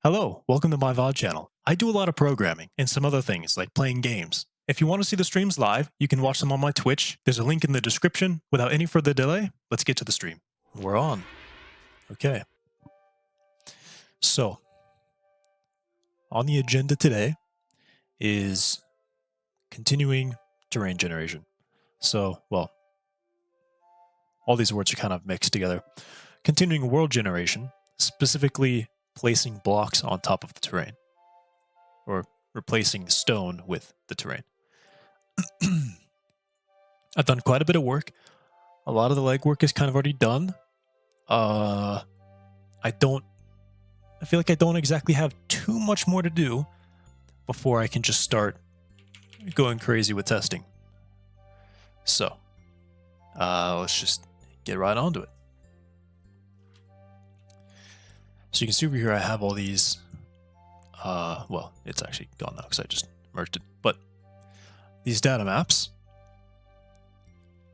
Hello, welcome to my VOD channel. I do a lot of programming and some other things like playing games. If you want to see the streams live, you can watch them on my Twitch. There's a link in the description. Without any further delay, let's get to the stream. We're on. Okay. So, on the agenda today is continuing terrain generation. So, well, all these words are kind of mixed together. Continuing world generation, specifically placing blocks on top of the terrain, or replacing stone with the terrain. I've done quite a bit of work. A lot of the legwork is kind of already done. I feel like I don't exactly have too much more to do before I can just start going crazy with testing. So, let's just get right onto it. So you can see over here I have all these, well, it's actually gone now because I just merged it, but these data maps.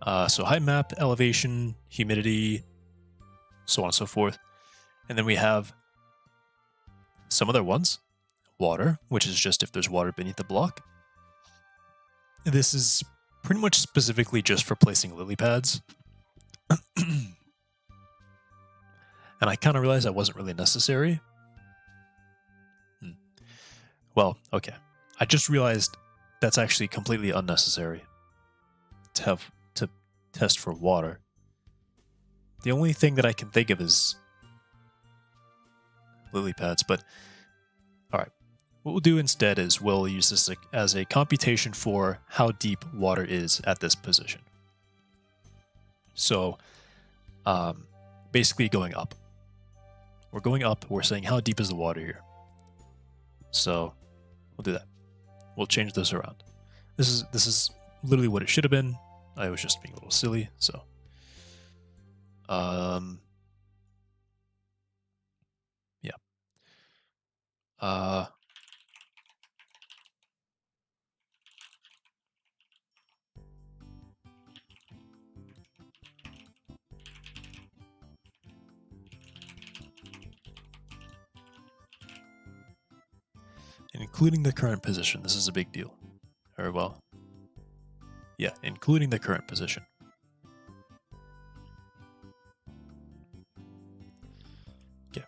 So height map, elevation, humidity, so on and so forth. And then we have some other ones. Water, which is just if there's water beneath the block. This is pretty much specifically just for placing lily pads. And I kind of realized that wasn't really necessary. Well, okay. I just realized that's actually completely unnecessary to test for water. The only thing that I can think of is lily pads, but all right. What we'll do instead is we'll use this as a computation for how deep water is at this position. So basically going up. We're going up, we're saying how deep is the water here. So we'll do that. We'll change this around. This is literally what it should have been. I was just being a little silly, so yeah. And including the current position, this is a big deal. Or well, yeah, including the current position. Okay.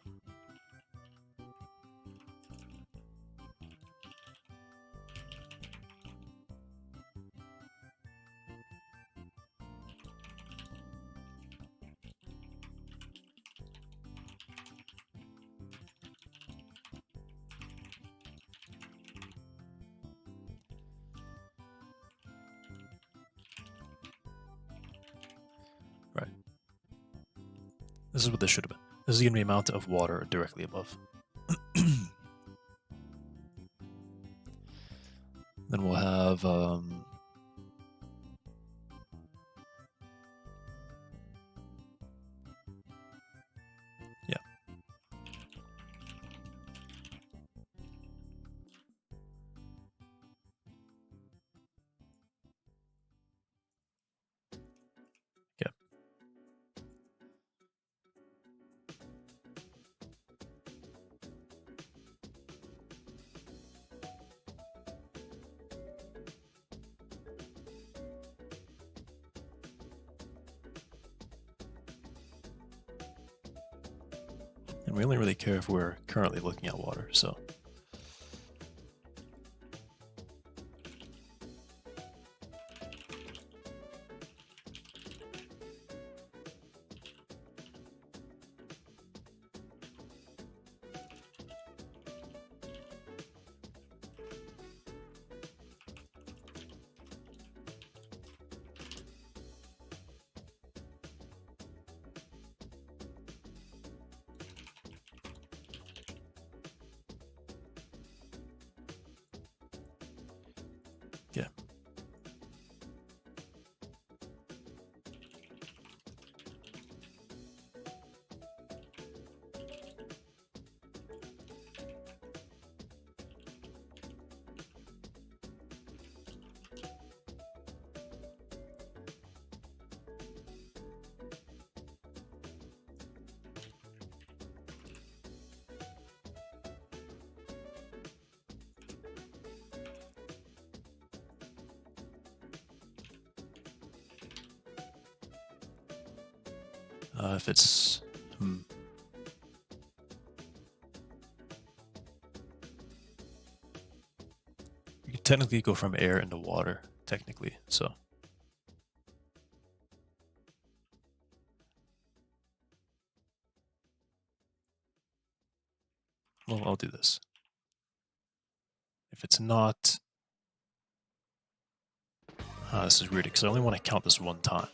Right. This is what this should have been. This is going to be the amount of water directly above. Then we'll have yeah. Yeah. And we only really care if we're currently looking at water, so. If it's... You can technically go from air into water, technically, so... Well, I'll do this. If it's not... this is weird, because I only want to count this one time.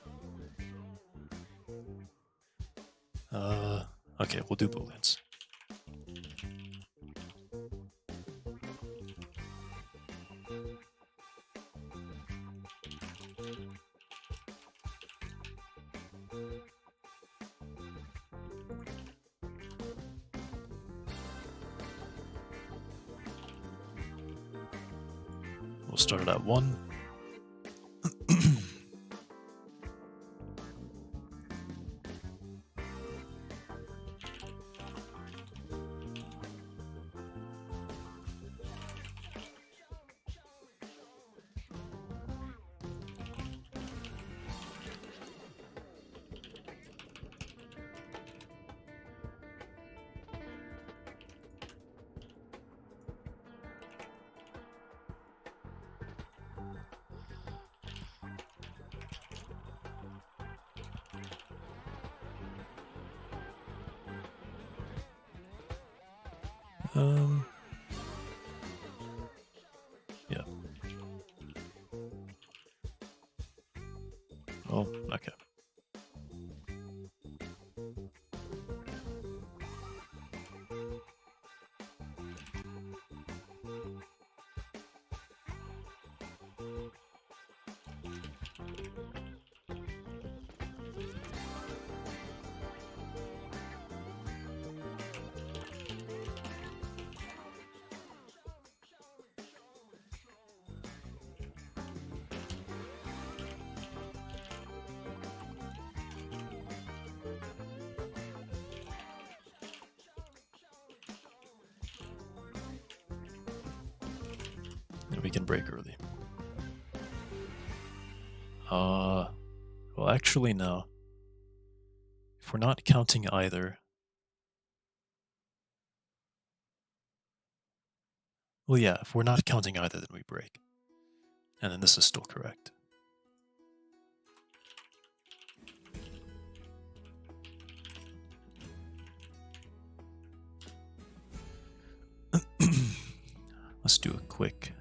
Okay, we'll do booleans. We'll start it at 1. Yeah. Oh, okay. And we can break early. Well, actually, no. If we're not counting either... Well, yeah, if we're not counting either, then we break. And then this is still correct. Let's do a quick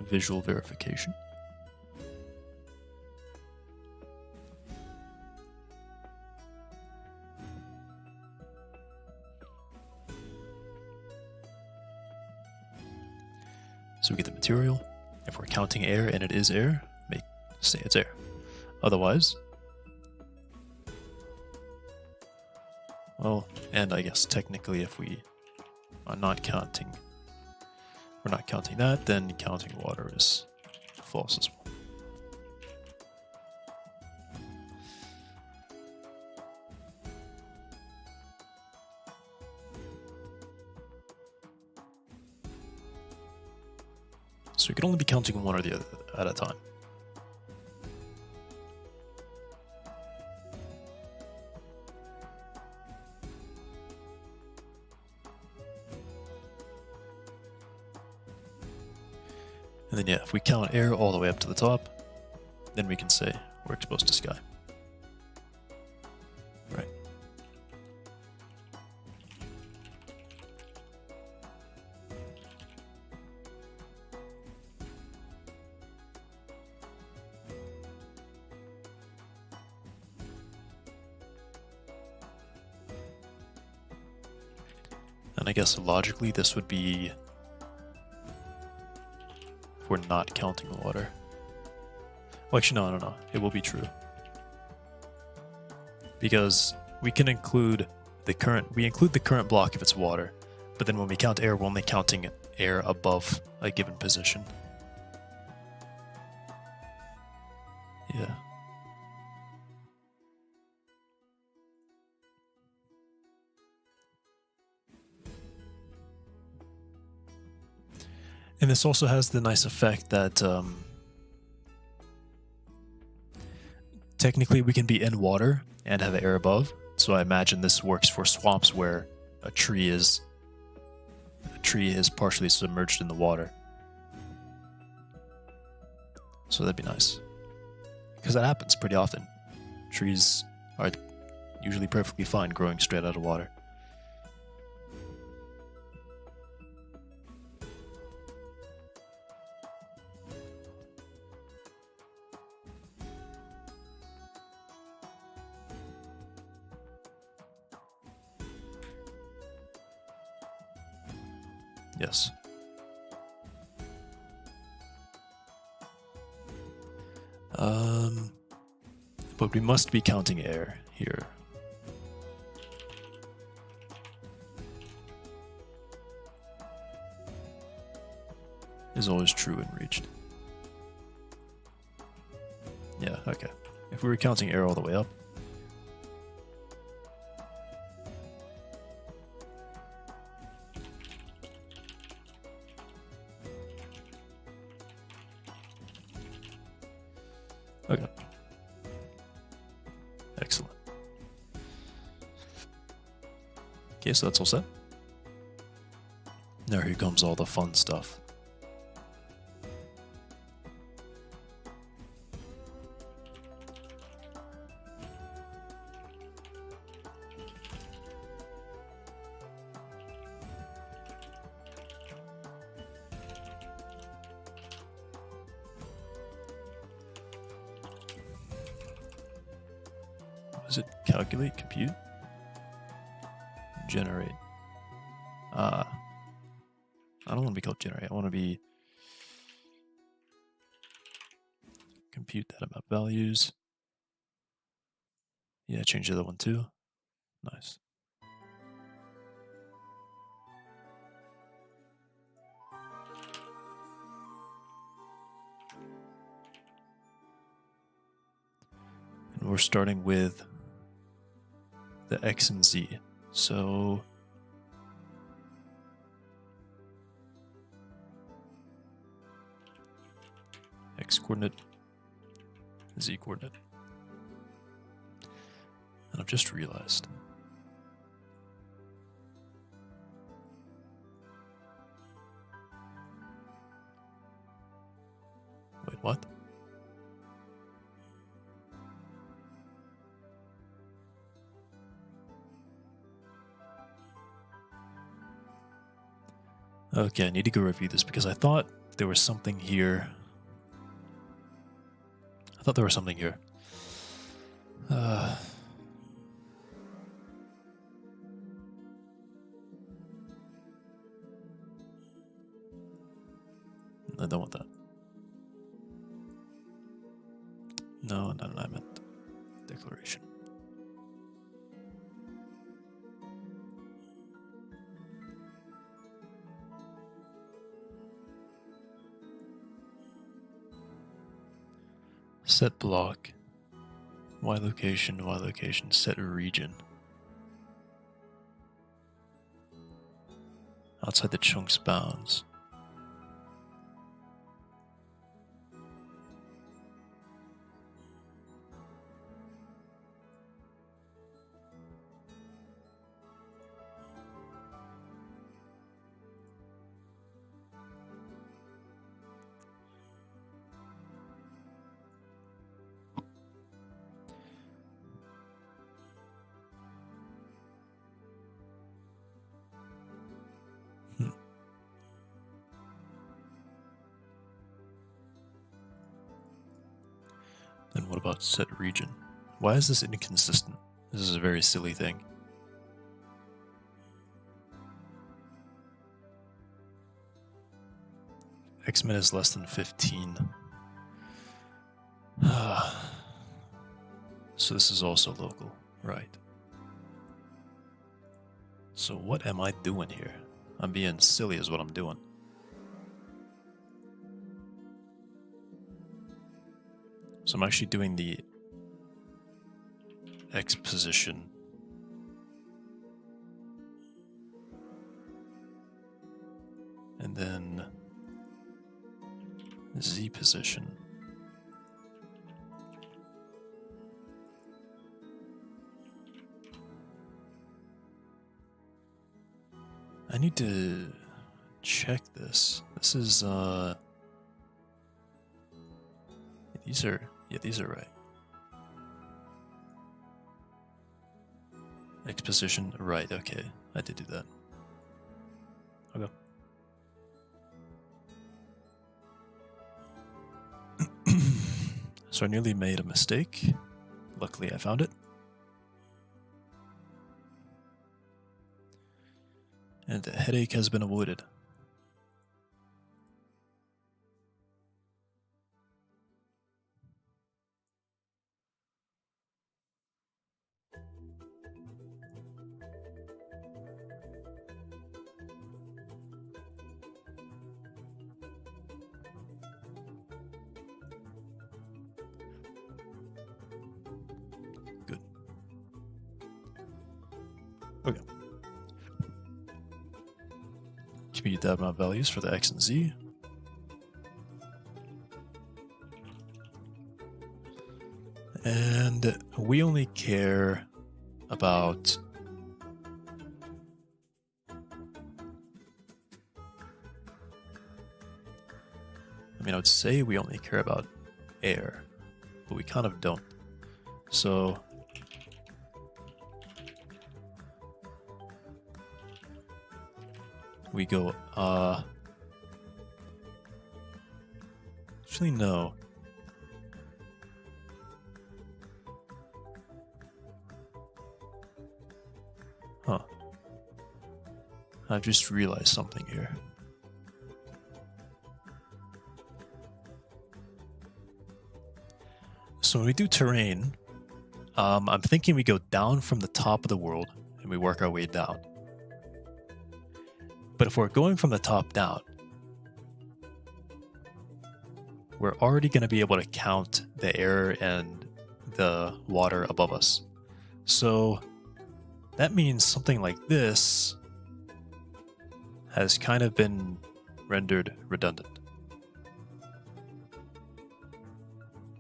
visual verification. So we get the material. If we're counting air and it is air, say it's air. Otherwise, well, and I guess technically if we are not counting, we're not counting that, then counting water is false as well. So we can only be counting one or the other at a time. And then yeah, if we count air all the way up to the top, then we can say we're exposed to sky. Right. And I guess logically this would be if we're not counting water. Well, actually, no. It will be true. Because we can include the current, block if it's water, but then when we count air, we're only counting air above a given position. Yeah. And this also has the nice effect that technically we can be in water and have air above. So I imagine this works for swamps where a tree is partially submerged in the water. So that'd be nice. Because that happens pretty often. Trees are usually perfectly fine growing straight out of water. Yes. But we must be counting air here. Is always true and reached. Yeah, okay. If we were counting air all the way up. Okay. Excellent. Okay, so that's all set. Now here comes all the fun stuff. Is it calculate, compute, generate? I don't want to be called generate. I want to be compute data map values. Yeah, change the other one too. Nice. And we're starting with the X and Z. So X coordinate, Z coordinate. And I've just realized. Wait, what? Okay, I need to go review this because I thought there was something here. I thought there was something here. I don't want that. No, I meant declaration. Set block, Y location, set region. Outside the chunk's bounds. Then what about set region? Why is this inconsistent? This is a very silly thing. X-min is less than 15. So this is also local, right? So what am I doing here? I'm being silly is what I'm doing. So I'm actually doing the X position. And then Z position. I need to check this. This is these are right. Exposition right, okay. I did do that. Okay. So I nearly made a mistake. Luckily I found it. And the headache has been avoided. Good. Okay. Compute that amount of values for the X and Z. And we only care about I would say we only care about air, but we kind of don't. So we go, actually no. Huh. I've just realized something here. So when we do terrain, I'm thinking we go down from the top of the world and we work our way down. But if we're going from the top down, we're already going to be able to count the air and the water above us. So that means something like this has kind of been rendered redundant.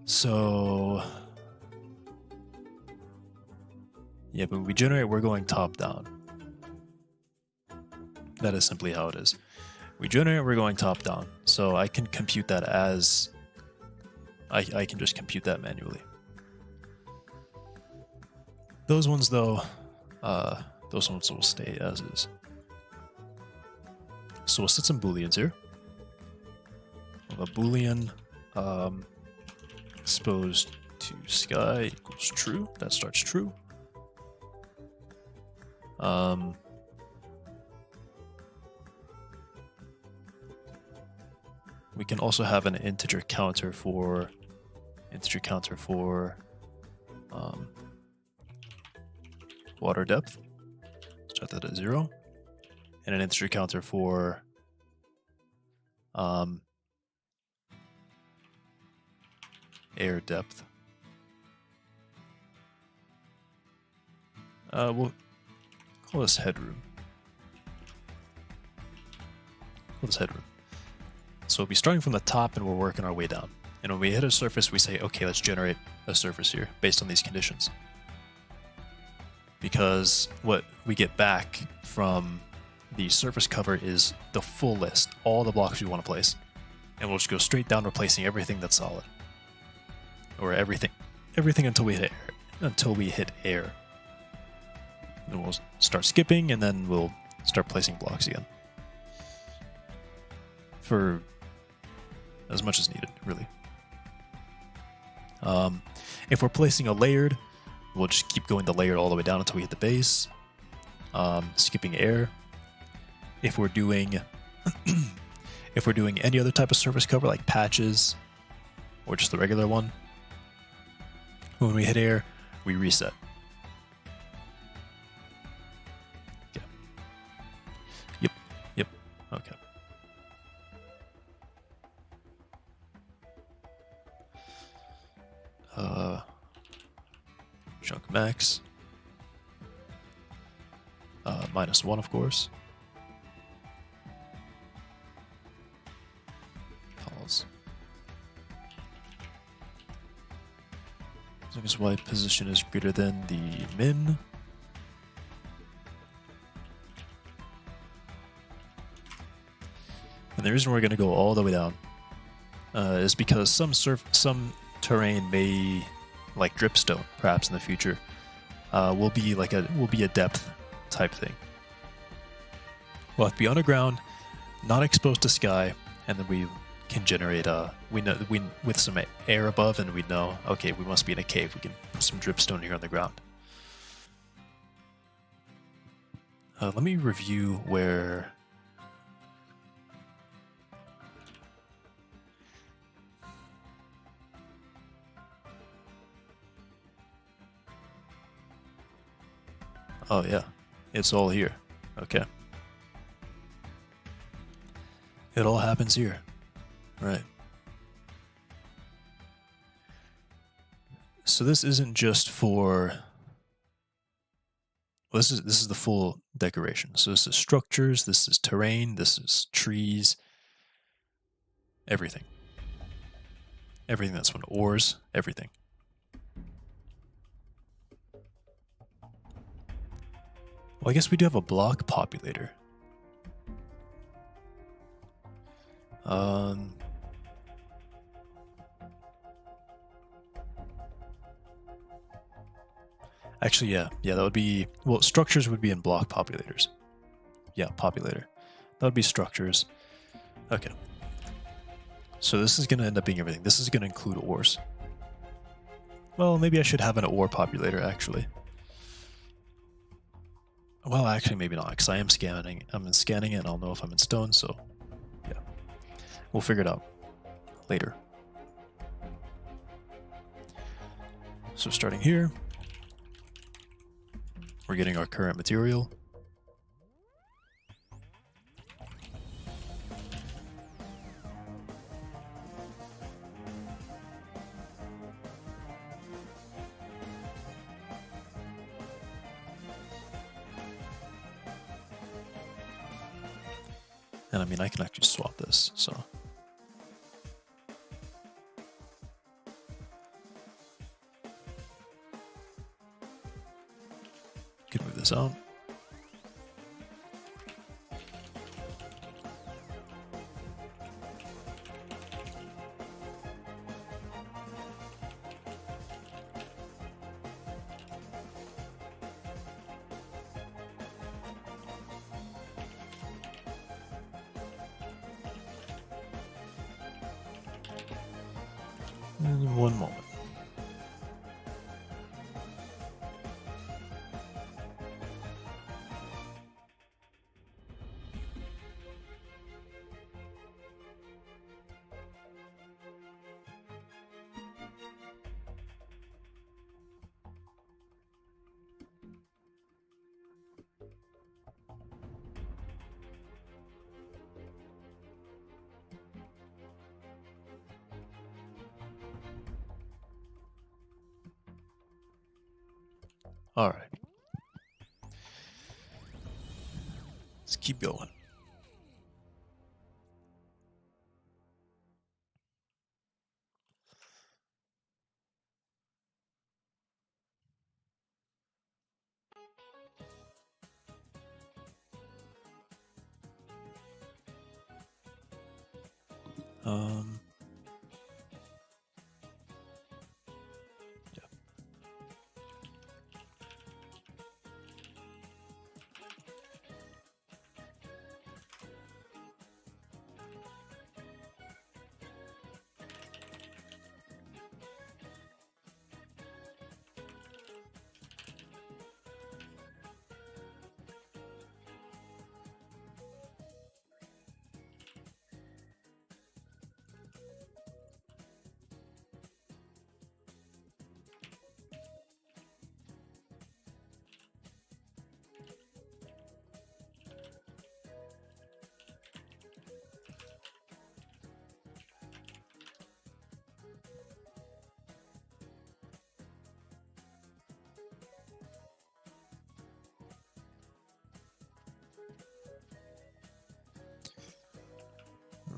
So yeah, but when we generate, we're going top down. That is simply how it is. We generate, we're going top down. So I can compute that as I can just compute that manually. Those ones though, those ones will stay as is. So we'll set some booleans here. We'll have a boolean exposed to sky equals true. That starts true. We can also have an integer counter for water depth. Start that at 0, and an integer counter for air depth. We'll call this headroom. So we'll be starting from the top and we're working our way down. And when we hit a surface, we say, okay, let's generate a surface here based on these conditions. Because what we get back from the surface cover is the full list, all the blocks we want to place. And we'll just go straight down, replacing everything that's solid. Or everything until we hit air. Then we'll start skipping, and then we'll start placing blocks again. For as much as needed, really. If we're placing a layered, we'll just keep going the layered all the way down until we hit the base. Skipping air. If we're doing any other type of surface cover like patches or just the regular one, when we hit air, we reset. Okay. Yep. Okay. Chunk max. -1, of course. Pause. As long as y position is greater than the min. And the reason we're going to go all the way down is because some terrain may, like dripstone, perhaps in the future, will be a depth type thing. We'll have to be underground, not exposed to sky, and then we can generate with some air above, and we know, okay, we must be in a cave. We can put some dripstone here on the ground. Let me review where. Oh yeah, it's all here. Okay. It all happens here. Right. So this isn't just for. Well, this is the full decoration. So this is structures, this is terrain, this is trees, everything. Everything that's from ores, everything. Well, I guess we do have a block populator. Actually, yeah, that would be, well, structures would be in block populators. Yeah, populator. That would be structures. Okay. So this is going to end up being everything. This is going to include ores. Well, maybe I should have an ore populator, actually. Well, actually, maybe not, because I'm scanning it, and I'll know if I'm in stone, so yeah. We'll figure it out later. So starting here, we're getting our current material. And I mean, I can actually swap this, so. Could move this out. In one moment. All right. Let's keep going. Yeah.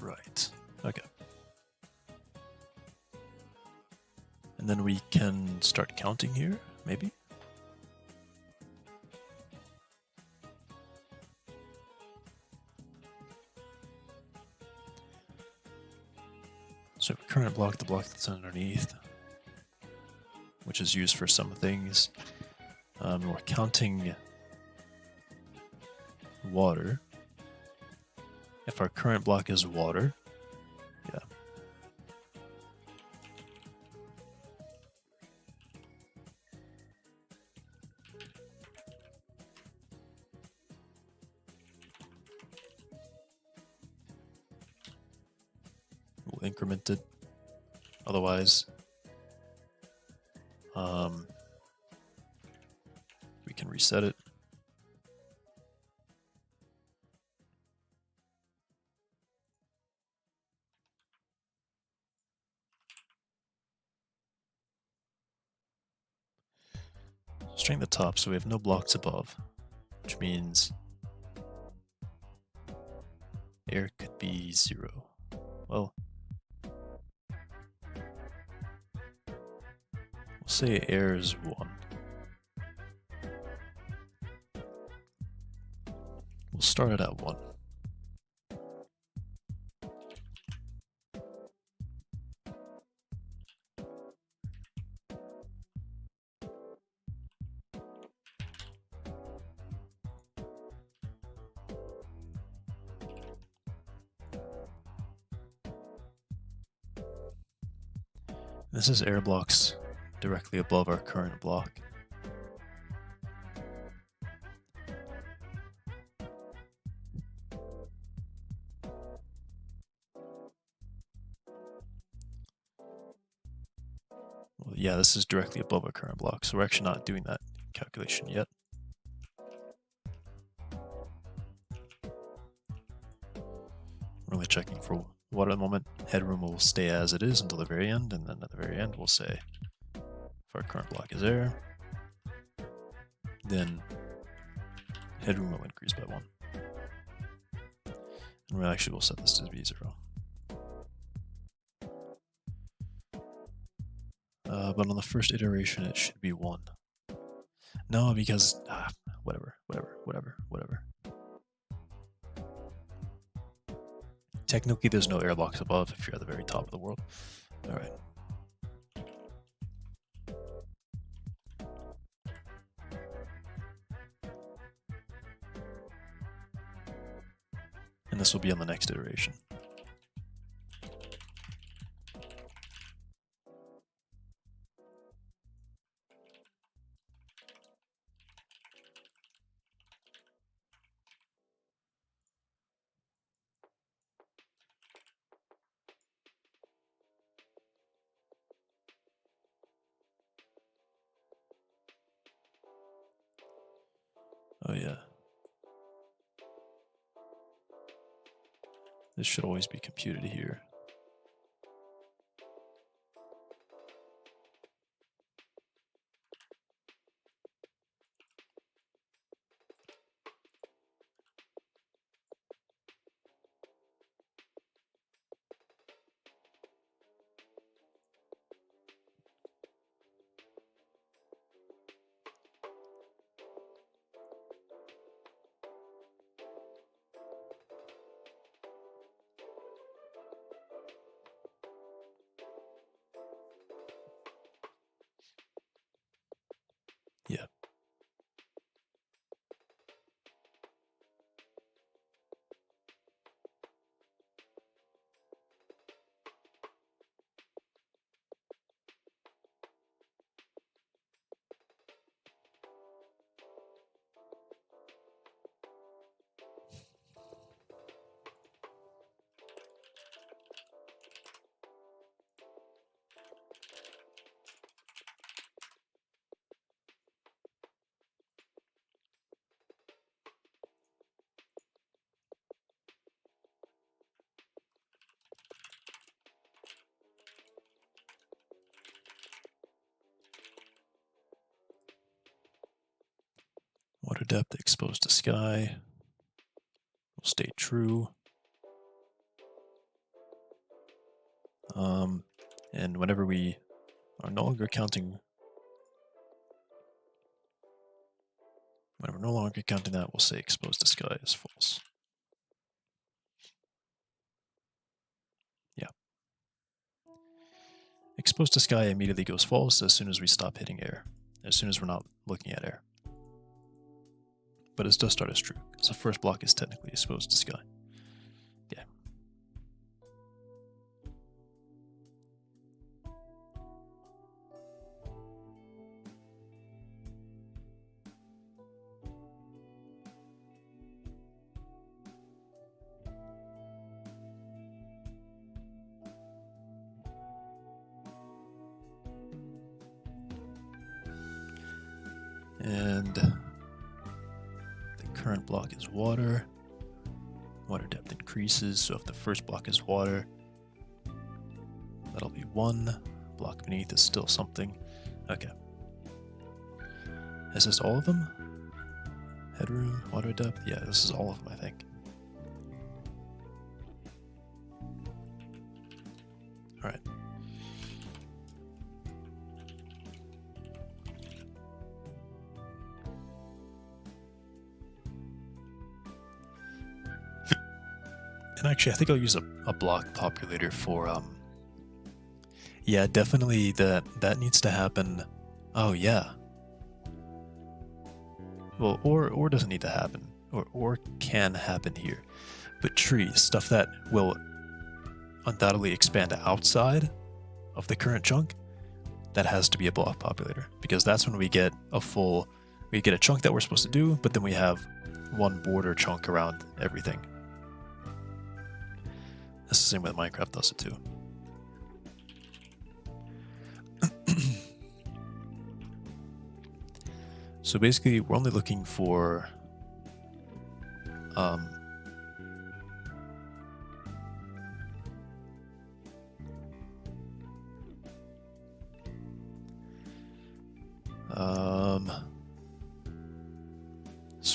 Right. Okay. And then we can start counting here, maybe? So current block, the block that's underneath, which is used for some things. We're counting water. If our current block is water, yeah. We'll increment it. Otherwise, we can reset it. String the top so we have no blocks above, which means air could be 0. Well, we'll say air is 1. We'll start it at 1. This is air blocks directly above our current block. Well, yeah, this is directly above our current block, so we're actually not doing that calculation yet. We're only checking for water at the moment. Headroom will stay as it is until the very end, and then at the very end we'll say if our current block is air, then headroom will increase by 1. And we actually will set this to be 0. But on the first iteration it should be 1. No, because whatever. Technically there's no air blocks above if you're at the very top of the world. Alright. And this will be on the next iteration. Oh yeah. This should always be computed here. Yeah. Water depth exposed to sky will stay true. And whenever we are no longer counting, that, we'll say exposed to sky is false. Yeah. exposed to sky immediately goes false as soon as we stop hitting air, as soon as we're not looking at air. But it does start as true, because the first block is technically exposed to sky. Yeah. And the current block is water. Water depth increases, so if the first block is water, that'll be 1. Block beneath is still something. Okay. Is this all of them? Headroom, water depth? Yeah, this is all of them, I think. Alright. And actually, I think I'll use a block populator for, yeah, definitely that needs to happen. Oh, yeah. Well, or doesn't need to happen, or can happen here. But trees, stuff that will undoubtedly expand outside of the current chunk, that has to be a block populator, because that's when we get a chunk that we're supposed to do, but then we have one border chunk around everything. That's the same way Minecraft does it too. So basically, we're only looking for so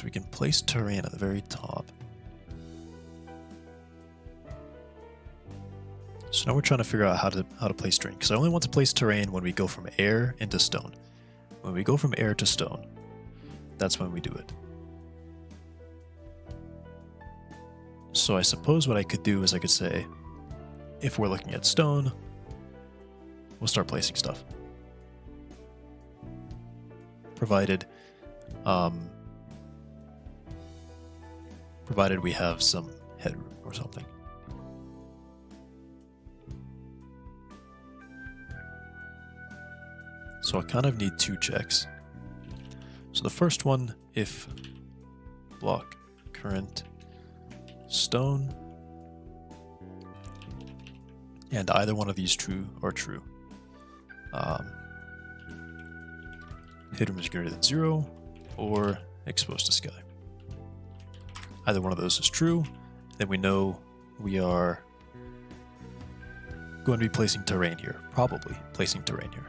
we can place terrain at the very top. So now we're trying to figure out how to place terrain, because I only want to place terrain when we go from air into stone. When we go from air to stone, that's when we do it. So I suppose what I could do is I could say, if we're looking at stone, we'll start placing stuff. Provided we have some headroom or something. So I kind of need 2 checks. So the first one, if block current stone, and either one of these true or true. Headroom is greater than 0 or exposed to sky. Either one of those is true, then we know we are going to be placing terrain here. Probably placing terrain here.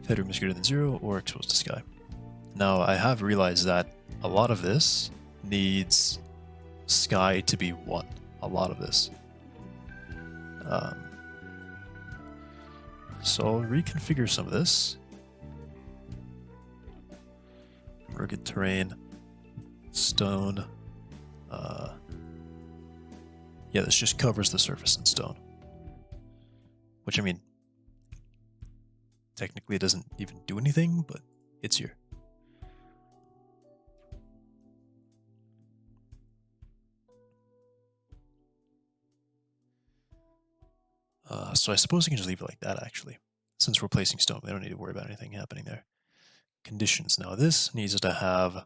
Headroom is greater than 0 or exposed to sky. Now, I have realized that a lot of this needs sky to be 1. A lot of this. So I'll reconfigure some of this. Rugged terrain, stone. Yeah, this just covers the surface in stone. Which, I mean, technically it doesn't even do anything, but it's here. So I suppose I can just leave it like that, actually. Since we're placing stone, we don't need to worry about anything happening there. Conditions. Now this needs to have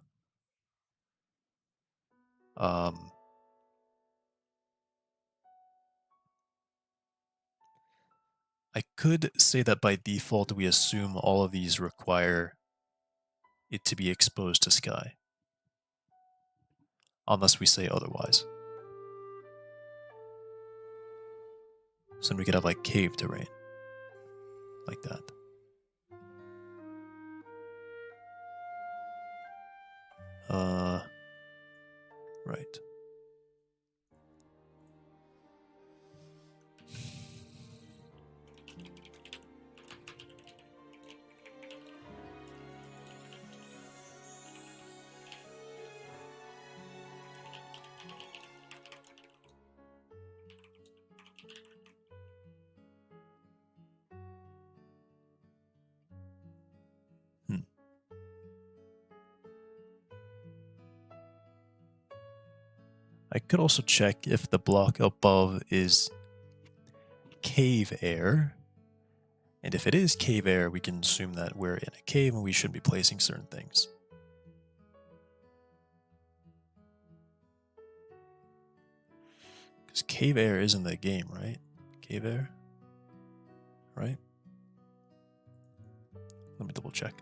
I could say that by default we assume all of these require it to be exposed to sky. Unless we say otherwise. So then we could have like cave terrain. Like that. Right. I could also check if the block above is cave air. And if it is cave air, we can assume that we're in a cave and we shouldn't be placing certain things. Because cave air is in the game, right? Cave air? Right? Let me double check.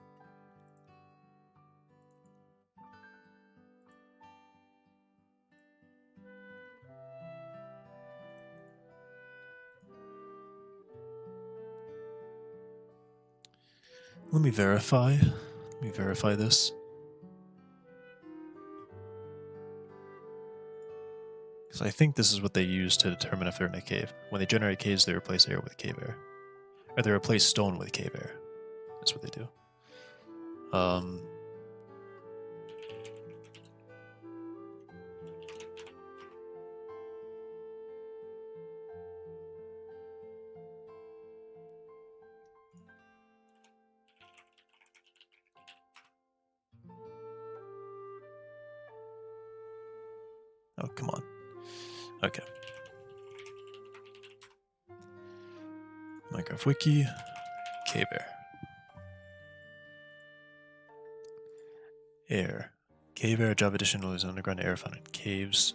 Let me verify. Let me verify this. Because I think this is what they use to determine if they're in a cave. When they generate caves, they replace air with cave air. Or they replace stone with cave air. That's what they do. Oh, come on. Okay. Minecraft Wiki, cave air. Air. Cave air, Java Edition is underground air found in caves.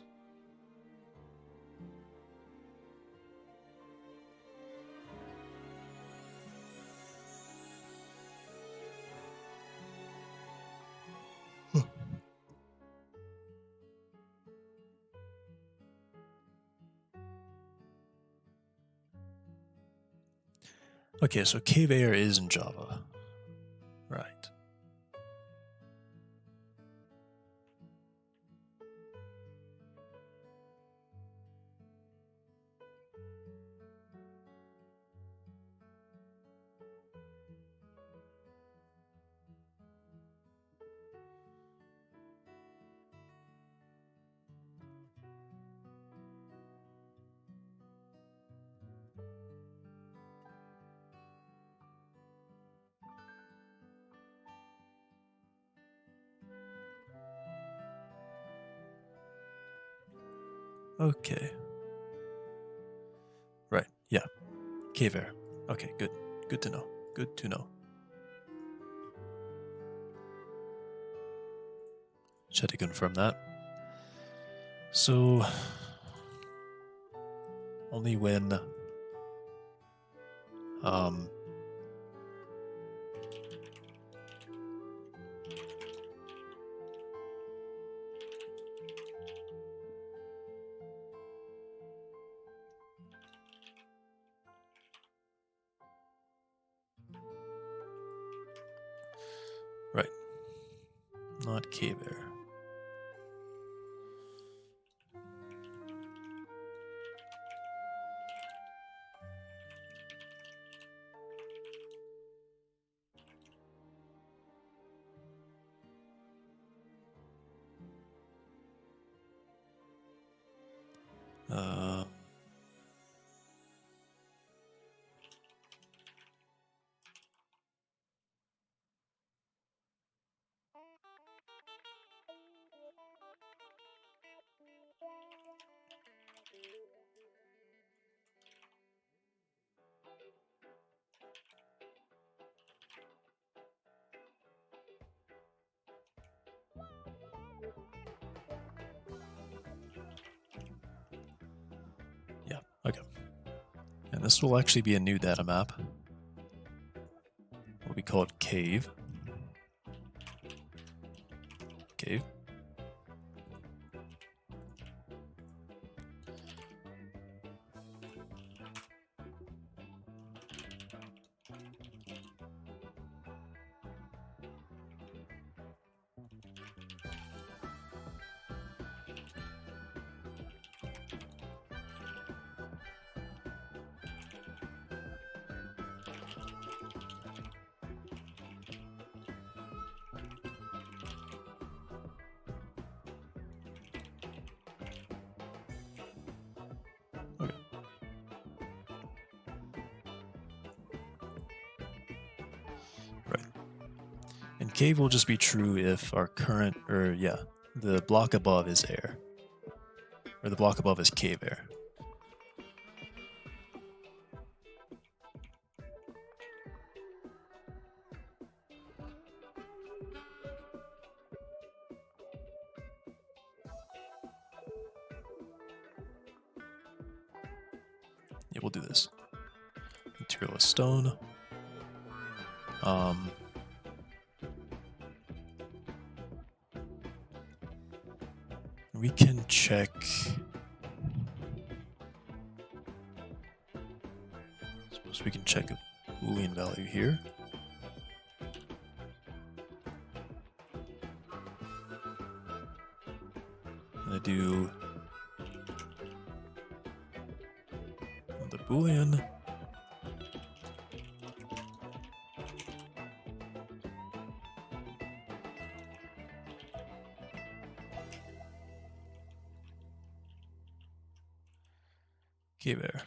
Okay, so cave air is in Java. Right. Okay. Right, yeah. Cave air. Okay, good. Good to know. Good to know. Just had to confirm that. So, only when right. Not cave air. Yeah, okay. And this will actually be a new data map. Will be called cave. Cave. Okay. Right. And cave will just be true if our current, or yeah, the block above is air. or the block above is cave air. Yeah, we'll do this. Material is stone. We can check. Suppose we can check a Boolean value here. I'm gonna do the Boolean. Cave air.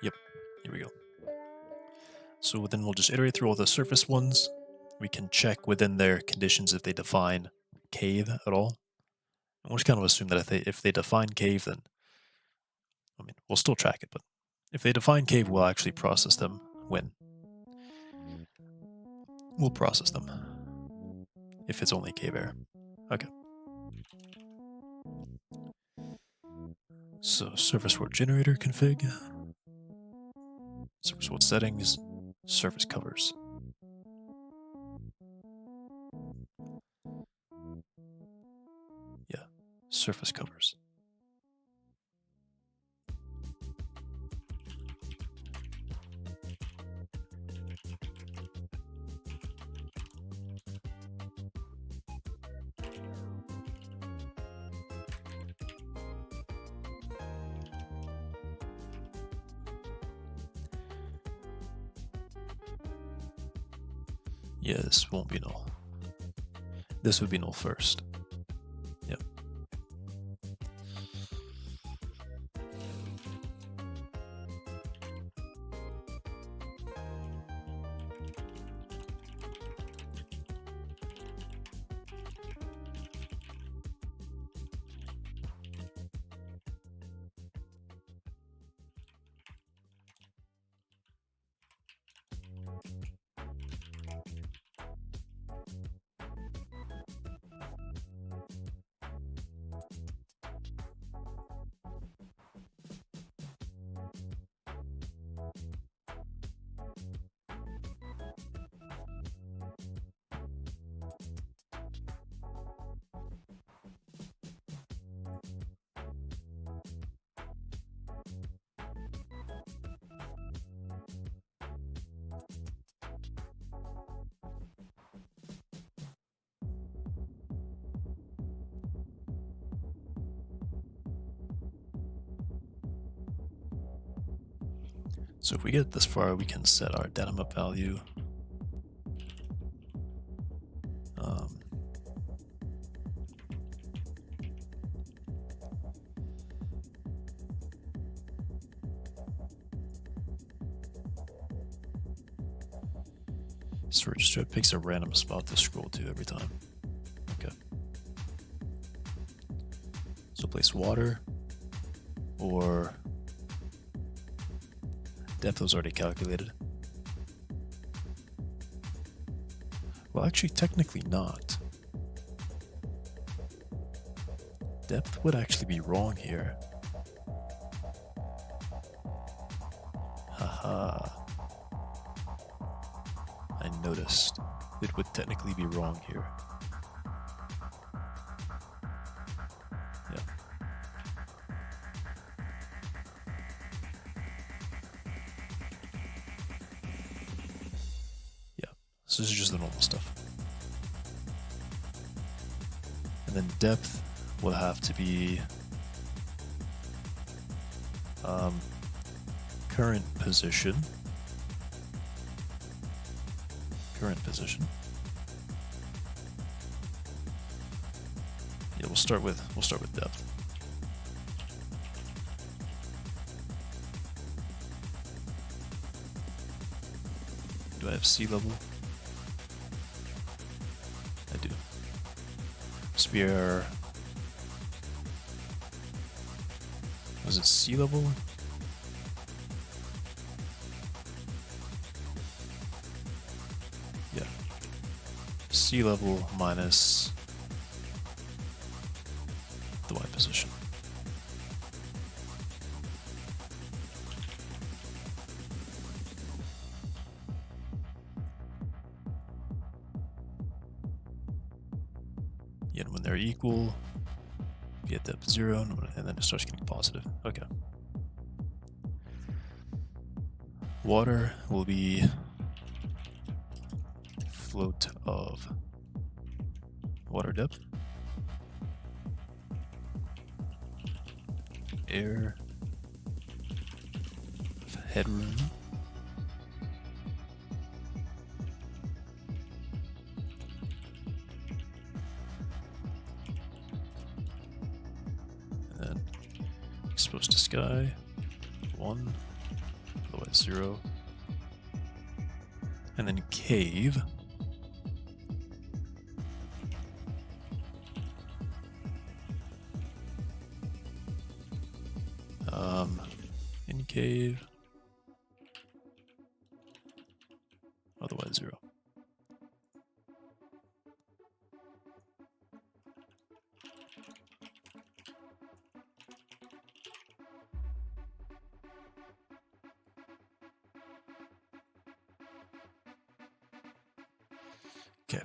Yep, here we go. So then we'll just iterate through all the surface ones. We can check within their conditions if they define cave at all. And we'll just kind of assume that if they define cave, then, I mean, we'll still track it, but if they define cave, we'll actually process them when. We'll process them if it's only cave air. Okay. So surface world generator config. Surface world settings. Surface covers. Yeah, surface covers. Yeah, this won't be null. This would be null first. Yep. So if we get this far, we can set our data map value. So register picks a random spot to scroll to every time. Okay. So place water or depth was already calculated. Well, actually, technically not. Depth would actually be wrong here. Haha. I noticed. It would technically be wrong here. Yeah. Yeah. So this is just the normal stuff. And then depth will have to be current position. Current position. Yeah, we'll start with depth. Do I have sea level? Sphere. Was it sea level? Yeah. Sea level minus the Y position. And when they're equal, you get depth 0, and then it starts getting positive. Okay. Water will be float of water depth. Air of headroom. And then exposed to sky, 1, otherwise 0. And then cave. In cave, otherwise 0. Okay.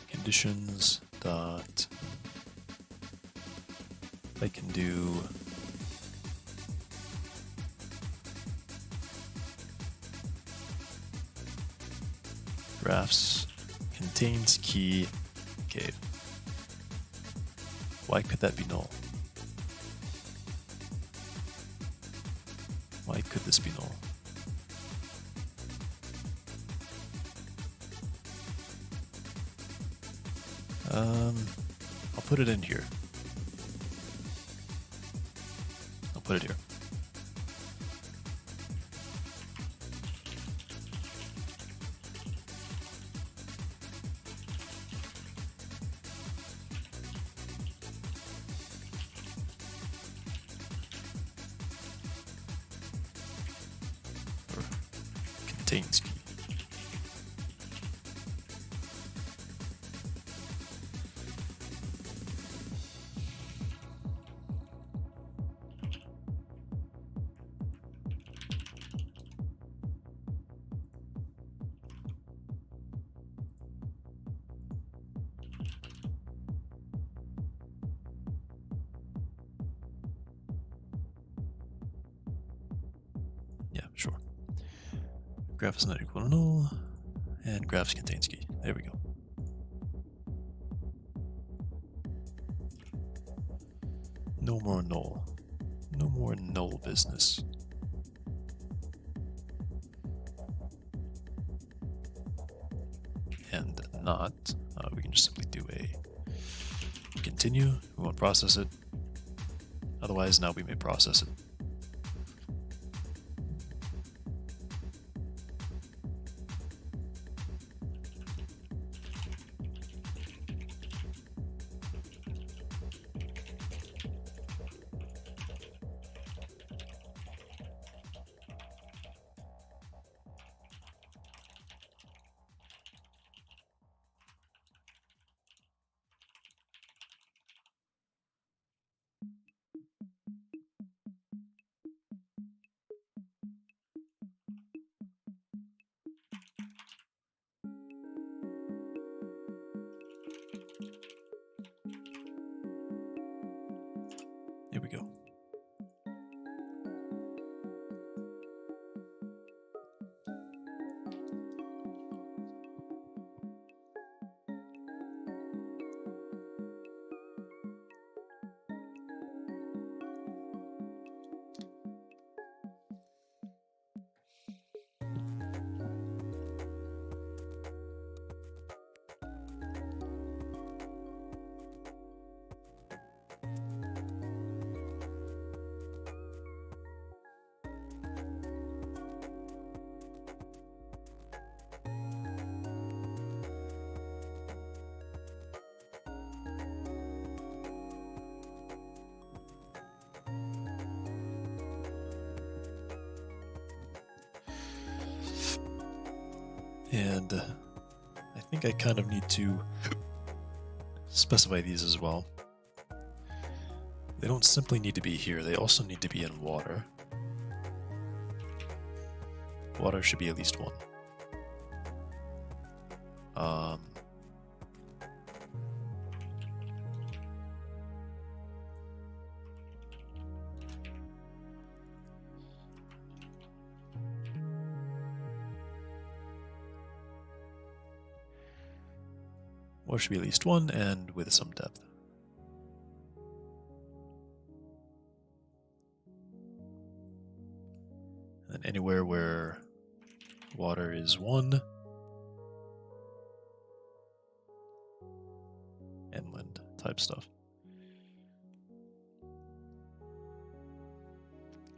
Conditions dot I can do graphs contains key cave. Why could that be null? Why could this be null? I'll put it in here. I'll put it here. Or contains key. Yeah, sure. Graph is not equal to null, and graphs contains key. There we go. No more null. No more null business. And not, we can just simply do a continue. We won't process it. Otherwise, now we may process it. And I think I kind of need to specify these as well. They don't simply need to be here, they also need to be in water. Water should be at least one. Water should be at least one and with some depth. And anywhere where water is one, inland type stuff.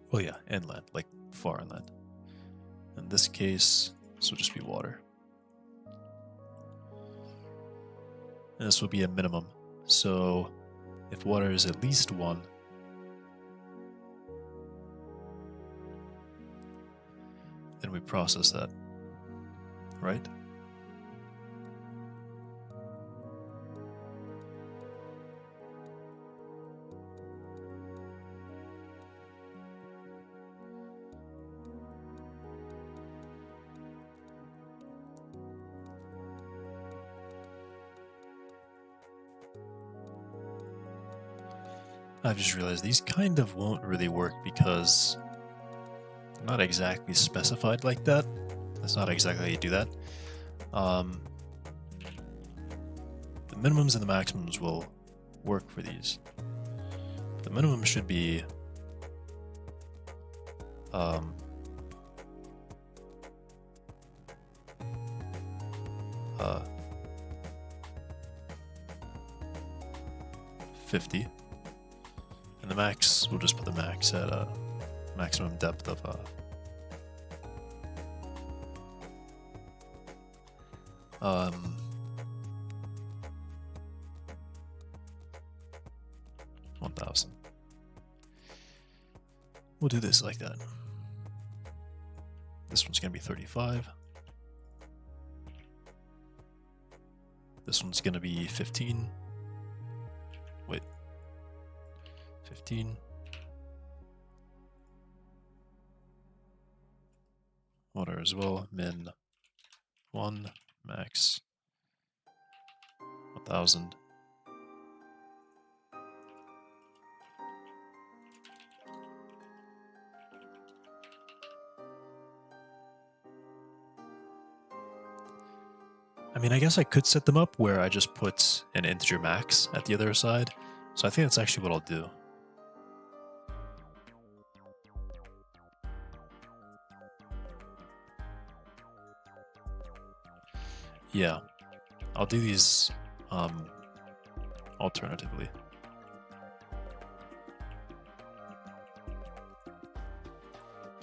Well, yeah, inland, like far inland. In this case, this will just be water. And this will be a minimum. So if water is at least one, then we process that, right? I've just realized these kind of won't really work because they're not exactly specified like that. That's not exactly how you do that. The minimums and the maximums will work for these. The minimum should be 50. And the max, we'll just put the max at a maximum depth of 1000. We'll do this like that. This one's going to be 35. This one's going to be 15. Wait. 15. Water as well. Min 1. Max 1000. I mean, I guess I could set them up where I just put an integer max at the other side. So I think that's actually what I'll do. Yeah, I'll do these alternatively.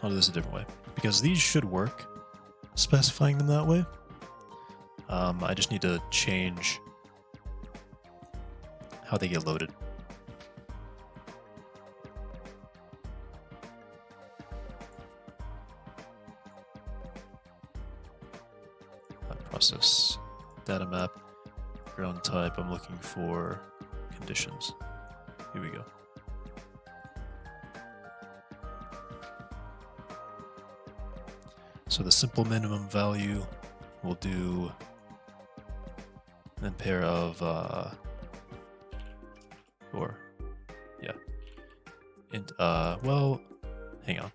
I'll do this a different way because these should work specifying them that way. I just need to change how they get loaded. Process data map, ground type. I'm looking for conditions. Here we go. So the simple minimum value will do an pair of or yeah, and well, hang on.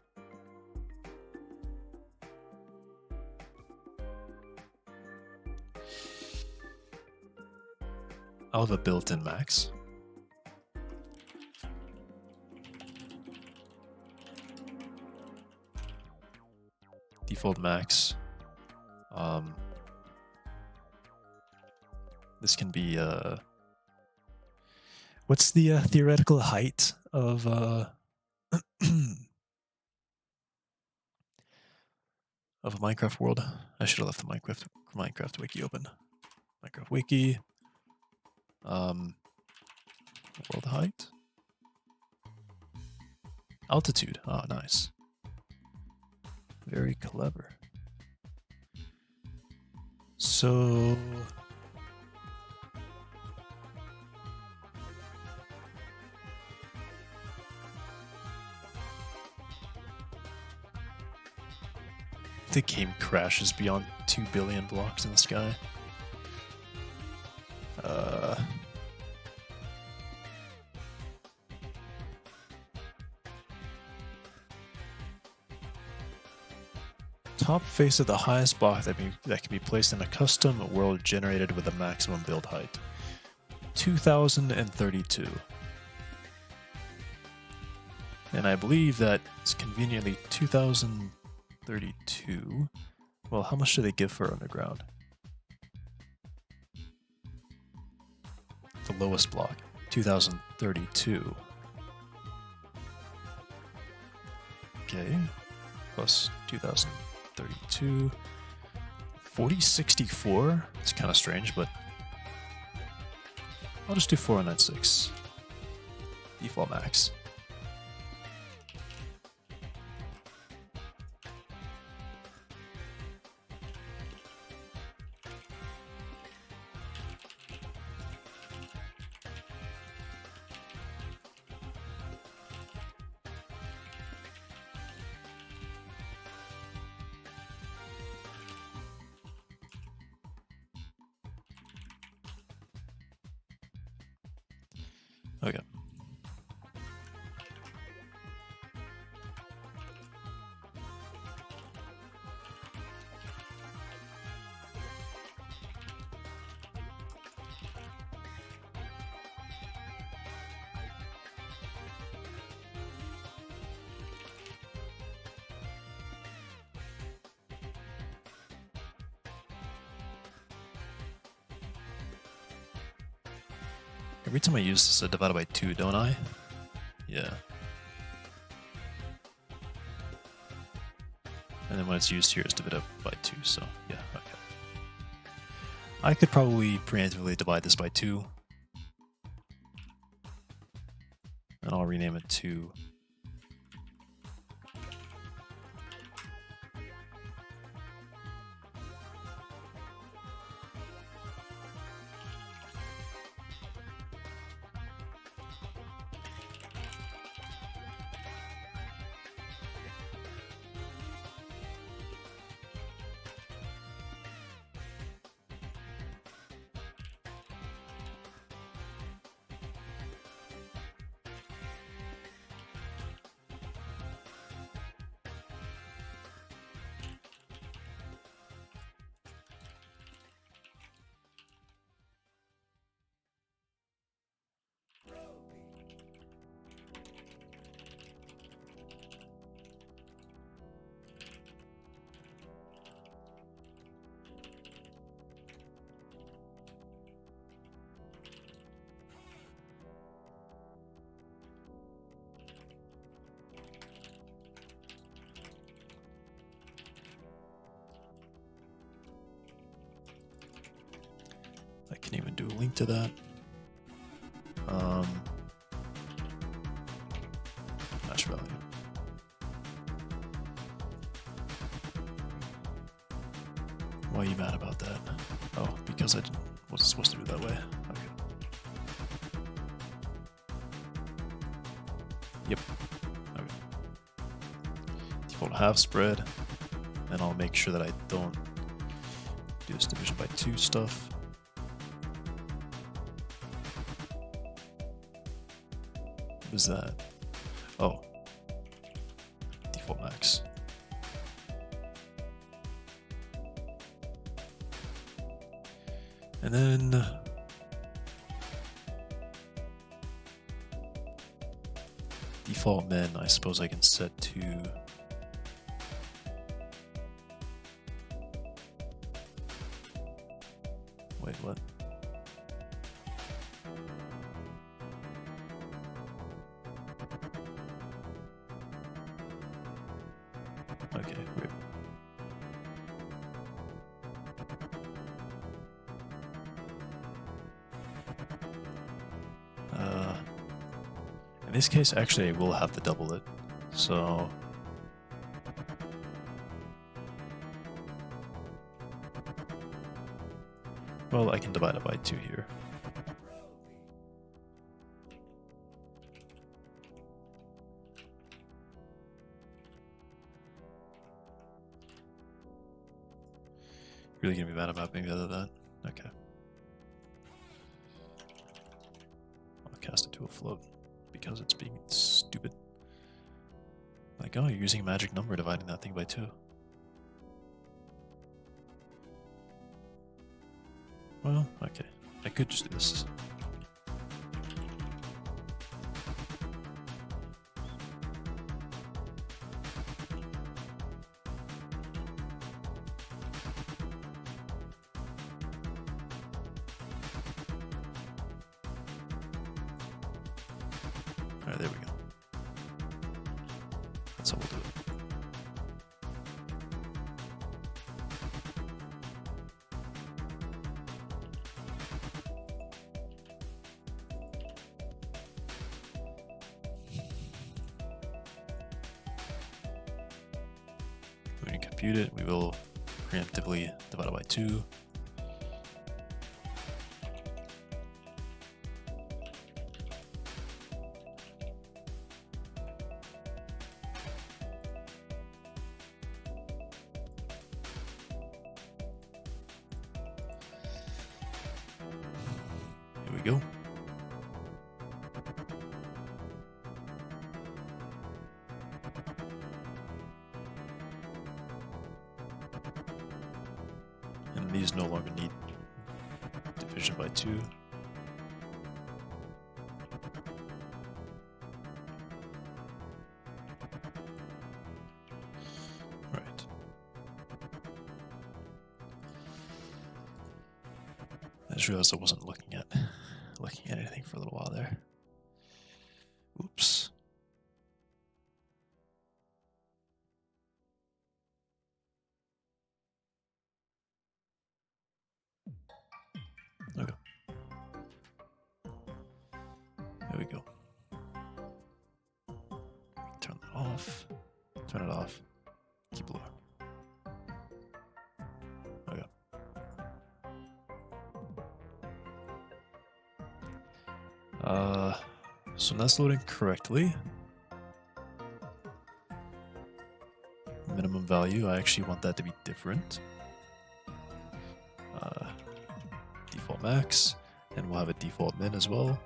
I'll have a built-in max. Default max. This can be what's the theoretical height of of a Minecraft world? I should have left the Minecraft wiki open. Minecraft wiki. World height. Altitude. Oh, nice. Very clever. So the game crashes beyond 2 billion blocks in the sky. Top face of the highest block that can be placed in a custom world generated with a maximum build height. 2032. And I believe that is conveniently 2032. Well, how much do they give for underground? The lowest block, 2032. Okay, plus 2032. 4064? It's kind of strange, but I'll just do 4096. Default max. Okay. Every time I use this, I divide it by 2, don't I? Yeah. And then when it's used here, it's divided by 2, so yeah, okay. I could probably preemptively divide this by 2. And I'll rename it to I can even do a link to that. Hash value. Why are you mad about that? Oh, because I wasn't supposed to do it that way. Okay. Yep. Okay. Default half spread. And I'll make sure that I don't do this division by 2 stuff. What is that? Oh. Default max. And then default min, I suppose I can set to wait, what? Okay, weird. In this case, actually, I will have to double it. So Well, I can divide it by 2 here. Really gonna be mad about maybe other than that? Okay. I'll cast it to a float because it's being stupid. Like, oh, you're using a magic number dividing that thing by 2. Well, okay. I could just do this. Alright, there we go. That's how we'll do it. We can compute it. We will preemptively divide it by 2. Here we go. And these no longer need division by 2. Right. I just realized I wasn't looking at anything for a little while there. Oops. Okay. There we go. Turn that off. Turn it off. Keep it low. Okay. So that's loading correctly. Minimum value, I actually want that to be different. Default max, and we'll have a default min as well.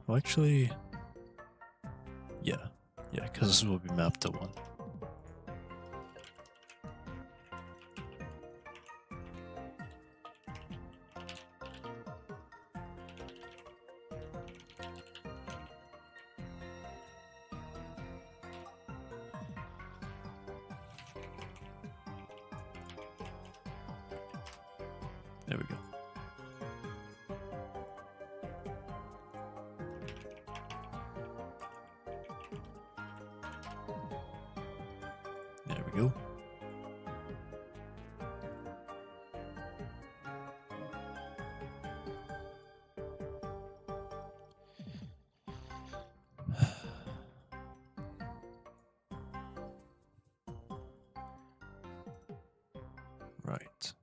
Well, actually, yeah, because this will be mapped to 1. There we go. There we go. Right.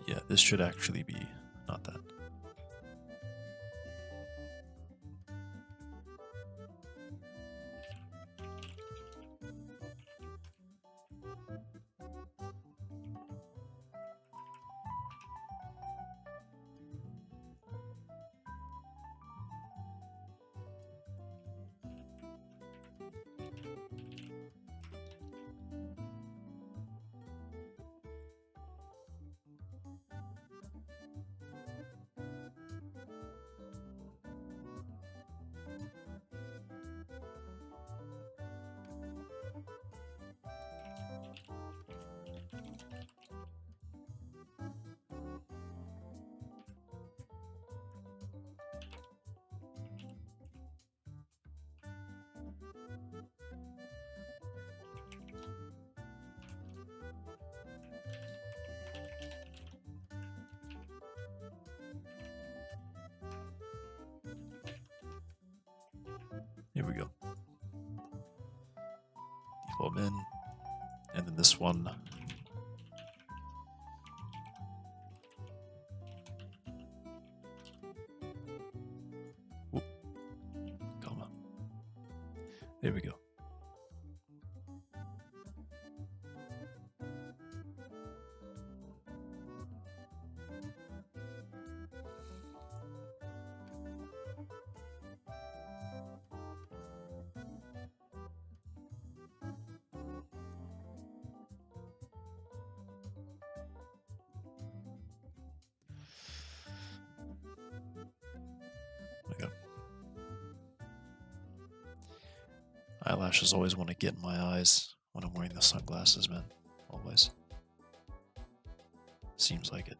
Yeah, this should actually be not that. Here we go. Default min. And then this one. Oop. Comma. There we go. Eyelashes always want to get in my eyes when I'm wearing the sunglasses, man. Always. Seems like it.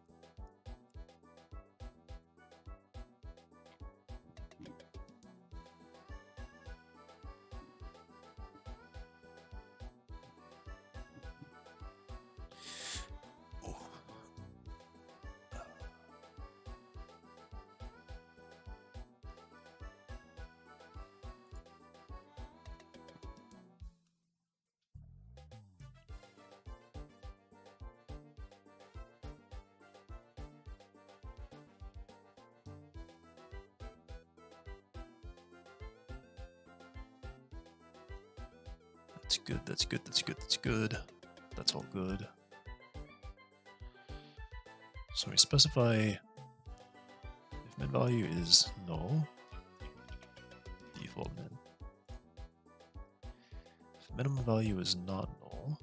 That's good, that's good, that's good, that's good. That's all good. So we specify if min value is null, default min. If minimum value is not null,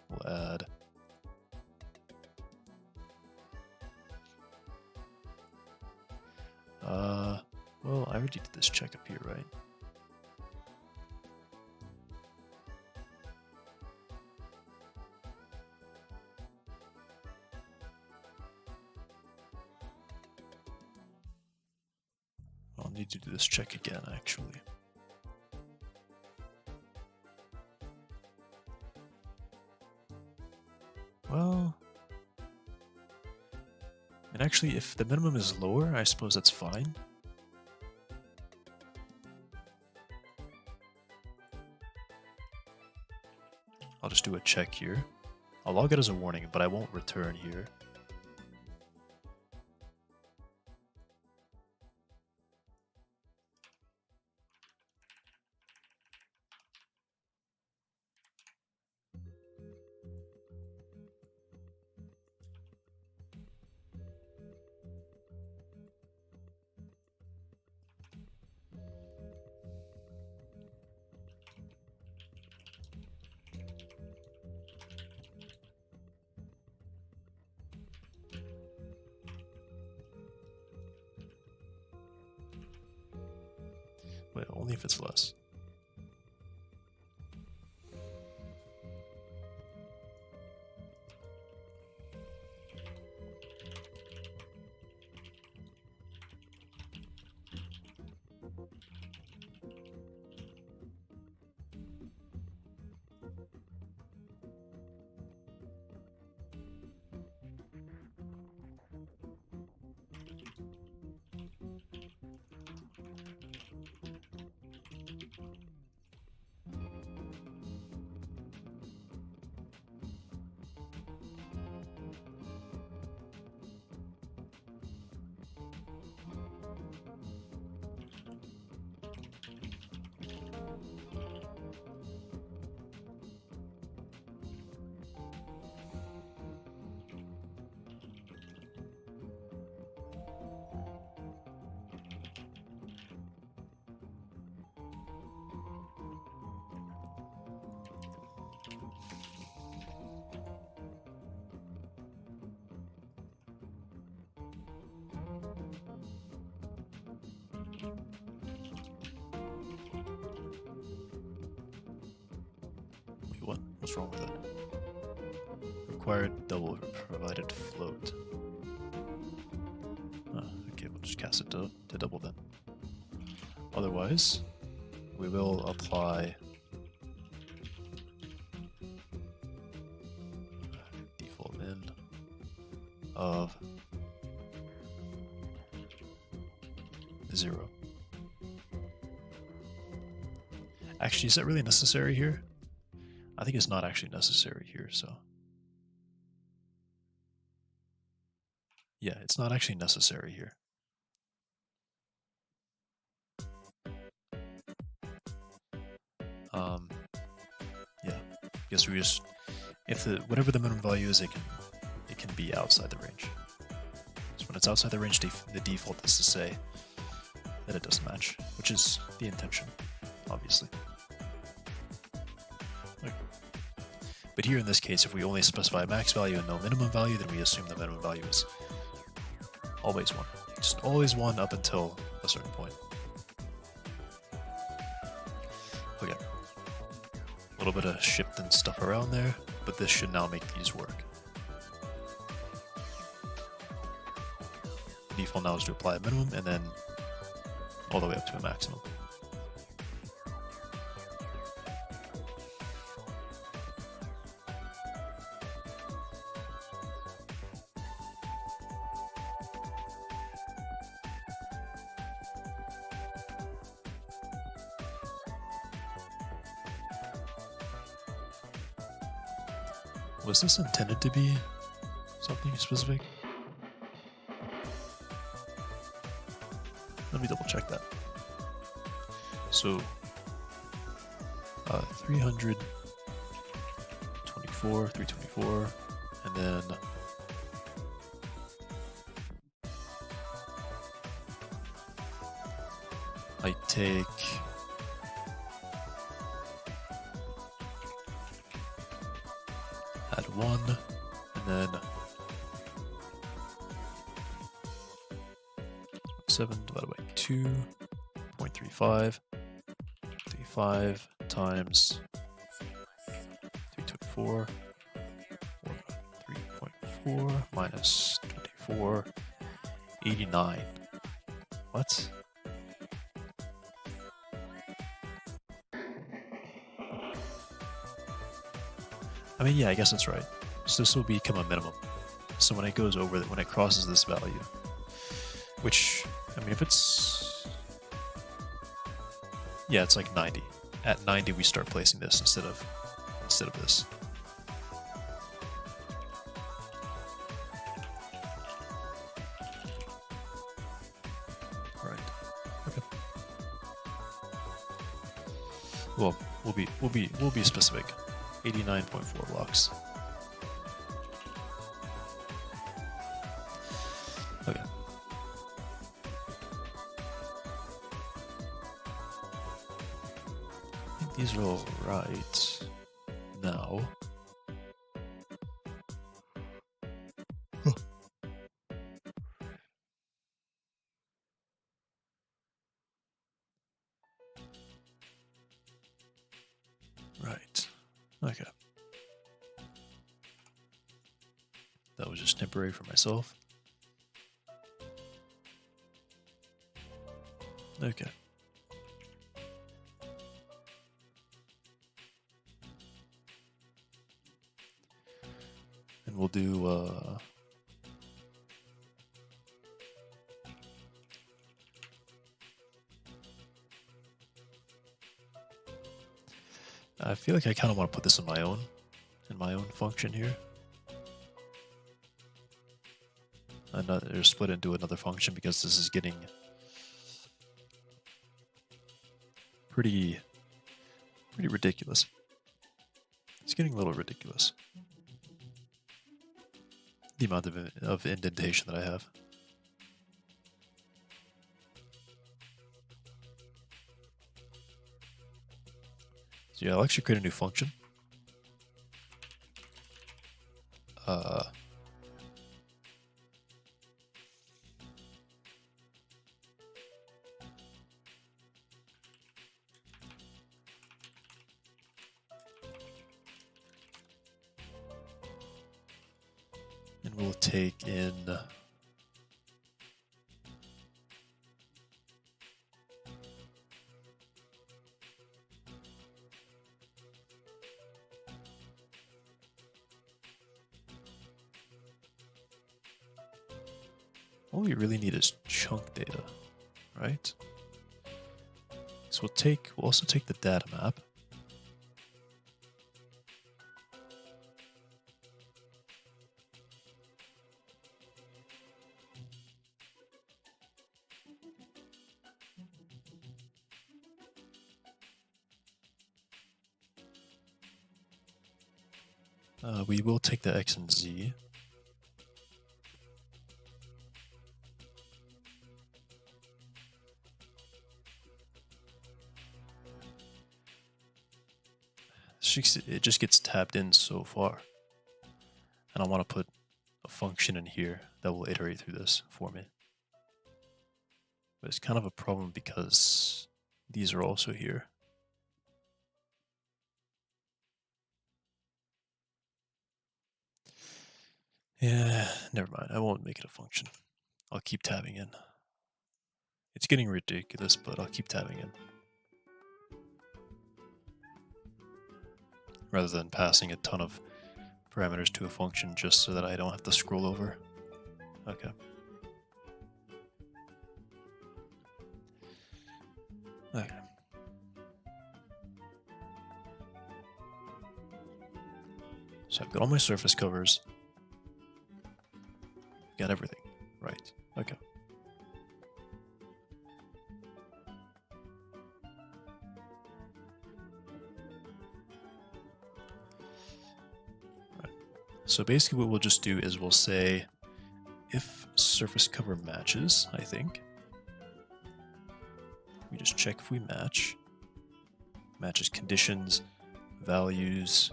we'll add well, I already did this check up here, right? I'll need to do this check again, actually. Well, and actually, if the minimum is lower, I suppose that's fine. I'll just do a check here. I'll log it as a warning, but I won't return here. Wait, only if it's less. Wait, what? What's wrong with it? Required double provided float. Okay, we'll just cast it to double then. Otherwise, we will apply default min of 0. Actually, is that really necessary here? I think it's not actually necessary here, so. Yeah, it's not actually necessary here. Yeah, I guess we just, if whatever the minimum value is, it can be outside the range. So when it's outside the range, the default is to say that it doesn't match, which is the intention, obviously. Okay. But here in this case, if we only specify a max value and no minimum value, then we assume the minimum value is always 1. Just always 1 up until a certain point. Okay. A little bit of shifting stuff around there, but this should now make these work. The default now is to apply a minimum and then all the way up to a maximum. Was this intended to be something specific? Let me double check that. So, 324, 324, and then I take add 1, and then 7 divided by 2.35, 35 times 324, 3.4 minus 24, 89. What? I mean, yeah, I guess that's right. So this will become a minimum. So when it goes over, when it crosses this value, which, I mean, if it's, yeah, it's like 90. At 90, we start placing this instead of this. Right. Okay. Well, we'll be specific. 89.4 blocks. Okay. I think these are all right now. Right. Okay. That was just temporary for myself. Okay. And we'll do I feel like I kind of want to put this in my own function here. Or split into another function because this is getting pretty ridiculous. It's getting a little ridiculous. The amount of indentation that I have. So yeah, I'll actually create a new function. And we'll take in all we really need is chunk data, right? So we'll also take the data map. We will take the X and Z. It just gets tabbed in so far. And I want to put a function in here that will iterate through this for me. But it's kind of a problem because these are also here. Yeah, never mind. I won't make it a function. I'll keep tabbing in. It's getting ridiculous, but I'll keep tabbing in. Rather than passing a ton of parameters to a function just so that I don't have to scroll over. Okay. Okay. So I've got all my surface covers. Got everything. Right. Okay. Right. So basically what we'll just do is we'll say if surface cover matches, I think. We just check if we match. Matches conditions, values,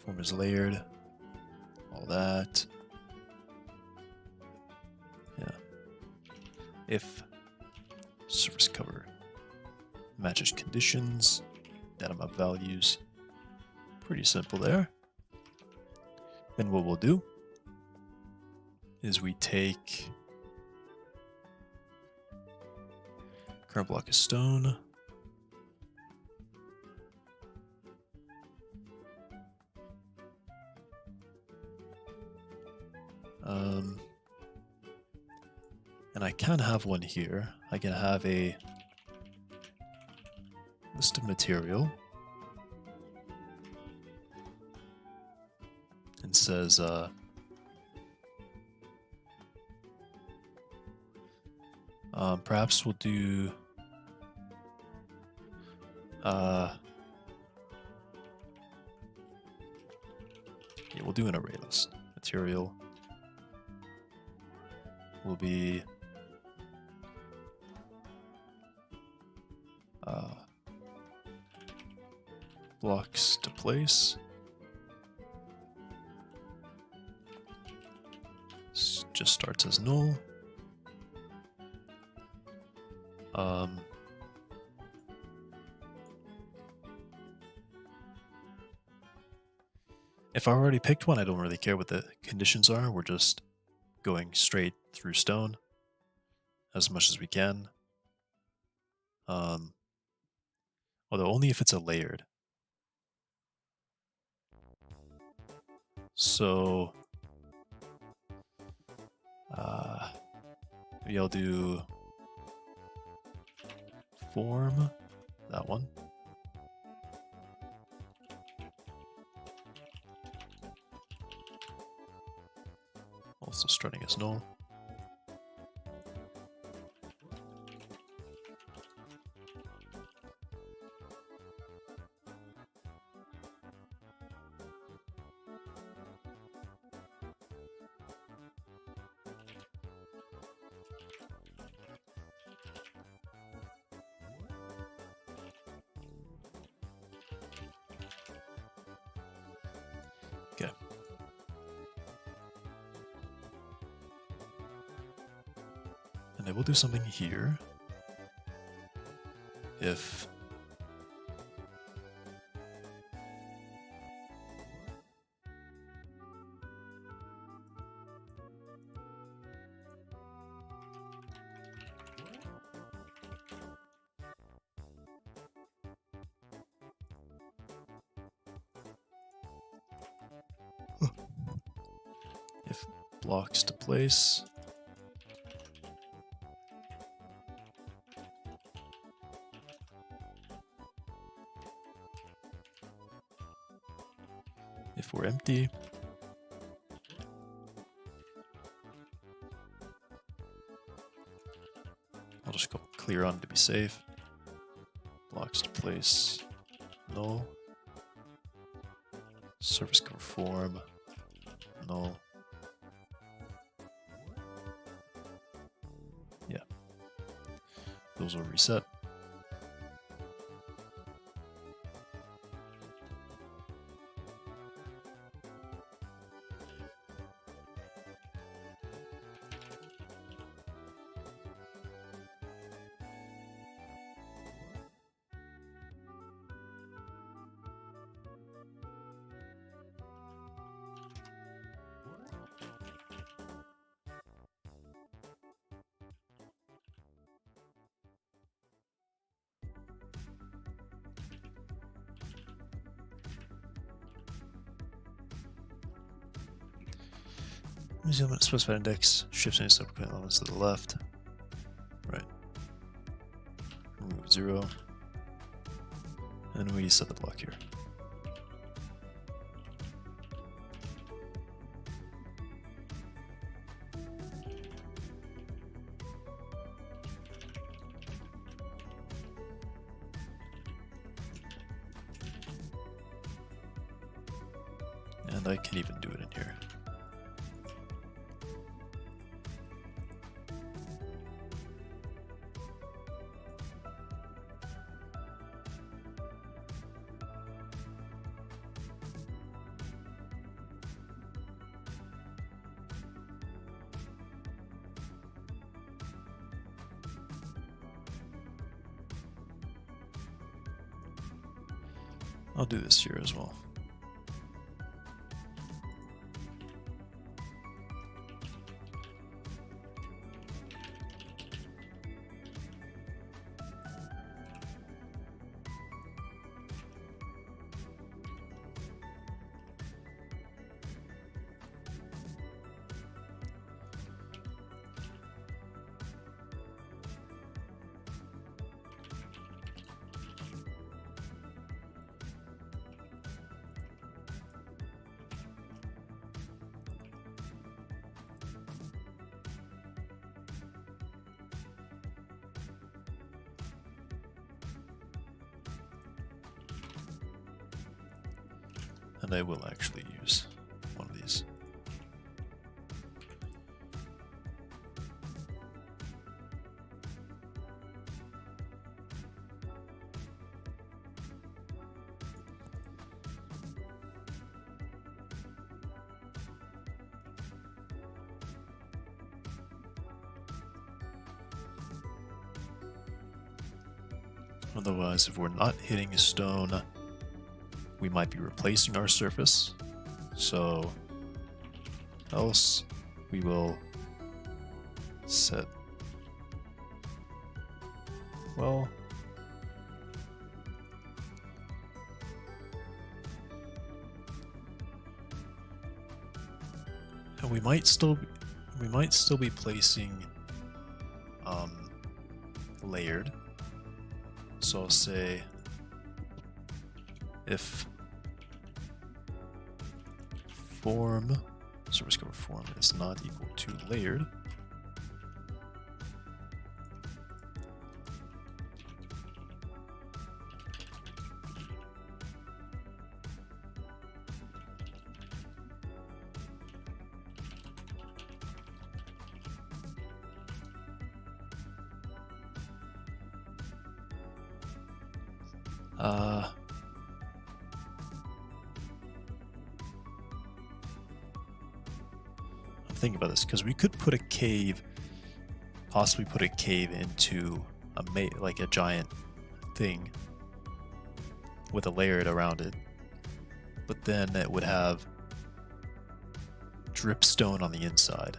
form is layered, all that. Yeah. If surface cover matches conditions, data map values. Pretty simple there. Then what we'll do is we take current block is stone. And I can have one here. I can have a list of material. And says, perhaps we'll do, yeah, we'll do an array list. Material will be blocks to place. Just starts as null. If I already picked one, I don't really care what the conditions are. We're just going straight through stone as much as we can. Although only if it's a layered. So maybe I'll do form, that one. Also starting as null. Okay. And then we'll do something here. If blocks to place. if we're empty. I'll just go clear on to be safe. Blocks to place, null. Surface cover form, null. Yeah, those will reset. Zoom at specified index, shift any subsequent elements to the left. Right. Remove 0. And we set the block here. And I can even do it in here. I'll do this here as well. And I will actually use one of these. Otherwise, if we're not hitting a stone, we might be replacing our surface. So else we will set, well, and we might still be placing layered. So I'll say if form, surface cover form is not equal to layered, I'm thinking about this because we could put a cave, possibly put a cave into like a giant thing with a layered around it, but then it would have dripstone on the inside.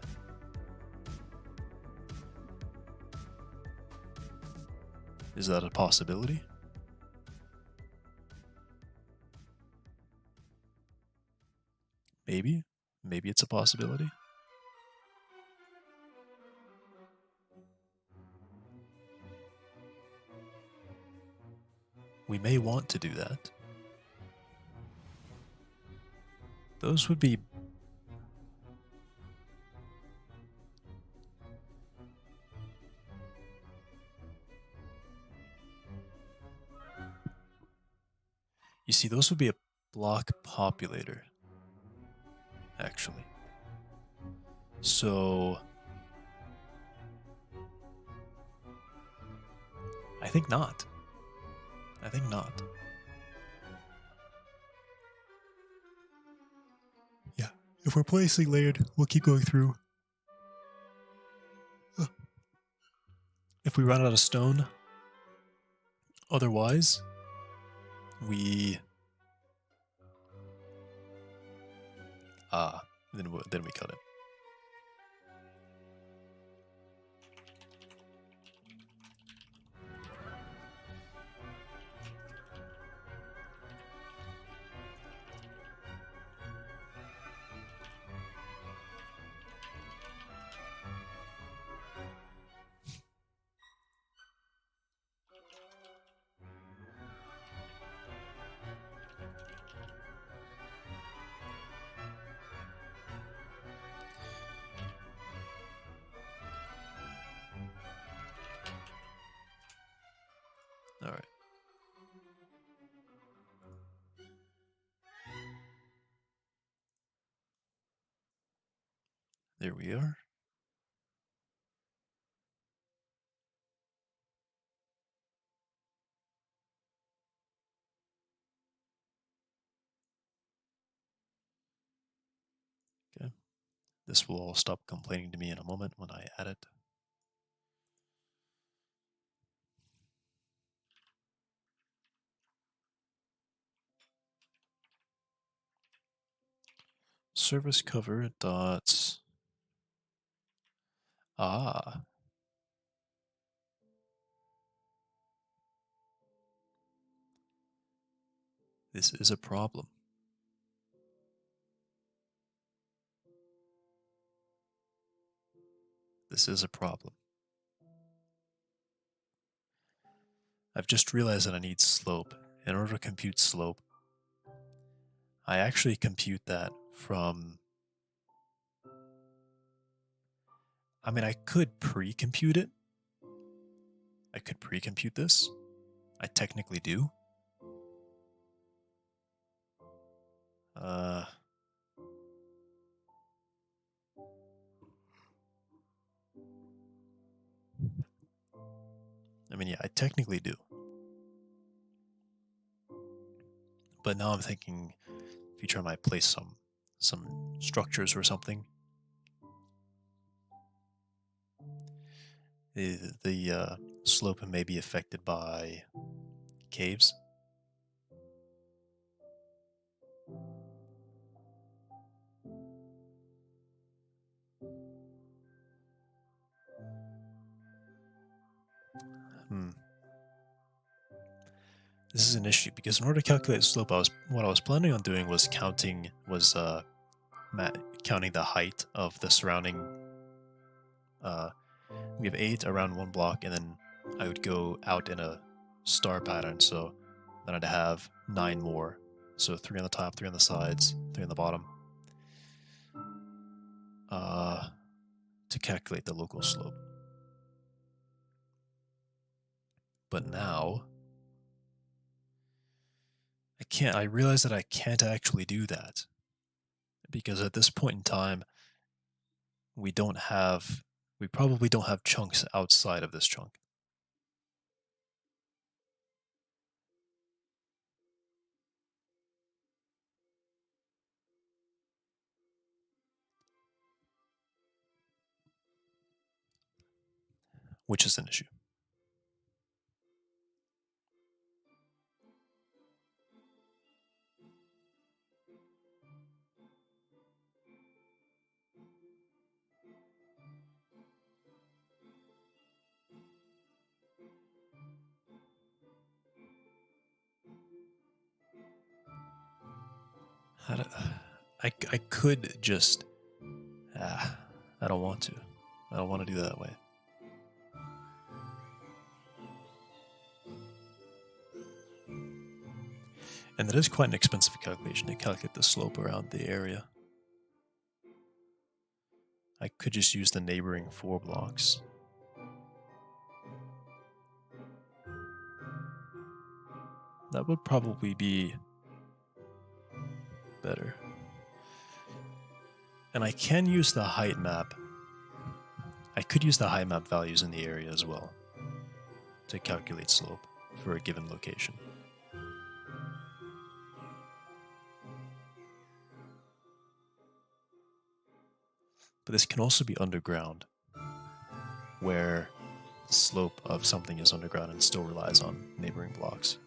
Is that a possibility? Maybe. Maybe it's a possibility. We may want to do that. Those would be... You see, those would be a block populator, actually. So... I think not. I think not. Yeah, if we're placing layered, we'll keep going through. If we run out of stone, otherwise, we... then we cut it. All right. There we are. Okay. This will all stop complaining to me in a moment when I add it. Surface cover dots. This is a problem. This is a problem. I've just realized that I need slope. In order to compute slope, I actually compute that from... I mean, I could pre-compute it. I could pre-compute this. I technically do. I mean, yeah, I technically do. But now I'm thinking, future I might place some structures or something. The slope may be affected by caves. This is an issue because in order to calculate slope, what I was planning on doing was counting the height of the surrounding. We have 8 around one block, and then I would go out in a star pattern. So then I'd have 9 more. So 3 on the top, 3 on the sides, 3 on the bottom. To calculate the local slope. But now I realize that I can't actually do that. Because at this point in time, we probably don't have chunks outside of this chunk. Which is an issue. I could just... I don't want to. I don't want to do that way. And that is quite an expensive calculation to calculate the slope around the area. I could just use the neighboring 4 blocks. That would probably be better. And I can use the height map. I could use the height map values in the area as well to calculate slope for a given location. But this can also be underground, where the slope of something is underground and still relies on neighboring blocks.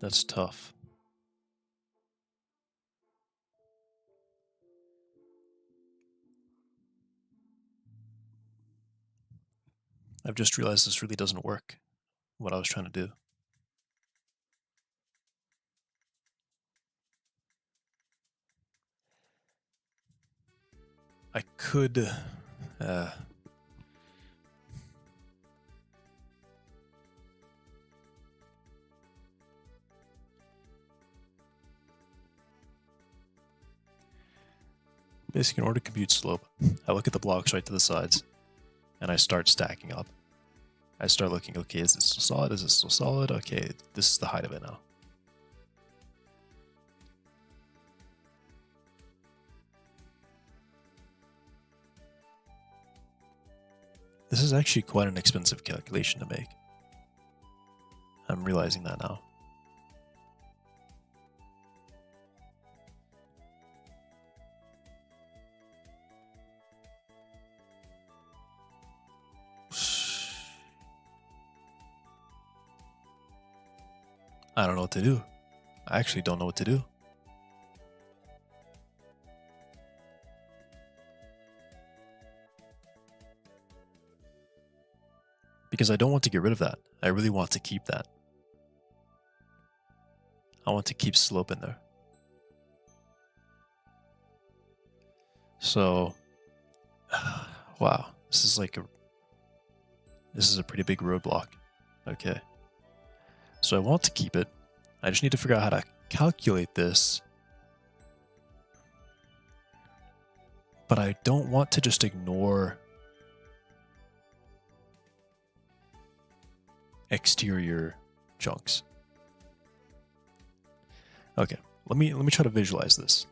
That's tough. I've just realized this really doesn't work, what I was trying to do. I could... Basically, in order to compute slope, I look at the blocks right to the sides, and I start stacking up. I start looking, okay, is this still solid? Is this still solid? Okay, this is the height of it now. This is actually quite an expensive calculation to make. I'm realizing that now. I don't know what to do. I actually don't know what to do. Because I don't want to get rid of that. I really want to keep that. I want to keep slope in there. So, wow, this is a pretty big roadblock. Okay. So I want to keep it. I just need to figure out how to calculate this. But I don't want to just ignore exterior chunks. Okay, let me try to visualize this.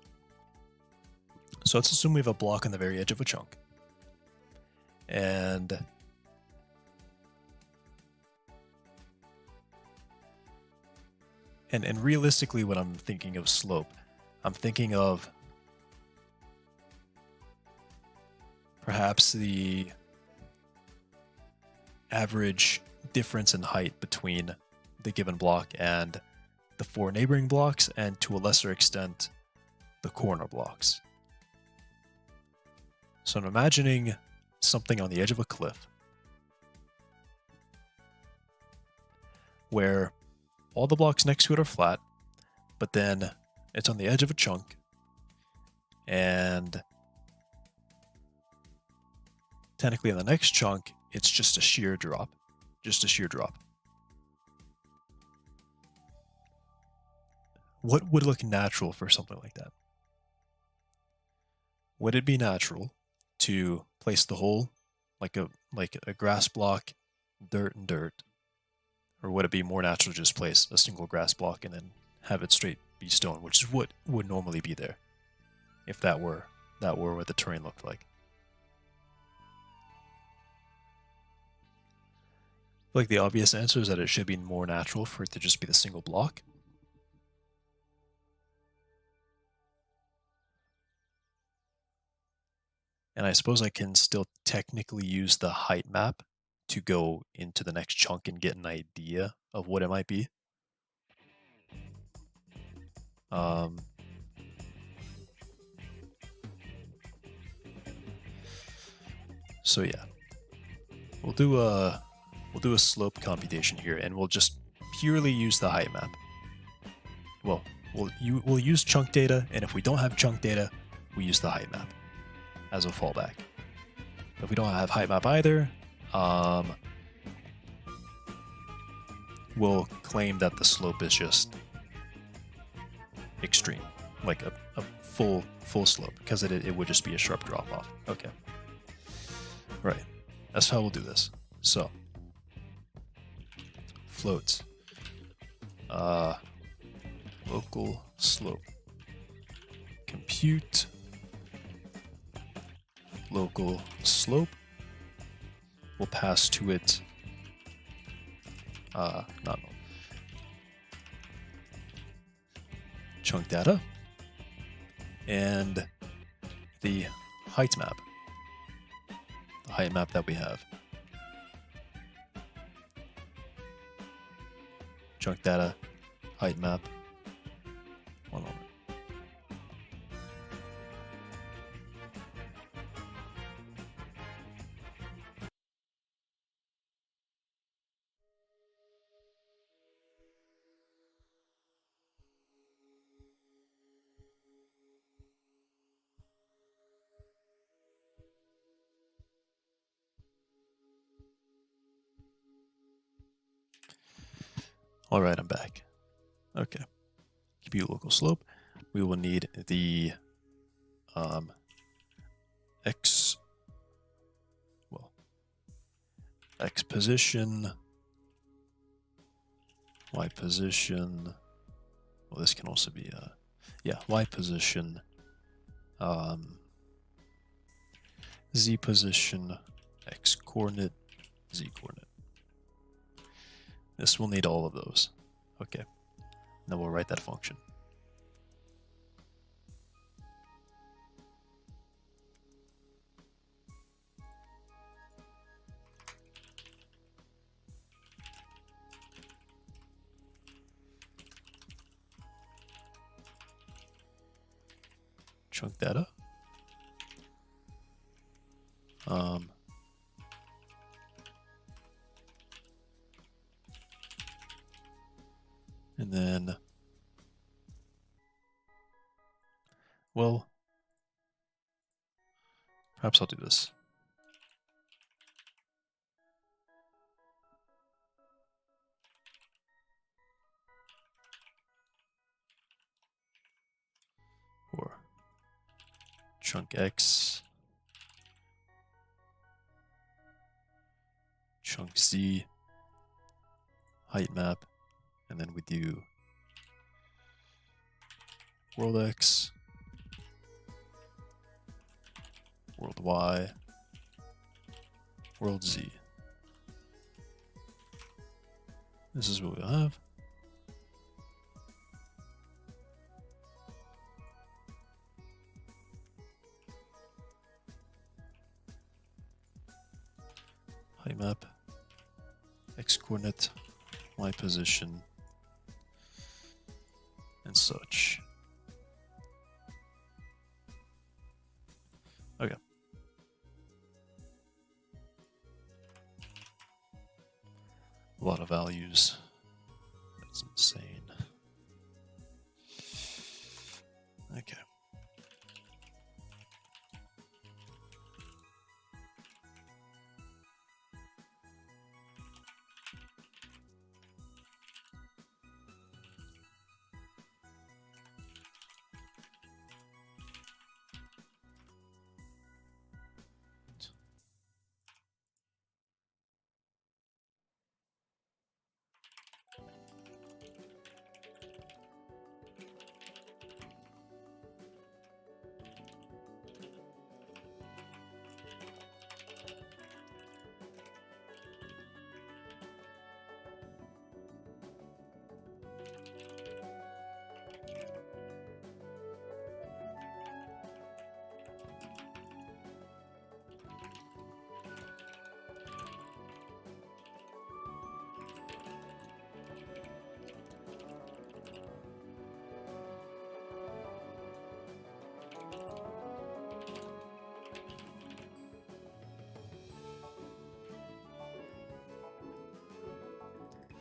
So let's assume we have a block on the very edge of a chunk. And realistically, when I'm thinking of slope, I'm thinking of perhaps the average difference in height between the given block and the 4 neighboring blocks, and to a lesser extent, the corner blocks. So I'm imagining something on the edge of a cliff where all the blocks next to it are flat, but then it's on the edge of a chunk, and technically on the next chunk, it's just a sheer drop. Just a sheer drop. What would look natural for something like that? Would it be natural to place the whole like a grass block, dirt and dirt? Or would it be more natural to just place a single grass block and then have it straight be stone, which is what would normally be there if that were what the terrain looked like? Like the obvious answer is that it should be more natural for it to just be the single block. And I suppose I can still technically use the height map to go into the next chunk and get an idea of what it might be. So yeah, we'll do a slope computation here, and we'll just purely use the height map. Well, we'll use chunk data, and if we don't have chunk data, we use the height map as a fallback. If we don't have height map either, we'll claim that the slope is just extreme, like a full slope, because it would just be a sharp drop off. Okay. Right. That's how we'll do this. So floats. Local slope. Compute local slope. We'll pass to it not chunk data and the height map. The height map that we have. Chunk data, height map. One moment. All right, I'm back. Okay. Compute local slope. We will need the x position, y position. Well, this can also be y position, z position, x coordinate, z coordinate. This will need all of those. Okay. Then we'll write that function. Chunk data. And then, well, perhaps I'll do this. Or chunk X, chunk Z, height map, and then we do world X, world Y, world Z. This is what we'll have. Height map, X coordinate, Y position, and such. Okay. A lot of values. That's insane. Okay.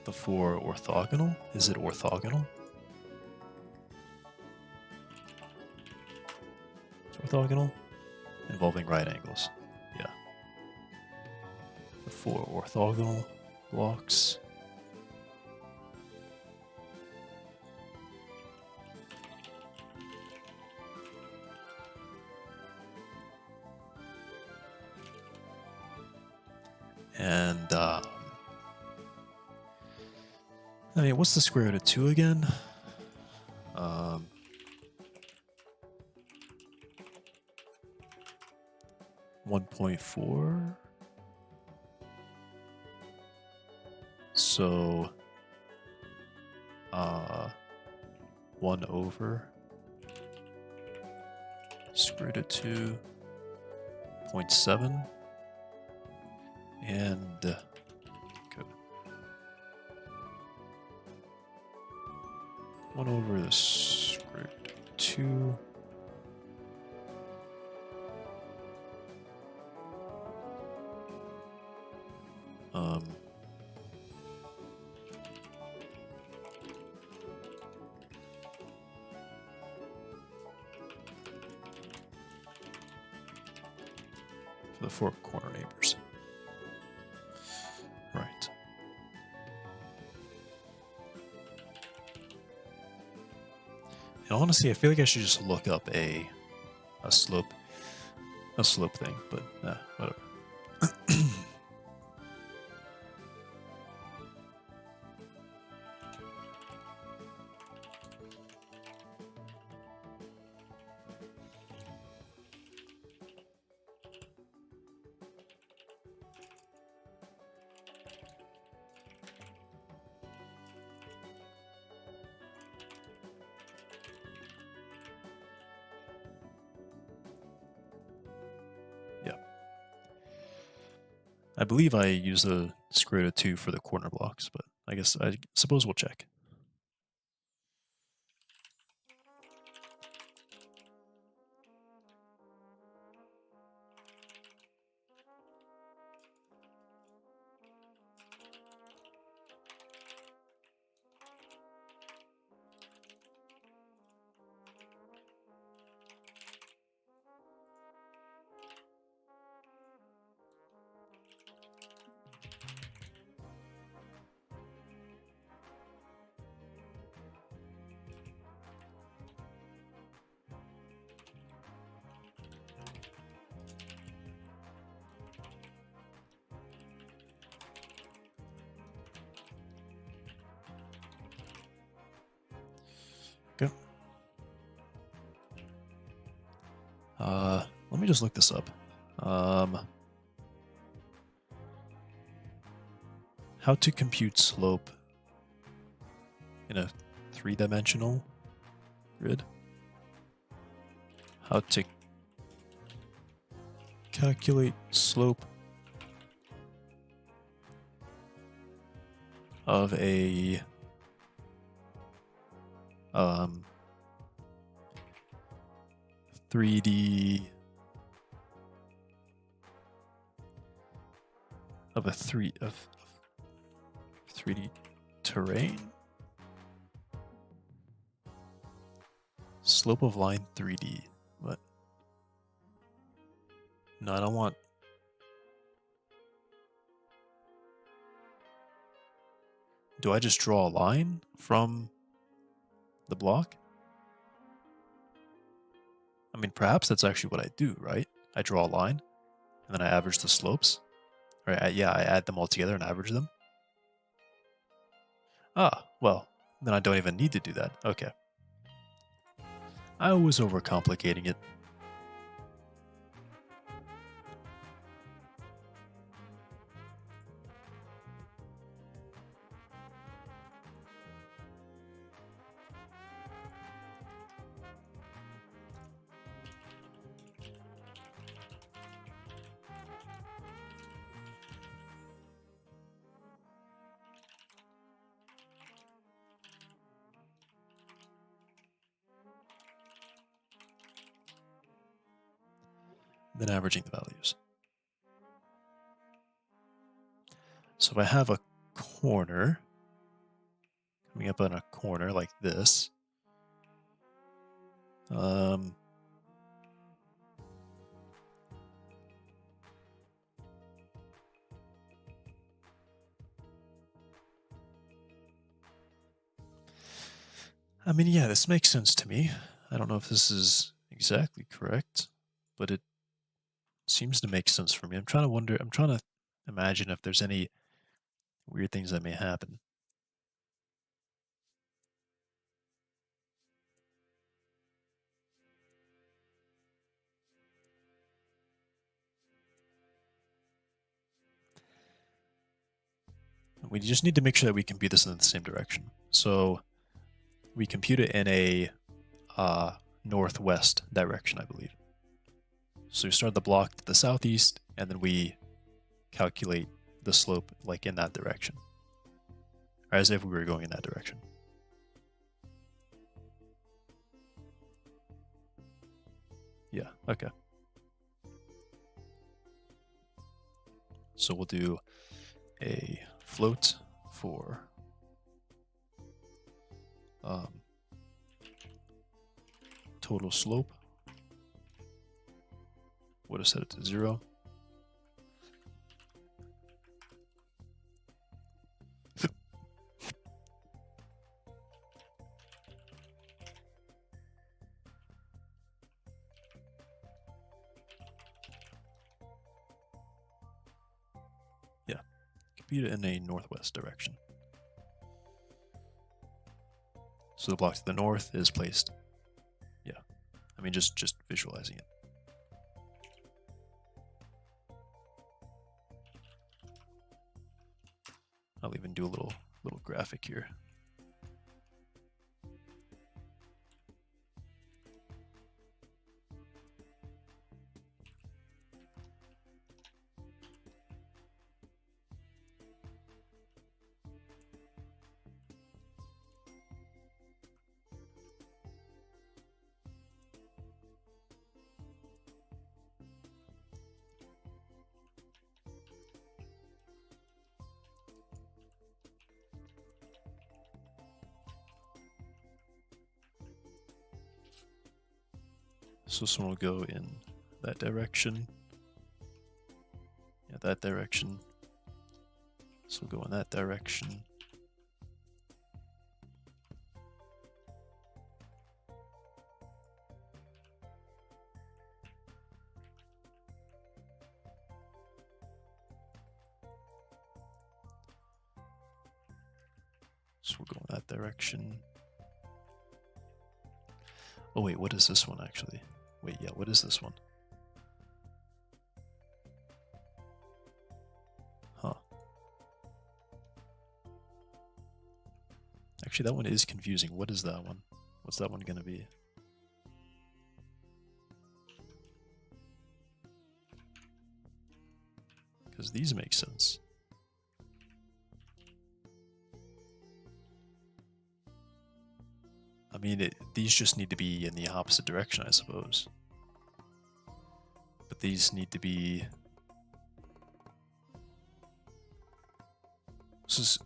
the 4 orthogonal? Is it orthogonal? It's orthogonal? Involving right angles. Yeah. The 4 orthogonal blocks. And, I mean, what's the square root of 2 again? 1.4. So, 1 over square root of 2.7. And, good. 1 over the square root of 2. For the 4 corner neighbors. Right. And honestly, I feel like I should just look up a slope thing, but whatever. I believe I use the square root of 2 for the corner blocks, but I suppose we'll check. Okay. Let me just look this up. How to compute slope in a 3-dimensional grid. How to calculate slope of a 3D of a 3D terrain. Slope of line 3D. What? No, I don't want. Do I just draw a line from the block? I mean, perhaps that's actually what I do, right? I draw a line, and then I average the slopes. Right? I add them all together and average them. Ah, well, then I don't even need to do that. Okay. I was overcomplicating it. Then averaging the values. So if I have a corner, coming up on a corner like this. I mean, yeah, this makes sense to me. I don't know if this is exactly correct, but it seems to make sense for me. I'm trying to imagine if there's any weird things that may happen. We just need to make sure that we compute this in the same direction. So we compute it in a northwest direction, I believe. So we start the block to the southeast, and then we calculate the slope like in that direction, or as if we were going in that direction. Yeah, okay. So we'll do a float for total slope. We'll just set it to 0. Yeah, compute it in a northwest direction. So the block to the north is placed. Yeah, I mean just visualizing it. I'll even do a little graphic here. So this one will go in that direction. Yeah, that direction. This will go in that direction. So we'll go in that direction. Oh wait, what is this one actually? Wait, yeah, what is this one? Huh. Actually, that one is confusing. What is that one? What's that one gonna be? Because these make sense. I mean, these just need to be in the opposite direction, I suppose. But these need to be... This is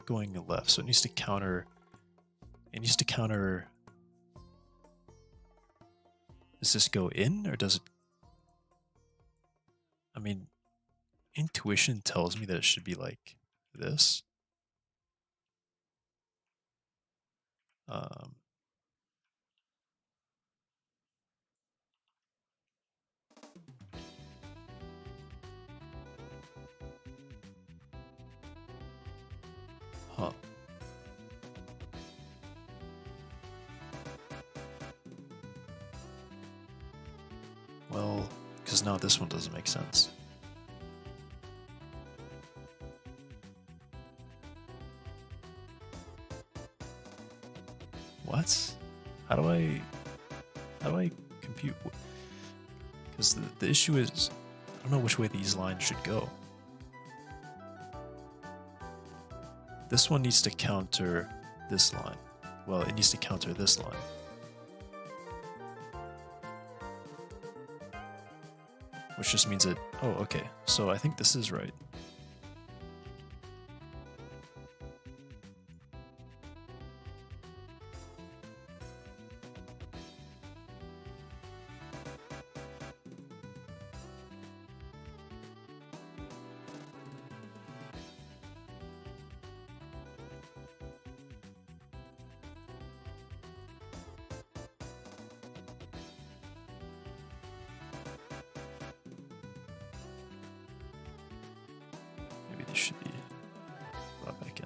going left, so it needs to counter... It needs to counter... Does this go in, or does it... I mean, intuition tells me that it should be like this. Huh. Well, because now this one doesn't make sense. What? How do I compute? Because the issue is, I don't know which way these lines should go. This one needs to counter this line. Well, it needs to counter this line. Which just means that, oh, okay, so I think this is right. should be brought back in.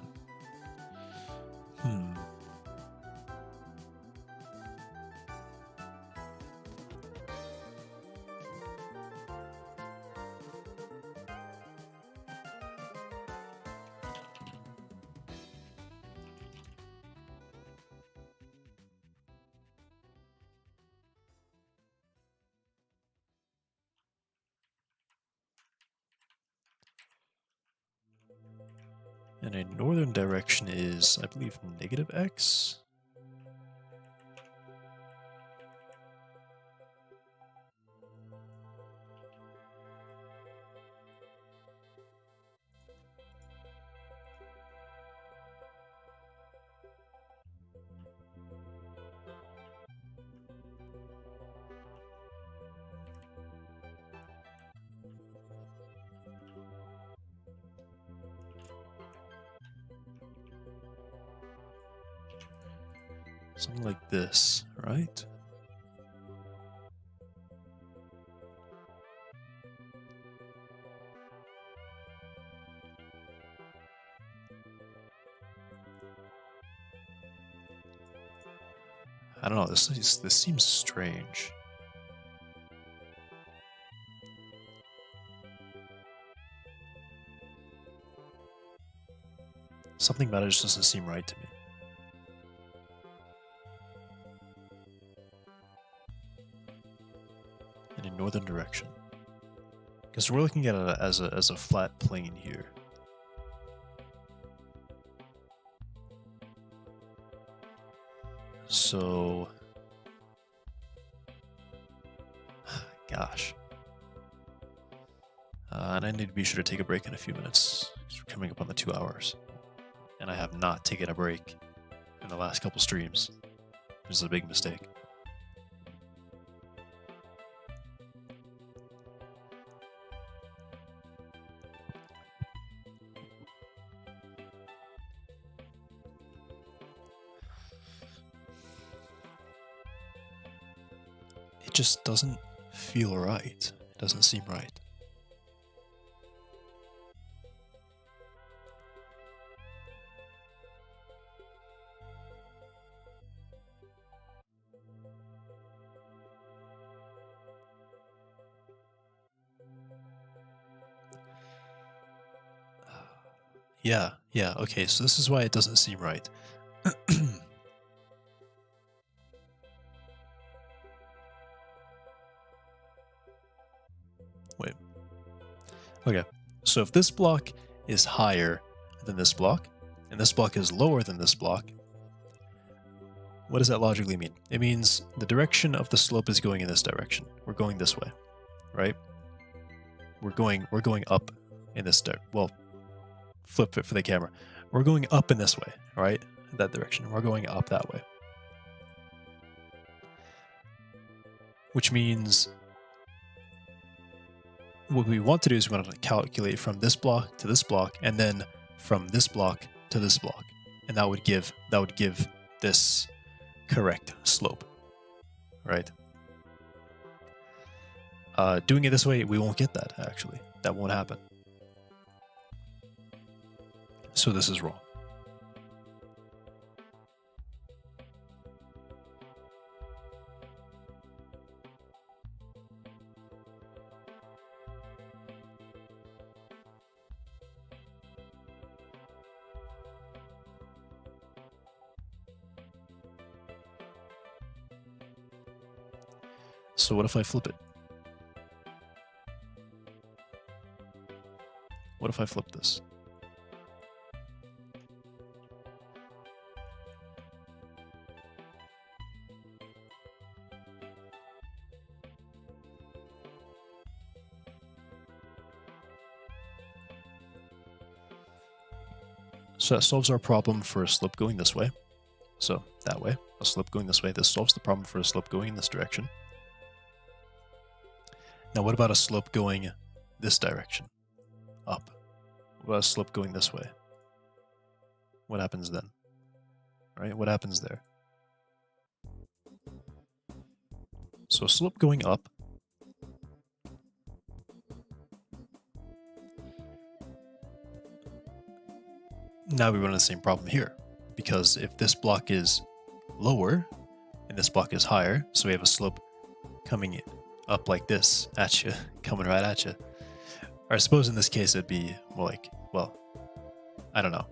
And a northern direction is, I believe, negative X. Something like this, right? I don't know, this seems strange. Something about it just doesn't seem right to me. In a northern direction. Because we're looking at it as a flat plane here. So, gosh. And I need to be sure to take a break in a few minutes. We're coming up on the 2 hours. And I have not taken a break in the last couple streams. This is a big mistake. It just doesn't feel right. It doesn't seem right. Yeah, okay, so this is why it doesn't seem right. Wait. Okay, so if this block is higher than this block, and this block is lower than this block, what does that logically mean? It means the direction of the slope is going in this direction. We're going this way, right? We're going up in this direction. Well, flip it for the camera. We're going up in this way, right? That direction. We're going up that way. Which means what we want to do is we want to calculate from this block to this block, and then from this block to this block, and that would give this correct slope, right? Doing it this way, we won't get that. Actually, that won't happen. So this is wrong. So what if I flip it? What if I flip this? So that solves our problem for a slope going this way. So that way, a slope going this way. This solves the problem for a slope going in this direction. Now what about a slope going this direction? Up. What about a slope going this way? What happens then? Right? What happens there? So a slope going up now we run the same problem here, because if this block is lower and this block is higher, so we have a slope coming up like this at you, coming right at you. Or I suppose in this case it'd be more like, well, I don't know.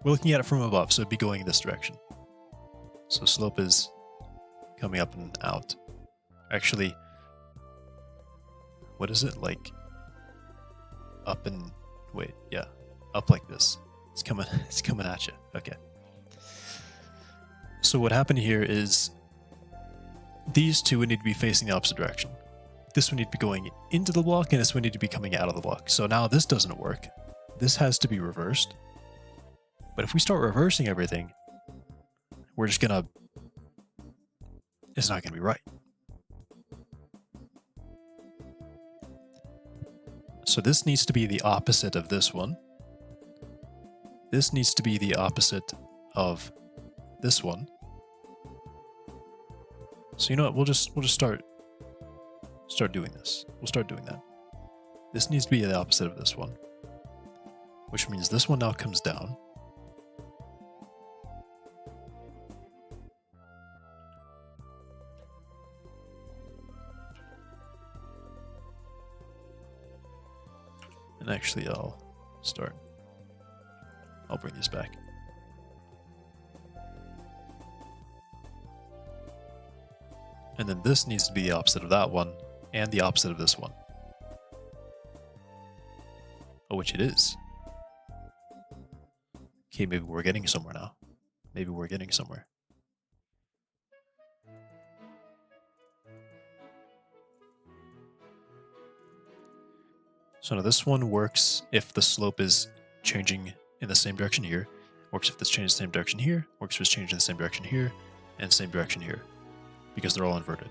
We're looking at it from above, so it'd be going in this direction. So slope is coming up and out. Actually, what is it like? Up and wait, yeah, up like this. It's coming at you. Okay. So what happened here is these two would need to be facing the opposite direction. This would need to be going into the block, and this would need to be coming out of the block. So now this doesn't work. This has to be reversed. But if we start reversing everything, we're just gonna... it's not gonna be right. So this needs to be the opposite of this one. This needs to be the opposite of this one. So you know what? We'll just start doing this. We'll start doing that. This needs to be the opposite of this one, which means this one now comes down. And actually, I'll bring these back. And then this needs to be the opposite of that one, and the opposite of this one. Oh, which it is. Okay, maybe we're getting somewhere now. Maybe we're getting somewhere. So now this one works if the slope is changing in the same direction here, works if it's changing the same direction here, works if it's changing the same direction here, and same direction here, because they're all inverted.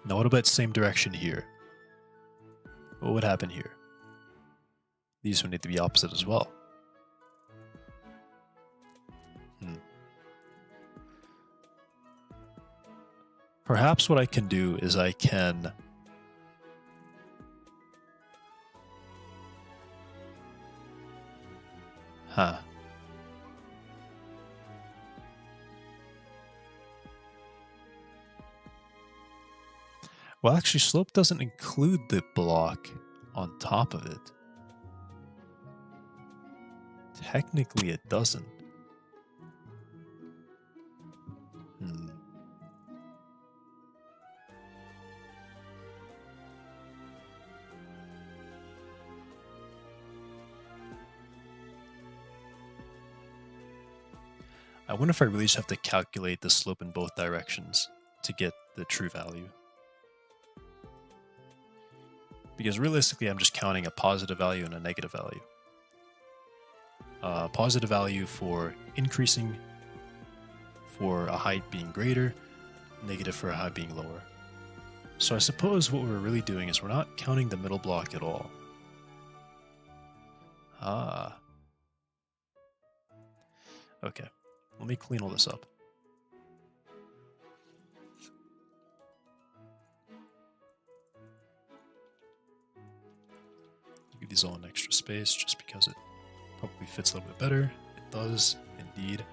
Now what about same direction here? What would happen here? These would need to be opposite as well. Perhaps what I can do is I can... Well, actually, slope doesn't include the block on top of it. Technically, it doesn't. I wonder if I really just have to calculate the slope in both directions to get the true value. Because realistically, I'm just counting a positive value and a negative value. Positive value for increasing, for a height being greater, negative for a height being lower. So I suppose what we're really doing is we're not counting the middle block at all. Okay, let me clean all this up. Give these all an extra space just because it probably fits a little bit better. It does, indeed.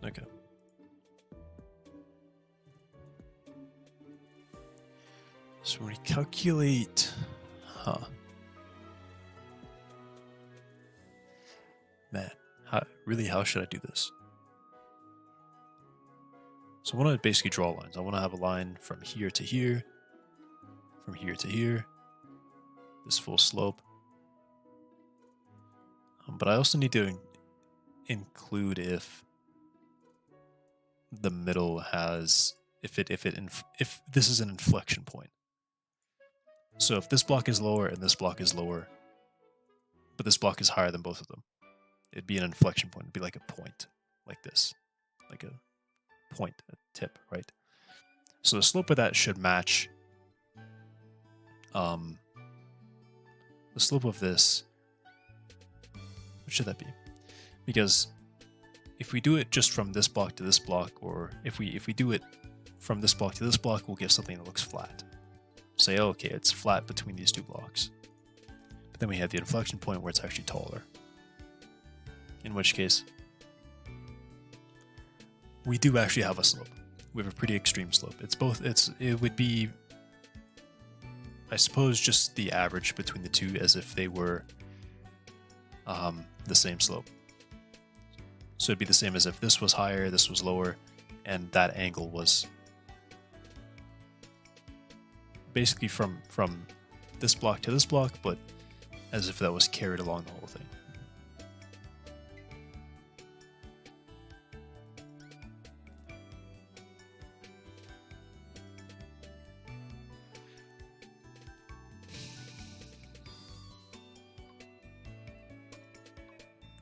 Okay. So when we calculate, man, how should I do this? So I want to basically draw lines. I want to have a line from here to here, from here to here, this full slope. But I also need to include if the middle has, if this is an inflection point. So if this block is lower and this block is lower, but this block is higher than both of them, it'd be an inflection point. It'd be like a point, like this, like a point, a tip, right? So the slope of that should match the slope of this. What should that be? Because if we do it just from this block to this block, or if we do it from this block to this block, we'll get something that looks flat. Say, oh, okay, it's flat between these two blocks. But then we have the inflection point where it's actually taller. In which case, we do actually have a slope. We have a pretty extreme slope. It would be, I suppose, just the average between the two, as if they were the same slope. So it'd be the same as if this was higher, this was lower, and that angle was basically from this block to this block, but as if that was carried along the whole thing.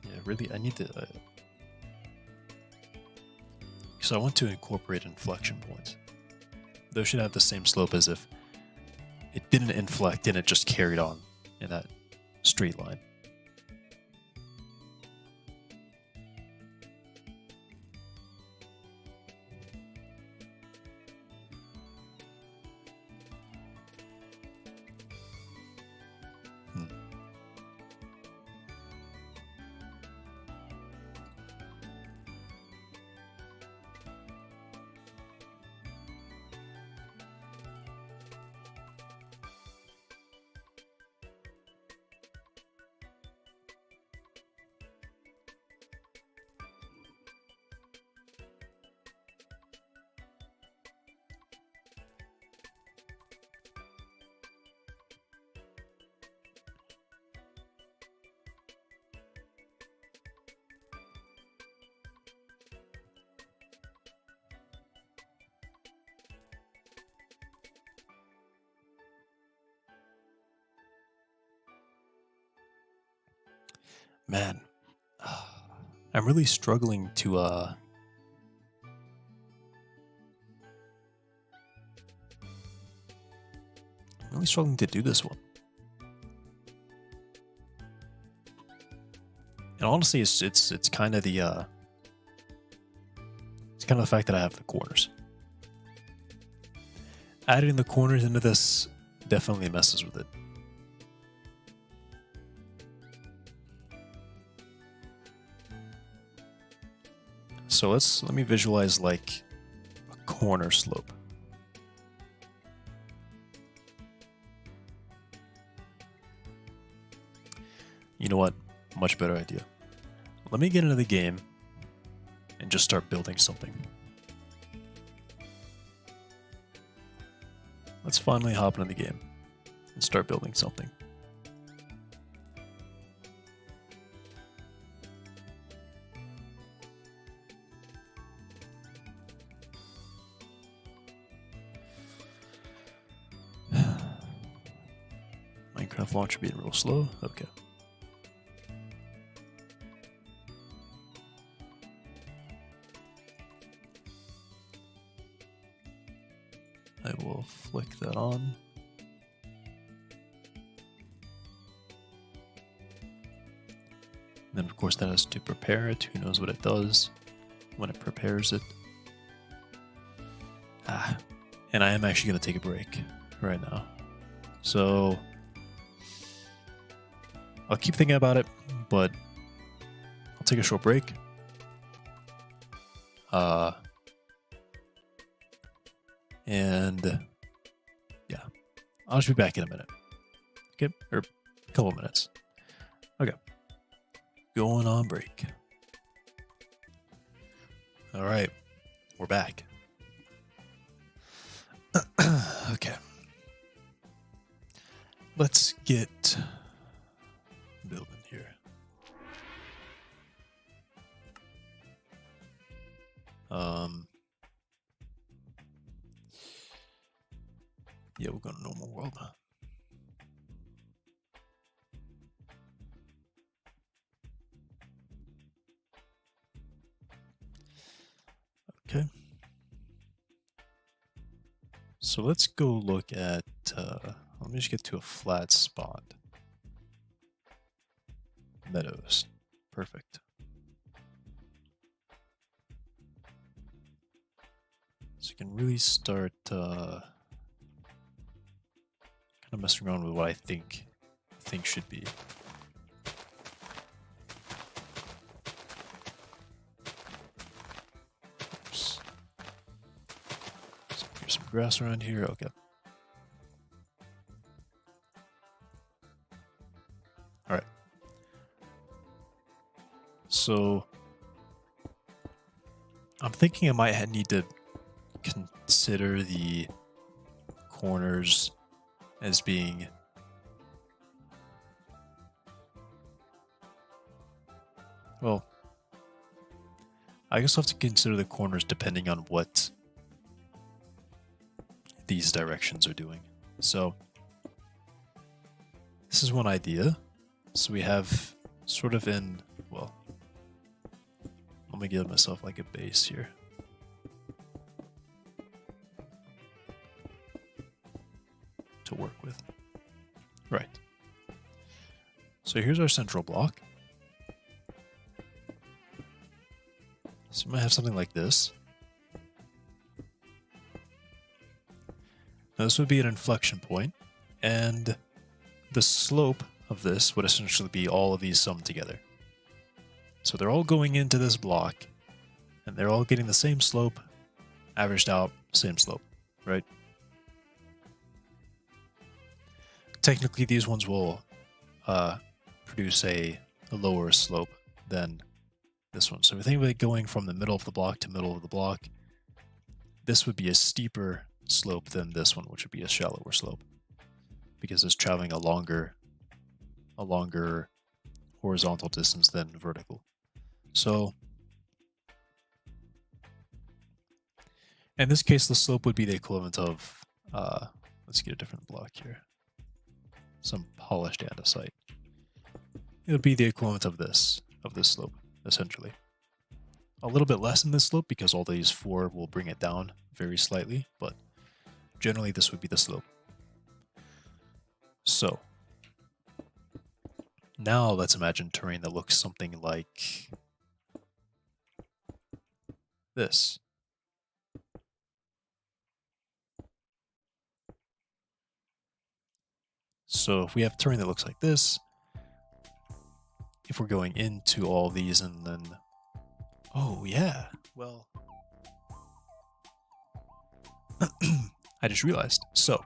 Yeah, really, I need to... so I want to incorporate inflection points. Those should have the same slope as if it didn't inflect and it just carried on in that straight line. Man, I'm really struggling to I'm really struggling to do this one. And honestly, it's kind of the it's kind of the fact that I have the corners. Adding the corners into this definitely messes with it. So let me visualize like a corner slope. You know what? Much better idea. Let me get into the game and just start building something. Let's finally hop into the game and start building something. Minecraft launcher being real slow. Okay. I will flick that on. And then of course that has to prepare it. Who knows what it does when it prepares it. And I am actually going to take a break right now. So I'll keep thinking about it, but I'll take a short break. And yeah, I'll just be back in a minute. Okay, or a couple minutes. Okay, going on break. All right, we're back. Okay, let's get building here. Yeah, we're going to normal world. Okay. So let's go look at, let me just get to a flat spot. Meadows. Perfect. So you can really start kind of messing around with what I think should be. Oops. So here's some grass around here. Okay. All right. So I'm thinking I might need to consider the corners as being well, I guess I'll have to consider the corners depending on what these directions are doing. So this is one idea. So we have sort of in, well, let me give myself like a base here. To work with. Right. So here's our central block. So we might have something like this. Now this would be an inflection point, and the slope of this would essentially be all of these summed together. So they're all going into this block, and they're all getting the same slope, averaged out, same slope, right? Technically, these ones will produce a lower slope than this one. So if we think of it going from the middle of the block to middle of the block, this would be a steeper slope than this one, which would be a shallower slope, because it's traveling a longer horizontal distance than vertical. So in this case, the slope would be the equivalent of, let's get a different block here, some polished andesite. It would be the equivalent of this slope, essentially. A little bit less than this slope because all these four will bring it down very slightly, but generally this would be the slope. So now let's imagine terrain that looks something like this. So if we have terrain that looks like this, if we're going into all these and then, oh yeah, well, I just realized. So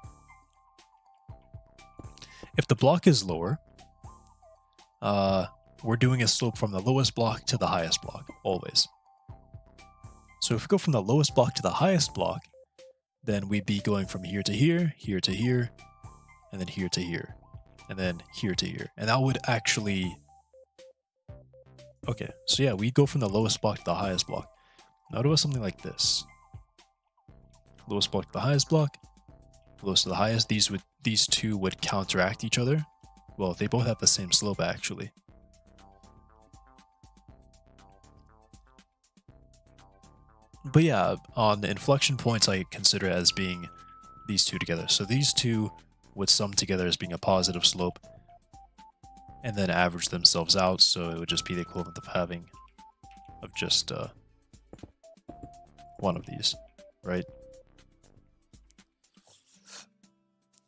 if the block is lower, we're doing a slope from the lowest block to the highest block, always. So if we go from the lowest block to the highest block, then we'd be going from here to here, here to here, and then here to here, and then here to here. And that would actually... Okay, so yeah, we go from the lowest block to the highest block. Now what about something like this? Lowest block to the highest block, lowest to the highest. These two would counteract each other. Well, they both have the same slope, actually. But yeah, on the inflection points, I consider it as being these two together. So these two would sum together as being a positive slope, and then average themselves out, so it would just be the equivalent of having just one of these, right?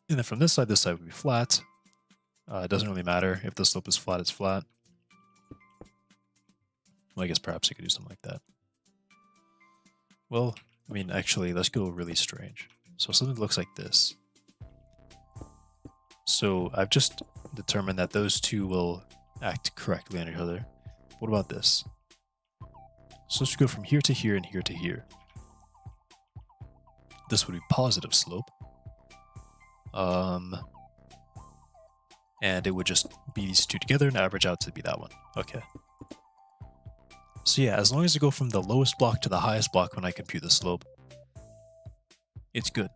And then from this side would be flat. It doesn't really matter if the slope is flat, it's flat. Well, I guess perhaps you could do something like that. Well, I mean, actually, let's go really strange. So something looks like this. So I've just determined that those two will act correctly on each other. What about this? So let's go from here to here and here to here. This would be positive slope. And it would just be these two together and average out to be that one. Okay. So yeah, as long as I go from the lowest block to the highest block when I compute the slope, it's good.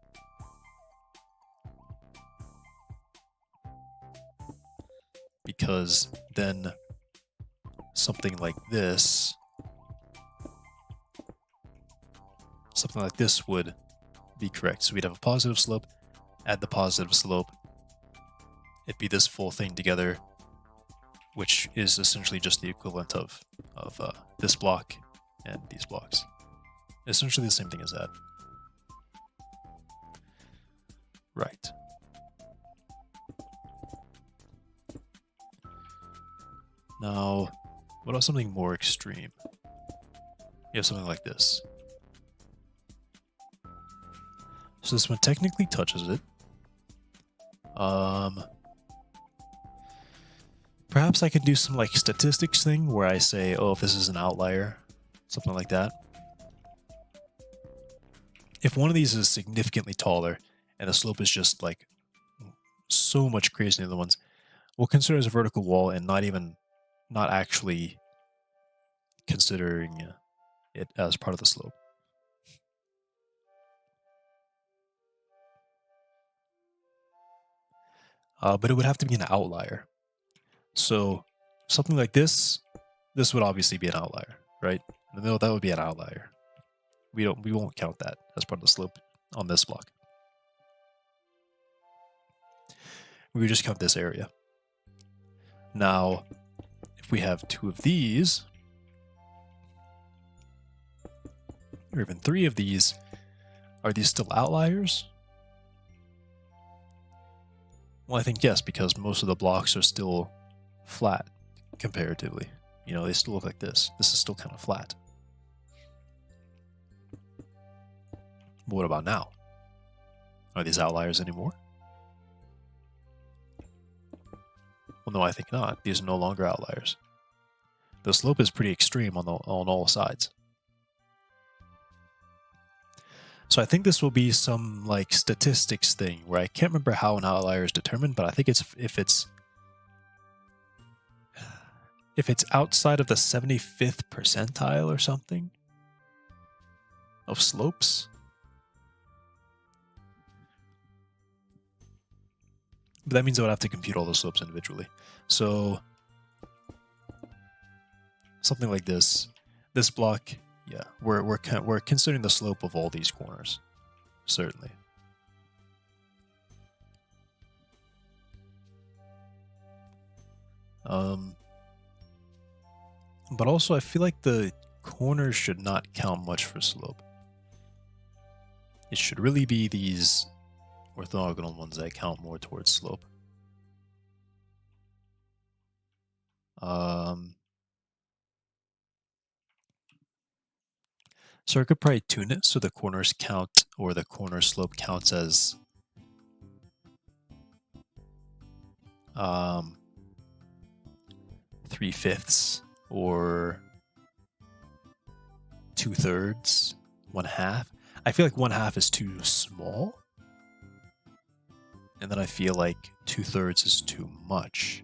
Because then something like this would be correct. So we'd have a positive slope, add the positive slope, it'd be this full thing together, which is essentially just the equivalent of this block and these blocks. Essentially the same thing as that. Right. Now, what about something more extreme? You have something like this. So this one technically touches it. Perhaps I could do some like statistics thing where I say, oh, if this is an outlier, something like that. If one of these is significantly taller and the slope is just like so much crazier than the other ones, we'll consider it as a vertical wall and not actually considering it as part of the slope. But it would have to be an outlier. So something like this would obviously be an outlier, right? In the middle, that would be an outlier. We won't count that as part of the slope on this block. We would just count this area. Now, if we have two of these, or even three of these, are these still outliers? Well, I think yes, because most of the blocks are still flat comparatively. You know, they still look like this. This is still kind of flat. But what about now? Are these outliers anymore? Well, no, I think not. These are no longer outliers. The slope is pretty extreme on all sides. So I think this will be some like statistics thing where I can't remember how an outlier is determined, but I think it's if it's outside of the 75th percentile or something of slopes. But that means I would have to compute all the slopes individually. So something like this. This block, yeah, we're considering the slope of all these corners, certainly. But also I feel like the corners should not count much for slope. It should really be these orthogonal ones that count more towards slope. So I could probably tune it so the corners count, or the corner slope counts as 3/5 or 2/3, 1/2. I feel like 1/2 is too small. And then I feel like 2/3 is too much.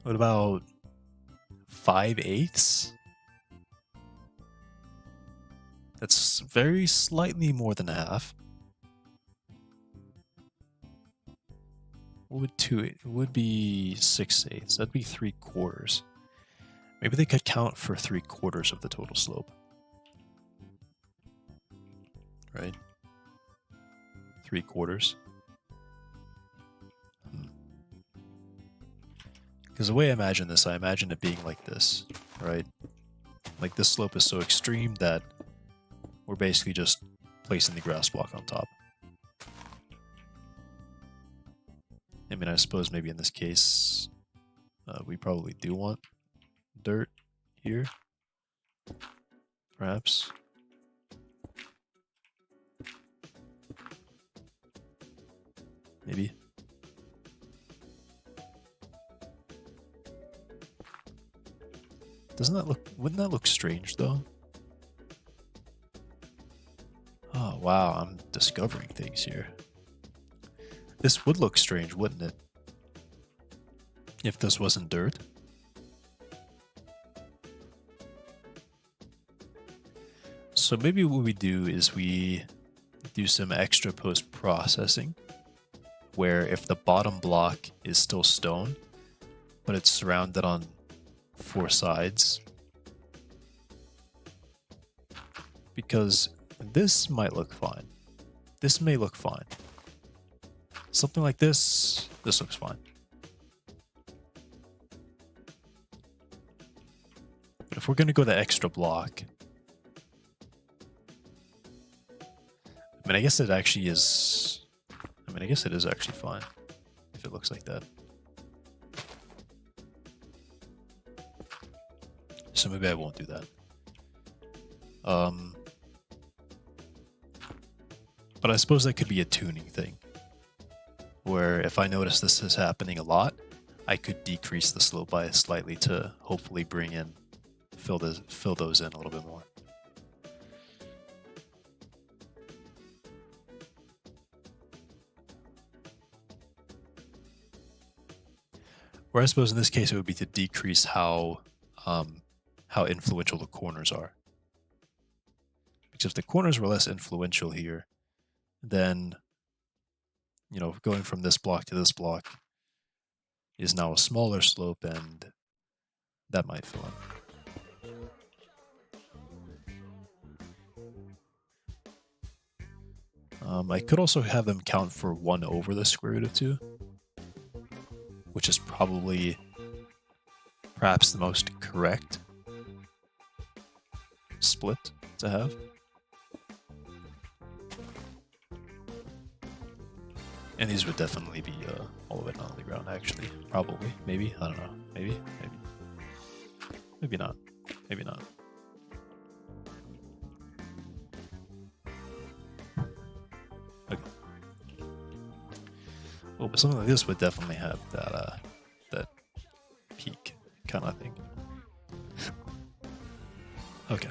What about 5/8? That's very slightly more than half. What would it would be 6/8. That'd be 3/4. Maybe they could count for 3/4 of the total slope. Right? 3/4. Because the way I imagine this, I imagine it being like this, right? Like this slope is so extreme that we're basically just placing the grass block on top. I mean, I suppose maybe in this case, we probably do want dirt here, perhaps. Maybe. Wouldn't that look strange though? Oh wow, I'm discovering things here. This would look strange, wouldn't it? If this wasn't dirt. So maybe what we do is we do some extra post-processing where if the bottom block is still stone, but it's surrounded on 4 sides, because this might look fine. This may look fine. Something like this looks fine. But if if we're going to go the extra block, I mean, I guess it actually is, I mean, I guess it is actually fine if it looks like that. So maybe I won't do that. But I suppose that could be a tuning thing, where if I notice this is happening a lot, I could decrease the slope by slightly to hopefully bring in, fill those in a little bit more. Or I suppose in this case it would be to decrease how influential the corners are. Because if the corners were less influential here, then, you know, going from this block to this block is now a smaller slope, and that might fill in. I could also have them count for 1 over the square root of 2, which is probably perhaps the most correct split to have. And these would definitely be all of it on the ground, actually. Probably. Maybe. I don't know. Maybe. Maybe not. Maybe not. Okay. Well, but something like this would definitely have that that peak kind of thing. Okay.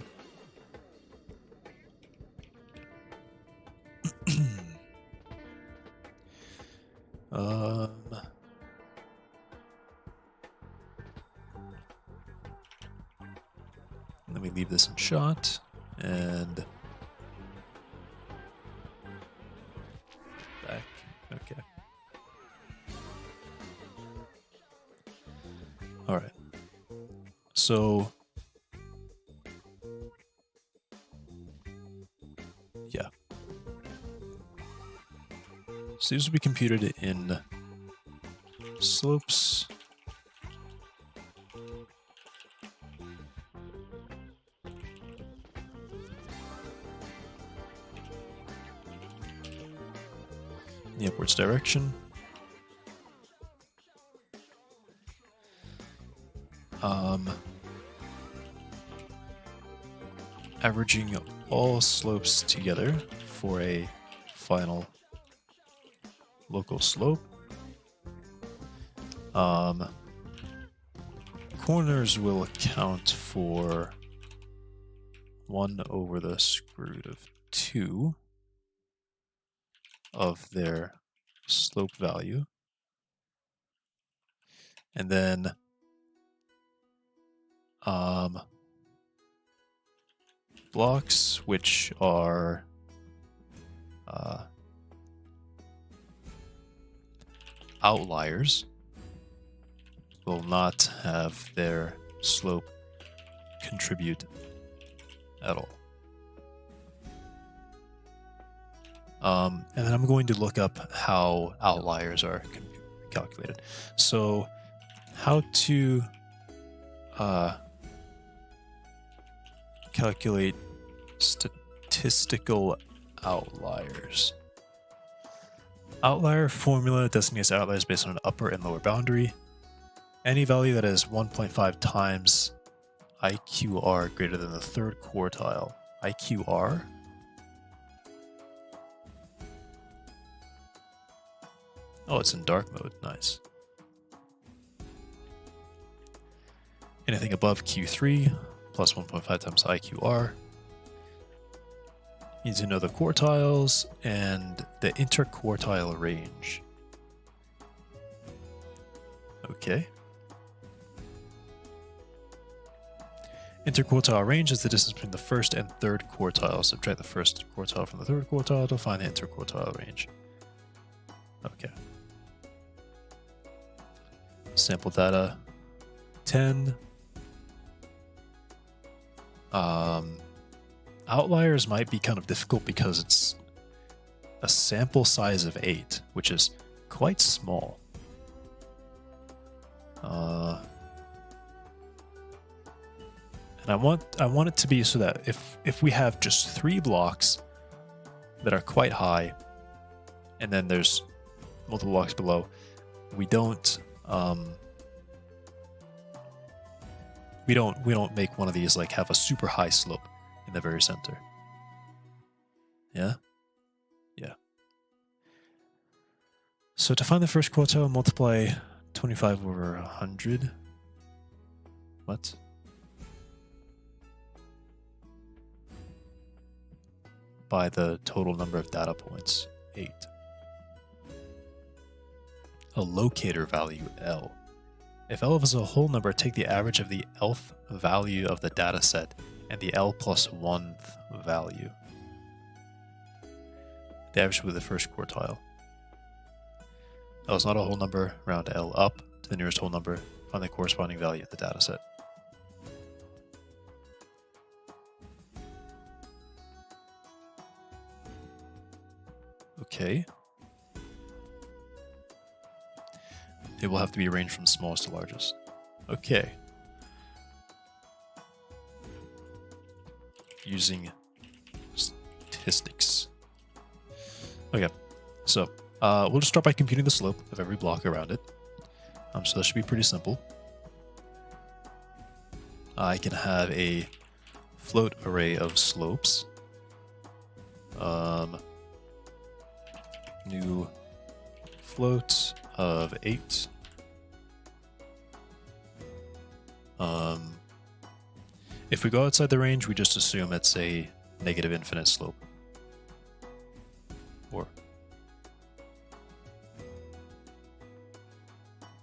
Let me leave this in shot, and back. Okay. All right. So, yeah. So these will be computed in slopes. In the upwards direction. Averaging all slopes together for a final local slope. Corners will account for 1 over the square root of 2 of their slope value. And then blocks which are outliers will not have their slope contribute at all. And then I'm going to look up how outliers are calculated. So how to calculate statistical outliers. Outlier formula designates outliers based on an upper and lower boundary. Any value that is 1.5 times IQR greater than the third quartile. IQR? Oh, it's in dark mode. Nice. Anything above Q3 plus 1.5 times IQR. You need to know the quartiles and the interquartile range. Okay. Interquartile range is the distance between the first and third quartile. Subtract the first quartile from the third quartile to find the interquartile range. Okay. Sample data 10. Outliers might be kind of difficult because it's a sample size of 8, which is quite small. And And I want it to be so that if we have just 3 blocks that are quite high, and then there's multiple blocks below, we don't make one of these like have a super high slope in the very center. Yeah? Yeah. So to find the first quartile, multiply 25 over 100. What? By the total number of data points, 8. A locator value, L. If L is a whole number, take the average of the Lth value of the data set and the L plus 1th value. The average with the first quartile. L is not a whole number, round L up to the nearest whole number, find the corresponding value of the data set. Okay. It will have to be arranged from smallest to largest. Okay. Using statistics. Okay, so we'll just start by computing the slope of every block around it. So that should be pretty simple. I can have a float array of slopes. New float of 8. If we go outside the range, we just assume it's a negative infinite slope. Or,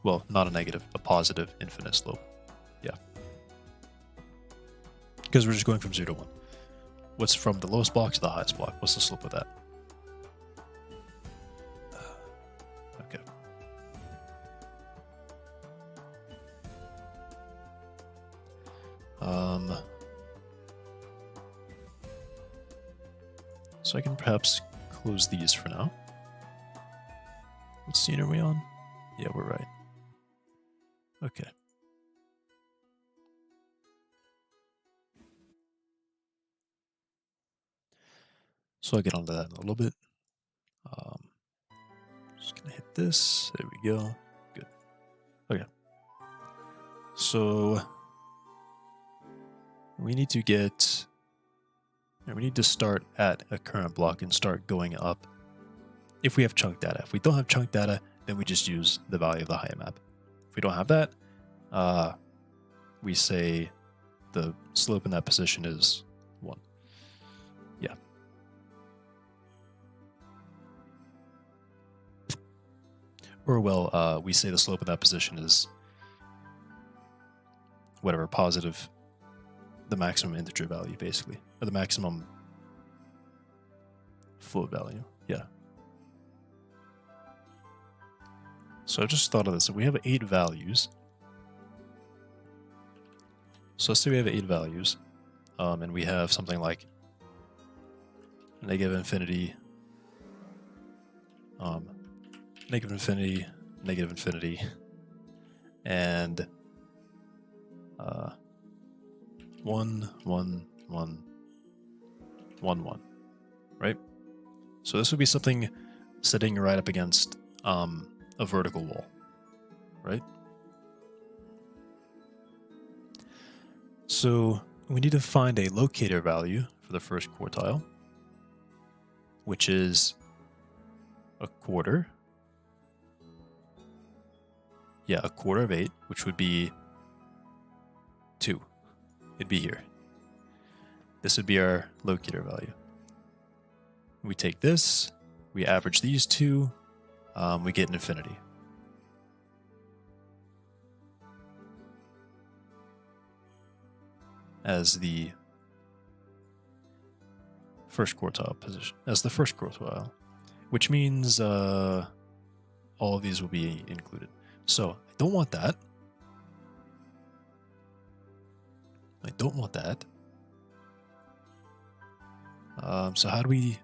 well, not a negative, a positive infinite slope. Yeah. Because we're just going from 0 to 1. What's from the lowest block to the highest block? What's the slope of that? Okay. So I can perhaps close these for now. What scene are we on? Yeah, we're right. Okay. So I'll get onto that in a little bit. Just gonna hit this. There we go. Good. Okay. So we need to start at a current block and start going up if we have chunk data. If we don't have chunk data, then we just use the value of the height map. If we don't have that, we say the slope in that position is 1. Yeah. Or, well, we say the slope in that position is whatever, positive, the maximum integer value, basically. Or the maximum float value. Yeah. So I just thought of this. So we have 8 values. So let's say we have 8 values. And we have something like negative infinity, negative infinity, negative infinity, and 1, 1, 1, 1, 1, right? So this would be something sitting right up against a vertical wall, right? So we need to find a locator value for the first quartile, which is a quarter. Yeah, a quarter of 8, which would be 2. It'd be here. This would be our locator value. We take this, we average these two, we get an infinity. As the first quartile position, which means all of these will be included. So I don't want that. I don't want that. So how do we...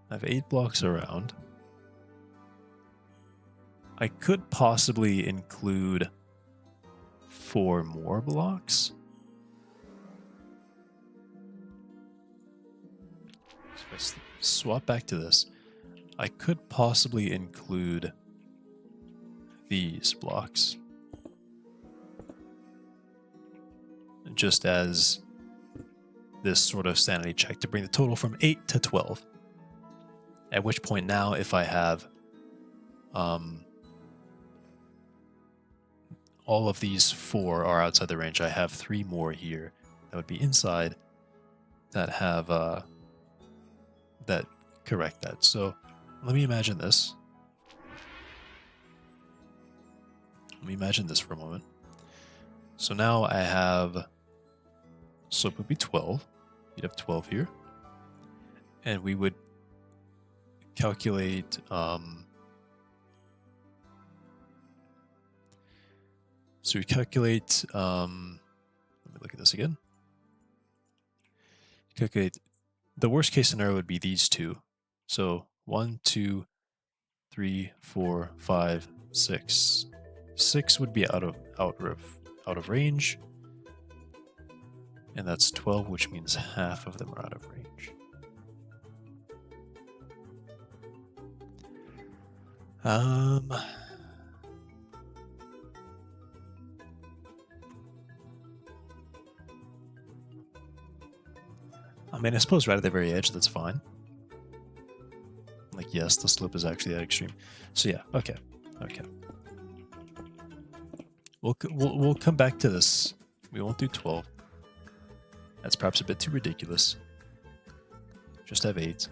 I have 8 blocks around. I could possibly include 4 more blocks. So if I swap back to this, I could possibly include these blocks just as this sort of sanity check to bring the total from 8 to 12. At which point now, if I have all of these 4 are outside the range, I have 3 more here that would be inside that have that correct that. So let me imagine this. Let me imagine this for a moment. So now I have slope would be 12. You'd have 12 here. And we would calculate so we calculate let me look at this again. Calculate the worst case scenario would be these two. So 1, 2, 3, 4, 5, 6. 6 would be out of range. And that's 12, which means half of them are out of range. I mean, I suppose right at the very edge, that's fine. Like, yes, the slope is actually that extreme. So yeah, okay. We'll come back to this. We won't do 12. That's perhaps a bit too ridiculous. Just have 8.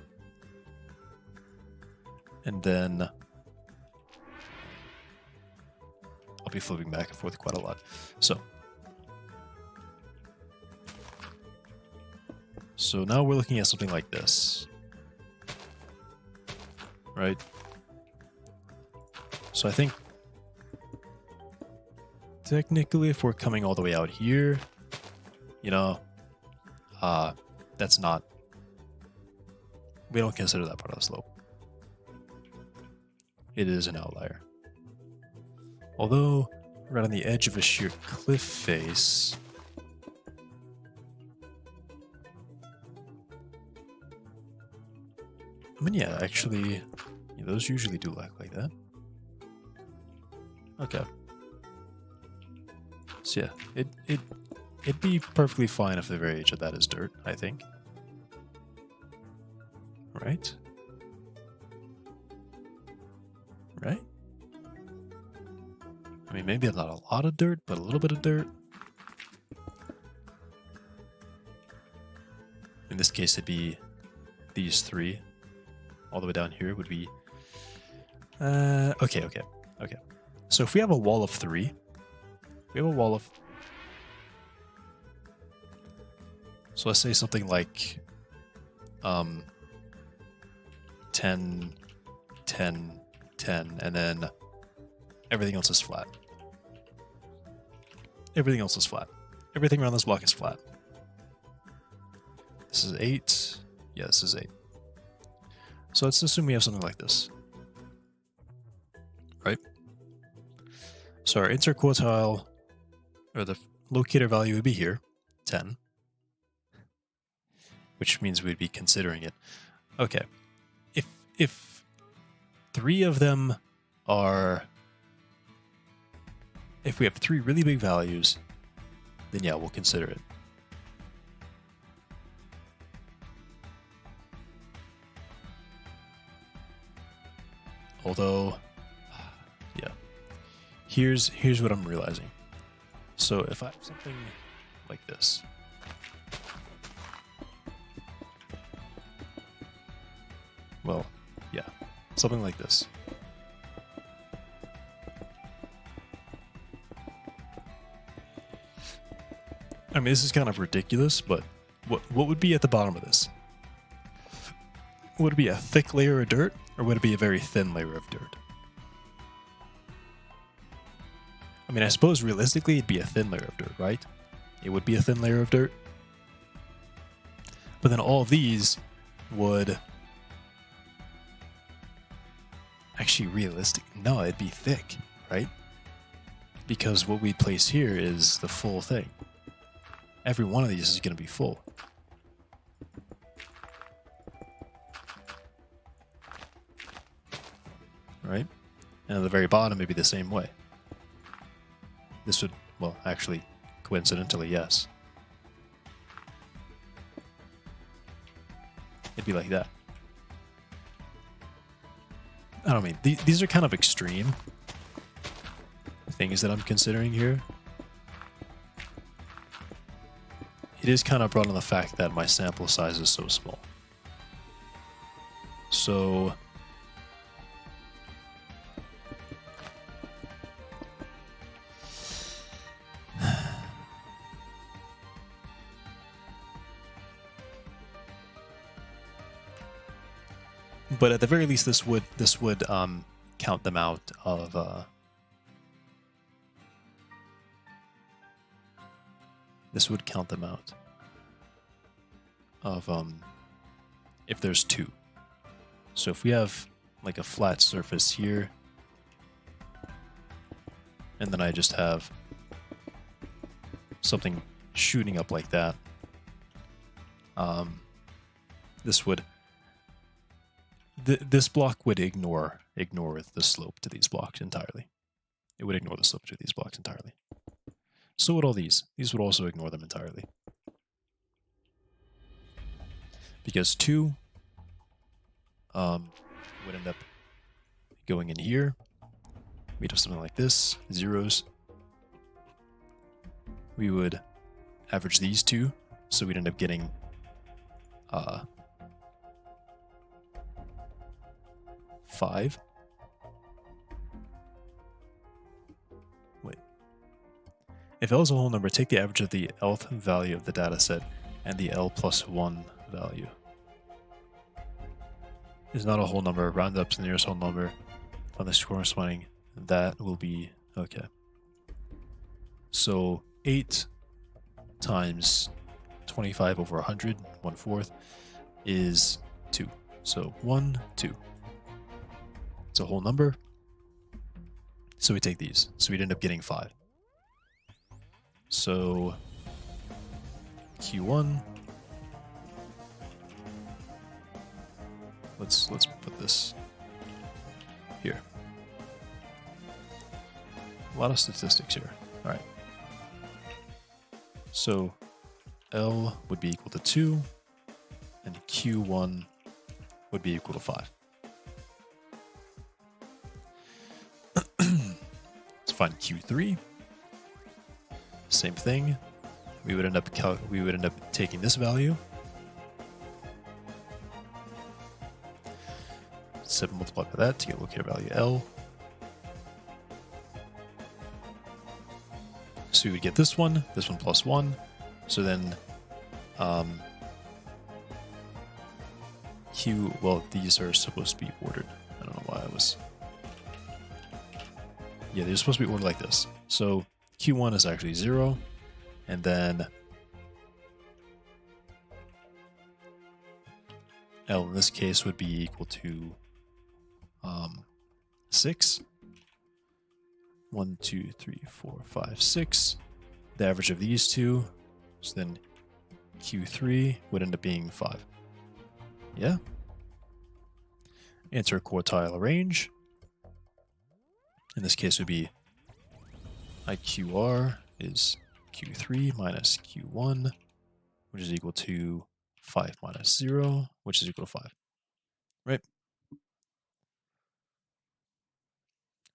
And then I'll be flipping back and forth quite a lot. So now we're looking at something like this. Right? So I think technically if we're coming all the way out here, you know, that's not, we don't consider that part of the slope. It is an outlier. Although, right on the edge of a sheer cliff face, I mean, yeah, actually, those usually do look like that. Okay. So yeah, it'd be perfectly fine if the very edge of that is dirt, I think. Right? Right? I mean, maybe not a lot of dirt, but a little bit of dirt. In this case, it'd be these 3. All the way down here would be... Okay. So if we have a wall of 3, we have a wall of... So let's say something like 10, 10, 10, and then everything else is flat. Everything else is flat. Everything around this block is flat. This is 8. Yeah, this is 8. So let's assume we have something like this. Right? So our interquartile, or the locator value would be here, 10. Which means we'd be considering it. Okay. If 3 of them are... If we have 3 really big values, then yeah, we'll consider it. Although, yeah, here's what I'm realizing. So if I have something like this, well, yeah, something like this. I mean, this is kind of ridiculous, but what would be at the bottom of this? Would it be a thick layer of dirt, or would it be a very thin layer of dirt? I mean, I suppose realistically it'd be a thin layer of dirt, right? It would be a thin layer of dirt. But then all of these would actually realistic. No, it'd be thick, right? Because what we place here is the full thing. Every one of these is going to be full. Right? And at the very bottom, it'd be the same way. This would, well, actually, coincidentally, yes. It'd be like that. I don't mean, these are kind of extreme things that I'm considering here. It is kind of brought on the fact that my sample size is so small. So but at the very least, this would count them out of this would count them out of if there's two. So if we have like a flat surface here, and then I just have something shooting up like that, this would this block would ignore the slope to these blocks entirely. It would ignore the slope to these blocks entirely. So would all these. These would also ignore them entirely. Because 2 would end up going in here. We'd have something like this, zeros. We would average these two, so we'd end up getting 5. Wait. If L is a whole number, take the average of the Lth value of the data set and the L plus 1 value. Is not a whole number, round up to the nearest whole number on the corresponding. That will be okay. So 8 times 25 over 100, 1/4, is 2. So 1, 2. It's a whole number. So we take these. So we'd end up getting 5. So Q1. Let's put this here. A lot of statistics here. All right. So L would be equal to 2, and Q1 would be equal to 5. Let's find Q3. Same thing. We would end up taking this value. 7 multiplied by that to get locator value L. So we would get this one plus 1. So then Q, well, these are supposed to be ordered. I don't know why I was... Yeah, they're supposed to be ordered like this. So Q1 is actually 0, and then L in this case would be equal to 6. 1, 2, 3, 4, 5, 6. The average of these two, so then Q3 would end up being 5. Yeah. Answer quartile range. In this case, it would be IQR is Q3 minus Q1, which is equal to 5 minus 0, which is equal to 5. Right?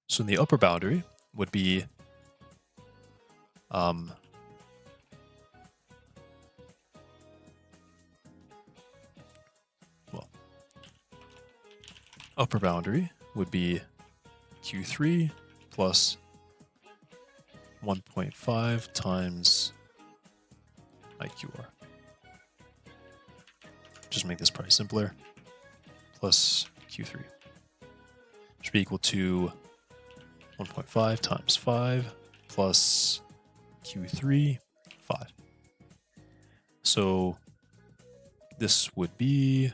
So in the upper boundary would be upper boundary would be Q3 plus 1.5 times IQR. Just make this probably simpler. Plus Q3 should be equal to 1.5 times 5 plus Q3, 5. So this would be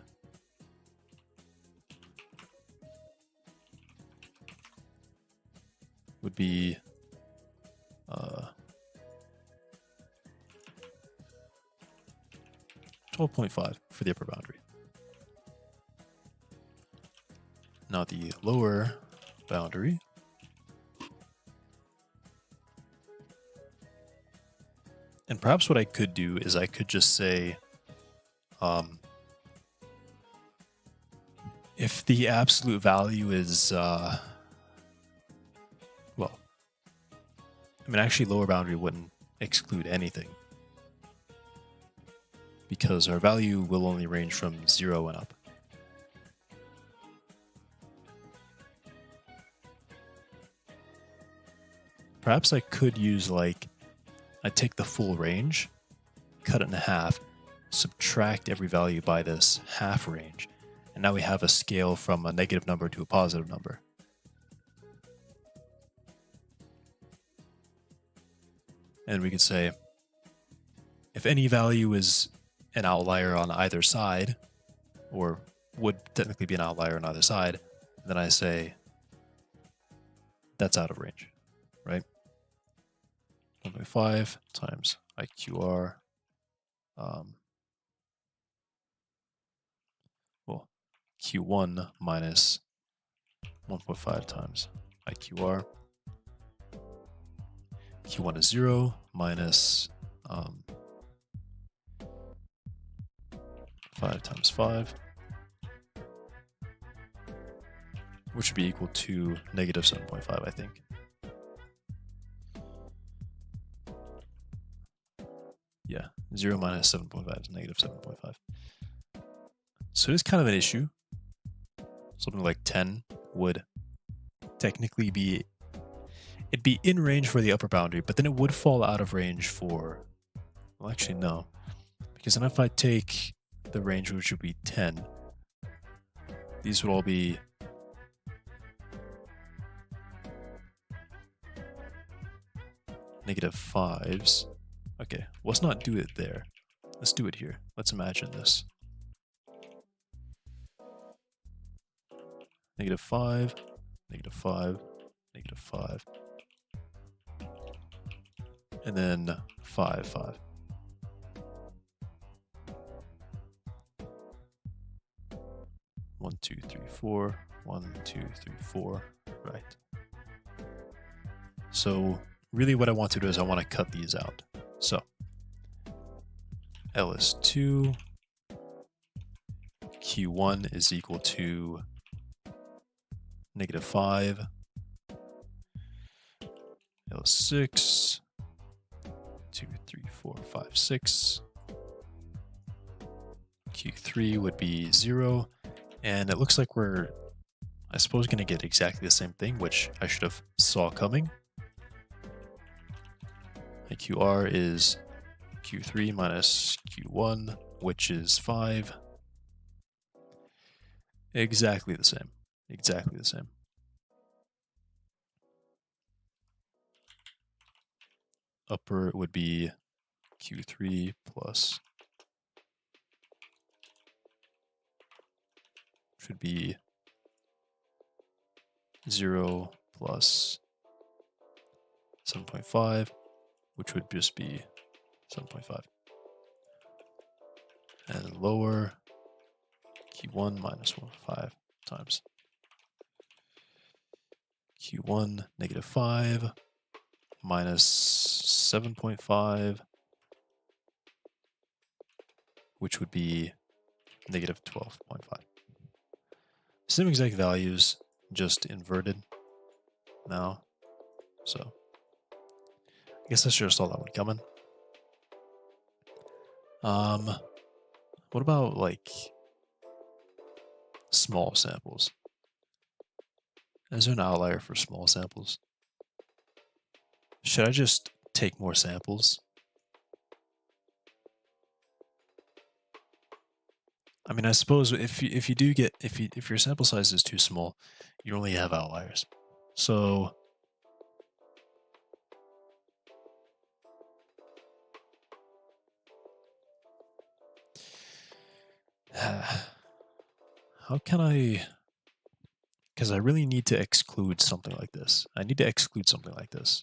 would be 12.5 for the upper boundary. Now the lower boundary and perhaps what I could do is I could just say if the absolute value is well, I mean actually lower boundary wouldn't exclude anything because our value will only range from 0 and up. Perhaps I could use like, I take the full range, cut it in half, subtract every value by this half range, and now we have a scale from a negative number to a positive number. And we could say, if any value is an outlier on either side, or would technically be an outlier on either side, then I say that's out of range, right? 1.5 times IQR, well, Q1 minus 1.5 times IQR. Q1 is 0 minus 5 times 5, which would be equal to negative 7.5, I think. Yeah, 0 minus 7.5 is negative 7.5. So it's kind of an issue. Something like 10 would technically be, it'd be in range for the upper boundary, but then it would fall out of range for, well, actually no, because then if I take the range, which would be 10, these would all be negative 5s. Okay, let's not do it there. Let's do it here. Let's imagine this. Negative 5, negative 5, negative 5, and then 5, 5. One, two, three, four. 1, 2, 3, 4. Right. So really what I want to do is I want to cut these out. So L is 2. Q1 is equal to negative 5. L is 6. 2, 3, 4, 5, 6. Q3 would be 0. And it looks like we're, I suppose, going to get exactly the same thing, which I should have saw coming. IQR is Q3 minus Q1, which is 5. Exactly the same. Exactly the same. Upper would be Q3 plus, should be 0 plus 7.5, which would just be 7.5. And lower, Q1 minus 1.5 times Q1 negative 5 minus 7.5, which would be negative 12.5. Same exact values, just inverted now. So I guess I should have saw that one coming. What about like small samples? Is there an outlier for small samples? Should I just take more samples? I mean, I suppose if you do get, if your sample size is too small, you only have outliers. So how can I because I really need to exclude something like this. I need to exclude something like this.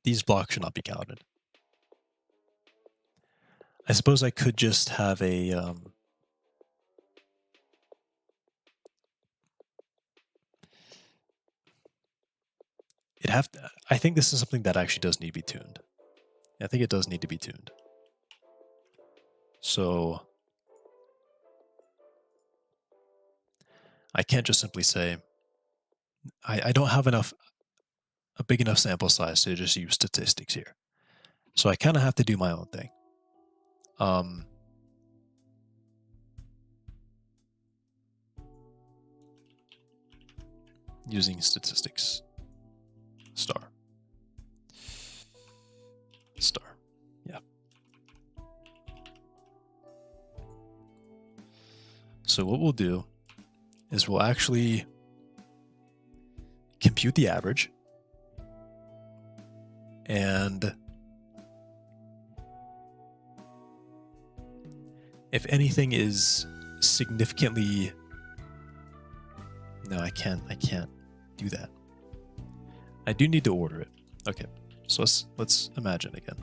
These blocks should not be counted. I suppose I could just have a I think this is something that actually does need to be tuned. I think it does need to be tuned. So I can't just simply say I don't have a big enough sample size to just use statistics here. So I kind of have to do my own thing. Using statistics star. Yeah. So what we'll do is we'll actually compute the average, and if anything is significantly, no, I can't do that. I do need to order it. Okay, so let's imagine again.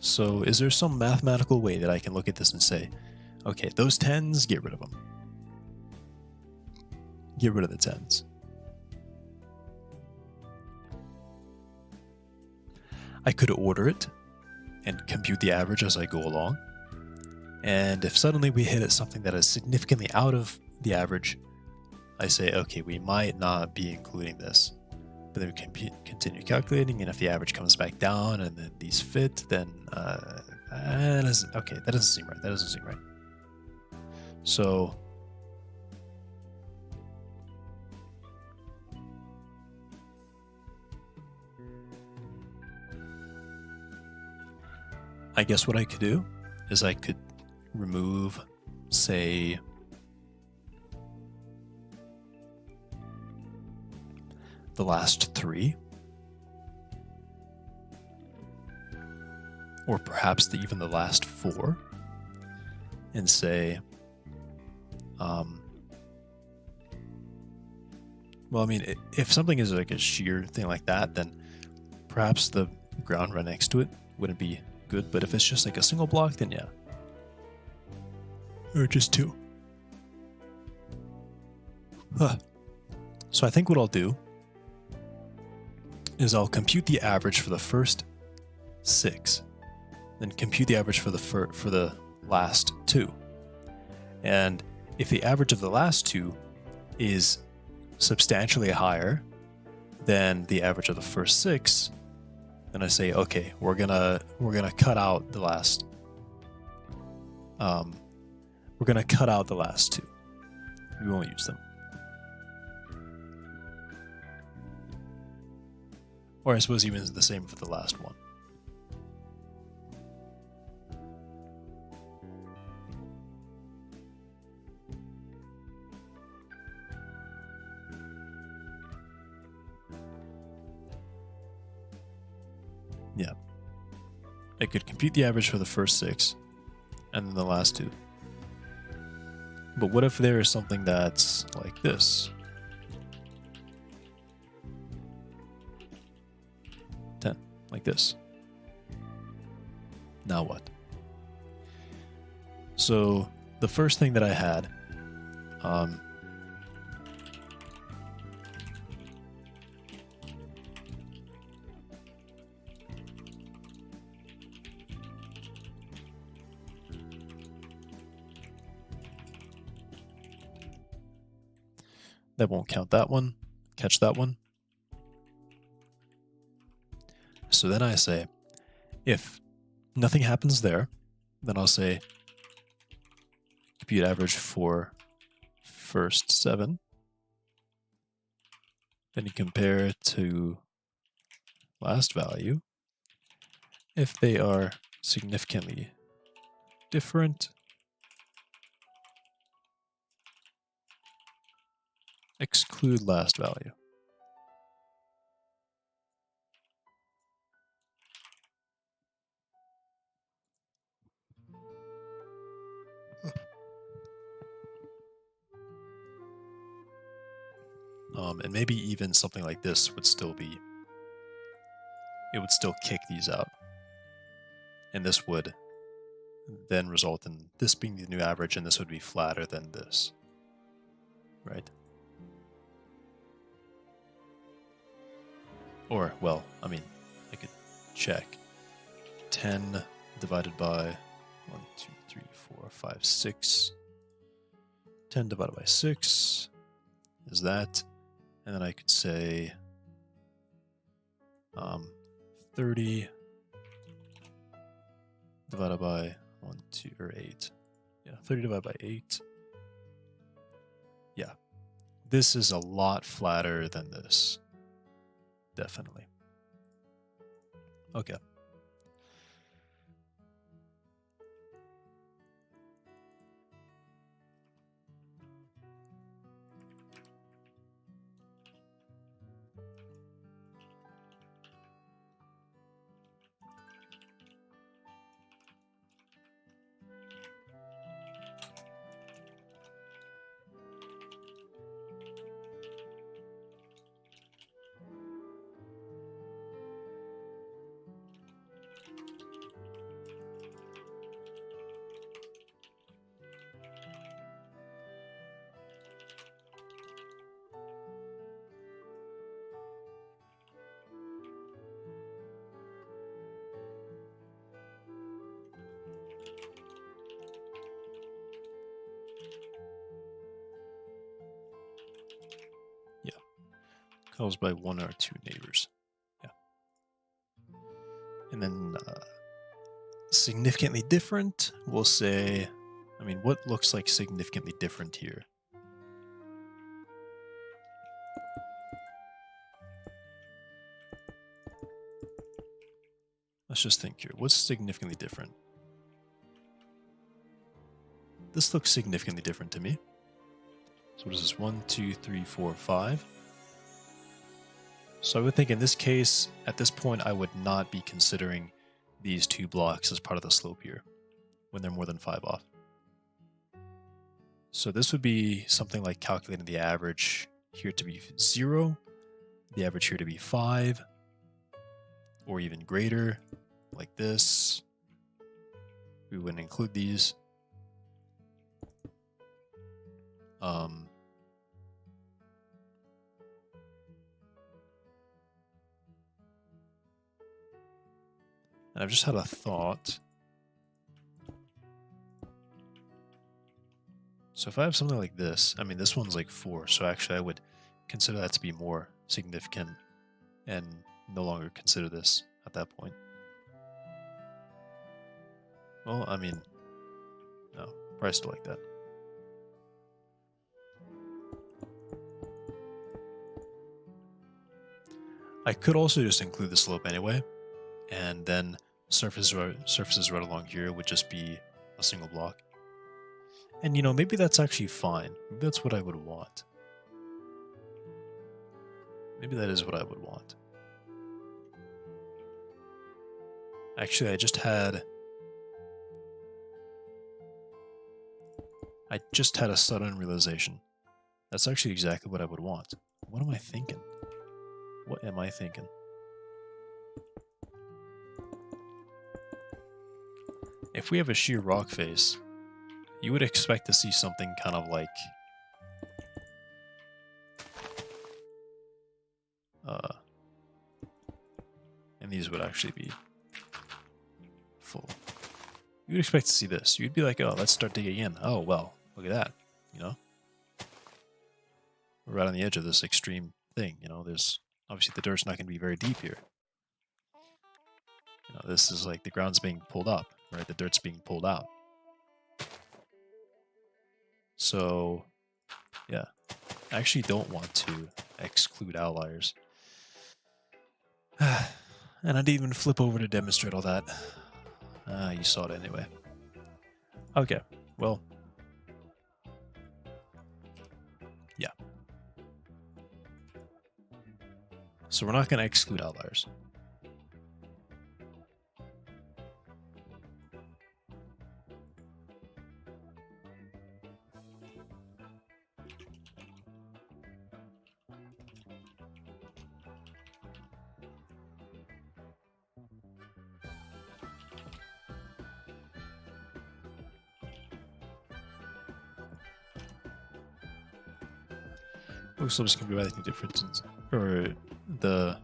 So is there some mathematical way that I can look at this and say, okay, those 10s, get rid of them. Get rid of the 10s. I could order it and compute the average as I go along. And if suddenly we hit at something that is significantly out of the average, I say, okay, we might not be including this. But then we continue calculating, and if the average comes back down and then these fit, then that doesn't seem right. So I guess what I could do is I could remove, say, the last 3, or perhaps even the last 4, and say, well, I mean, if something is like a shear thing like that, then perhaps the ground right next to it wouldn't be good, but if it's just like a single block, then yeah. Or just 2. So I think what I'll do is I'll compute the average for the first 6, then compute the average for the last 2. And if the average of the last 2 is substantially higher than the average of the first 6, then I say, okay, we're gonna cut out the last. We're gonna cut out the last 2. We won't use them. Or I suppose even the same for the last one. Yeah. I could compute the average for the first 6 and then the last 2. But what if there is something that's like this? 10, like this. Now what? So the first thing that I had, that won't count that one, catch that one. So then I say, if nothing happens there, then I'll say compute average for first 7. Then you compare it to last value. If they are significantly different, exclude last value. And maybe even something like this would still be, it would still kick these out. And this would then result in this being the new average, and this would be flatter than this, right? Or, well, I mean, I could check. 10 divided by 1, 2, 3, 4, 5, 6. 10 divided by 6 is that. And then I could say 30 divided by 1, 2, or 8. Yeah, 30 divided by 8. Yeah. This is a lot flatter than this. Definitely. Okay. Yeah. Caused by 1 or 2 neighbors. Yeah. And then significantly different, we'll say, I mean, what looks like significantly different here? Let's just think here. What's significantly different? This looks significantly different to me. So what is this? 1, 2, 3, 4, 5. So I would think in this case, at this point, I would not be considering these 2 blocks as part of the slope here when they're more than 5 off. So this would be something like calculating the average here to be 0, the average here to be 5, or even greater, like this. We wouldn't include these. And I've just had a thought. So if I have something like this, I mean, this one's like 4, so actually I would consider that to be more significant and no longer consider this at that point. Well, I mean, no, probably still like that. I could also just include the slope anyway, and then surfaces right along here would just be a single block. And you know, maybe that's actually fine. Maybe that's what I would want. Maybe that is what I would want. Actually, I just had a sudden realization. That's actually exactly what I would want. What am I thinking? What am I thinking? If we have a sheer rock face, you would expect to see something kind of like and these would actually be full. You would expect to see this. You'd be like, oh, let's start digging in. Oh, well, look at that. You know? We're right on the edge of this extreme thing. You know, there's obviously the dirt's not going to be very deep here. You know, this is like the ground's being pulled up, right? The dirt's being pulled out. So, yeah, I actually don't want to exclude outliers. And I didn't even flip over to demonstrate all that. You saw it anyway. Okay, well, yeah. So we're not going to exclude outliers. slopes can be radically different, or the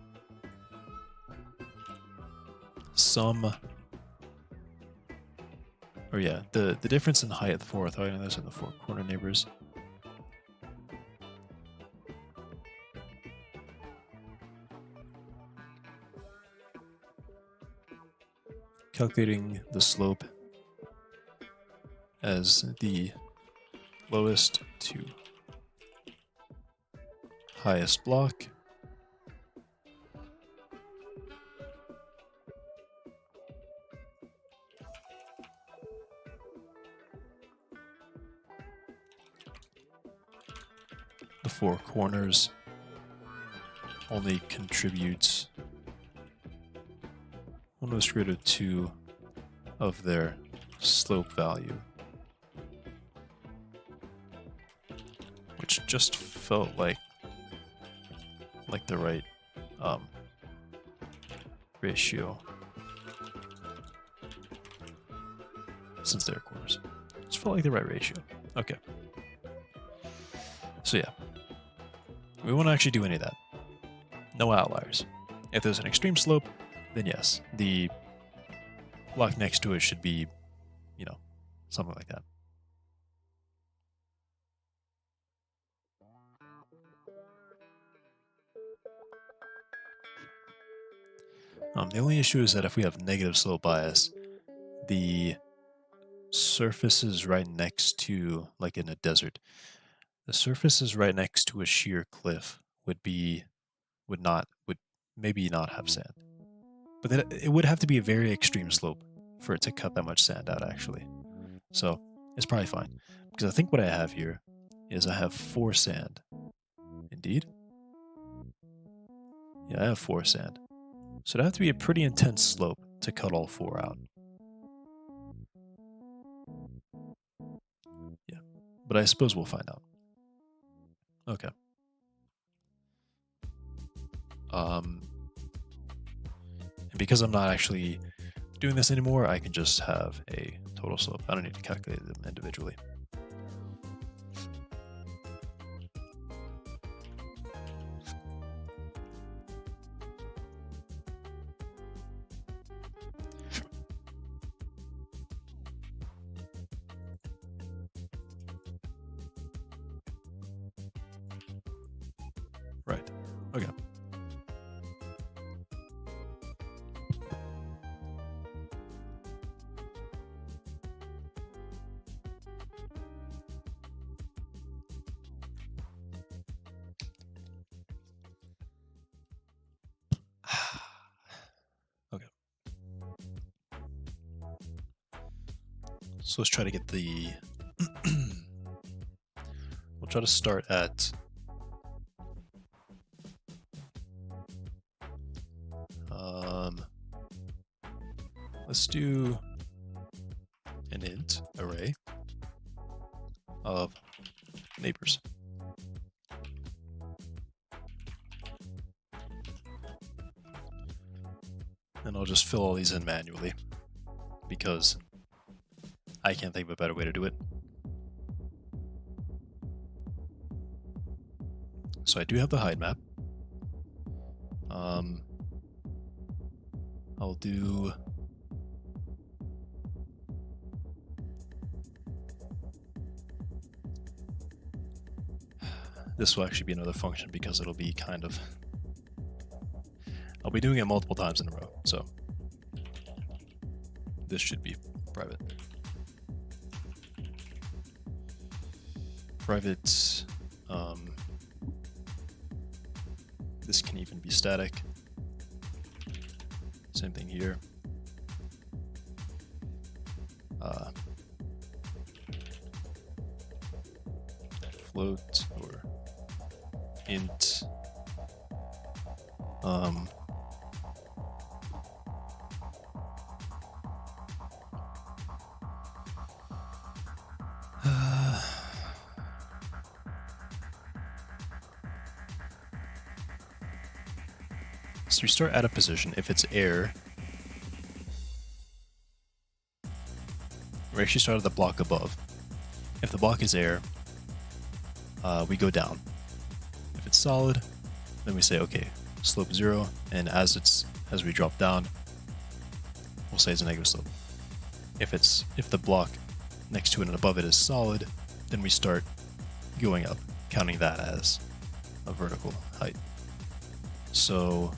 the difference in height of the four orthogonals and the four corner neighbors. Calculating the slope as the lowest to highest block. The four corners only contributes 1/2 of their slope value, which just felt like the right ratio since they're corners. Just felt like the right ratio. Okay. So yeah, we won't actually do any of that. No outliers. If there's an extreme slope, then yes, the block next to it should be, something like that. The only issue is that if we have negative slope bias, the surfaces right next to, like in a desert, the surfaces right next to a sheer cliff would maybe not have sand. But then it would have to be a very extreme slope for it to cut that much sand out, actually. So it's probably fine. Because I think what I have here is I have 4 sand. Indeed? Yeah, I have 4 sand. So it'd have to be a pretty intense slope to cut all 4 out. Yeah, but I suppose we'll find out. Okay. And because I'm not actually doing this anymore, I can just have a total slope. I don't need to calculate them individually. Right. Okay. Okay. So let's try to get the... We'll try to start at... let's do an int array of neighbors. And I'll just fill all these in manually because I can't think of a better way to do it. So I do have the hide map. I'll do this will actually be another function because it'll be kind of, I'll be doing it multiple times in a row, so this should be private. This can even be static. Same thing here. Float or int. So we start at a position. If it's air, we actually start at the block above. If the block is air, we go down. it's solid, then we say, okay, slope 0, and as we drop down, we'll say it's a negative slope. If the block next to it and above it is solid, then we start going up, counting that as a vertical height. So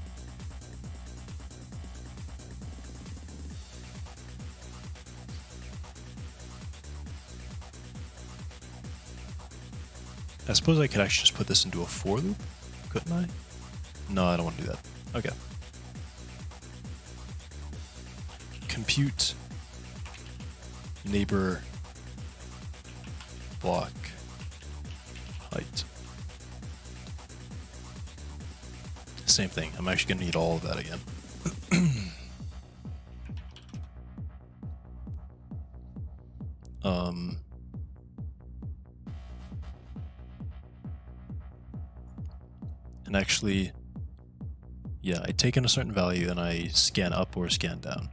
I suppose I could actually just put this into a for loop, couldn't I? No, I don't want to do that. Okay. Compute neighbor block height. Same thing. I'm actually going to need all of that again. And actually, yeah, I take in a certain value and I scan up or scan down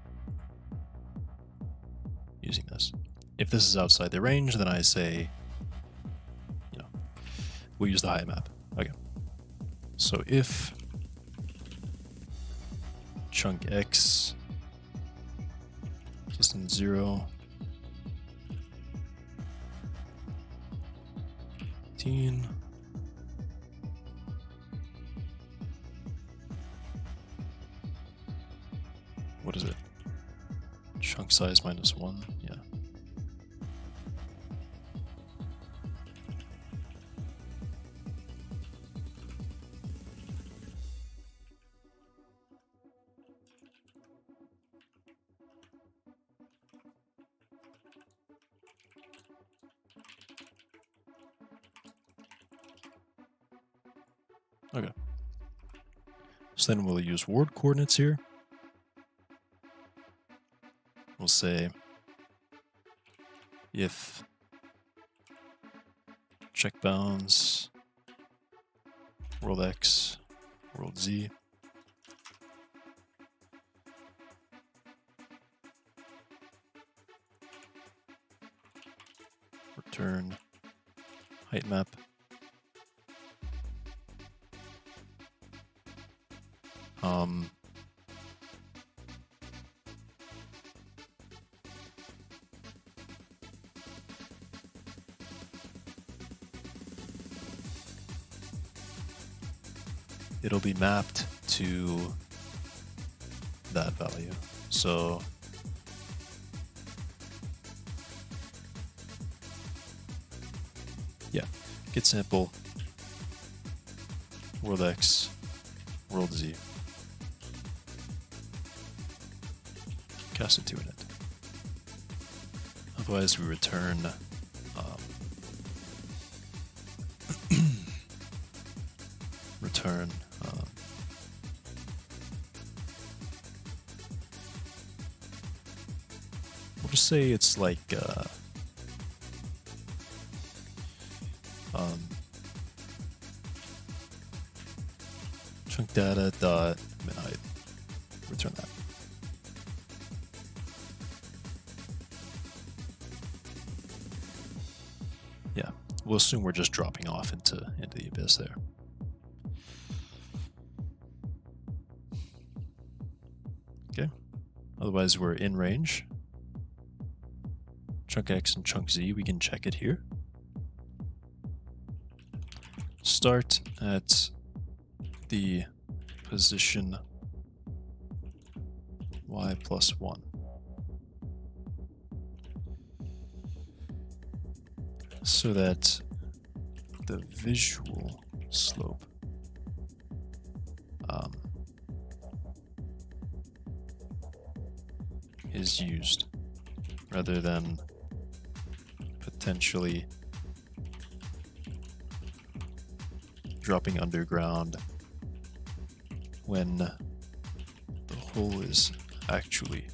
using this. If this is outside the range, then I say, we'll use the height map. Okay. So if chunk X distance 0, 15, what is it? Chunk size minus 1, yeah. Okay. So then we'll use word coordinates here. We'll say if check bounds world X, world Z, return height map. It'll be mapped to that value. So yeah, get sample world X, world Z. Cast it to init. Otherwise, we return return we'll just say it's like chunk data dot min height. Return that. Yeah, we'll assume we're just dropping off into the abyss there. Okay. Otherwise, we're in range. Chunk X and chunk Z, we can check it here. Start at the position Y plus 1. So that the visual slope is used rather than potentially dropping underground when the hole is actually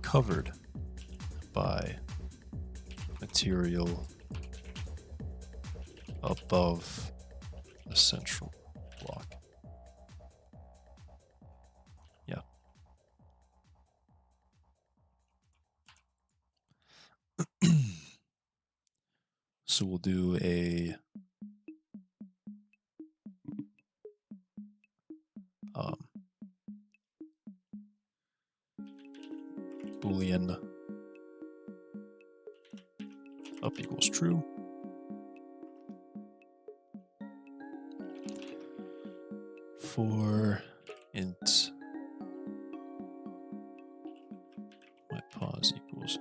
covered by material above the central block. Yeah. So we'll do a Boolean up equals true. For int my pos equals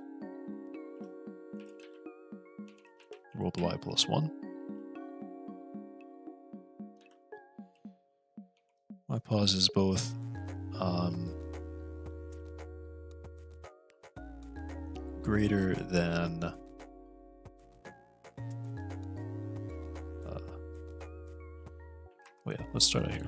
rolled y plus 1. My pos is both greater than oh yeah, let's start out here.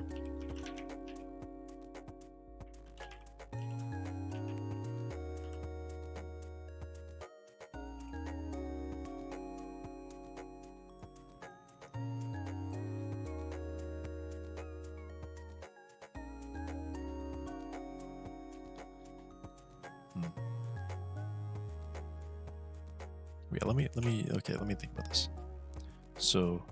Yeah, let me think about this. So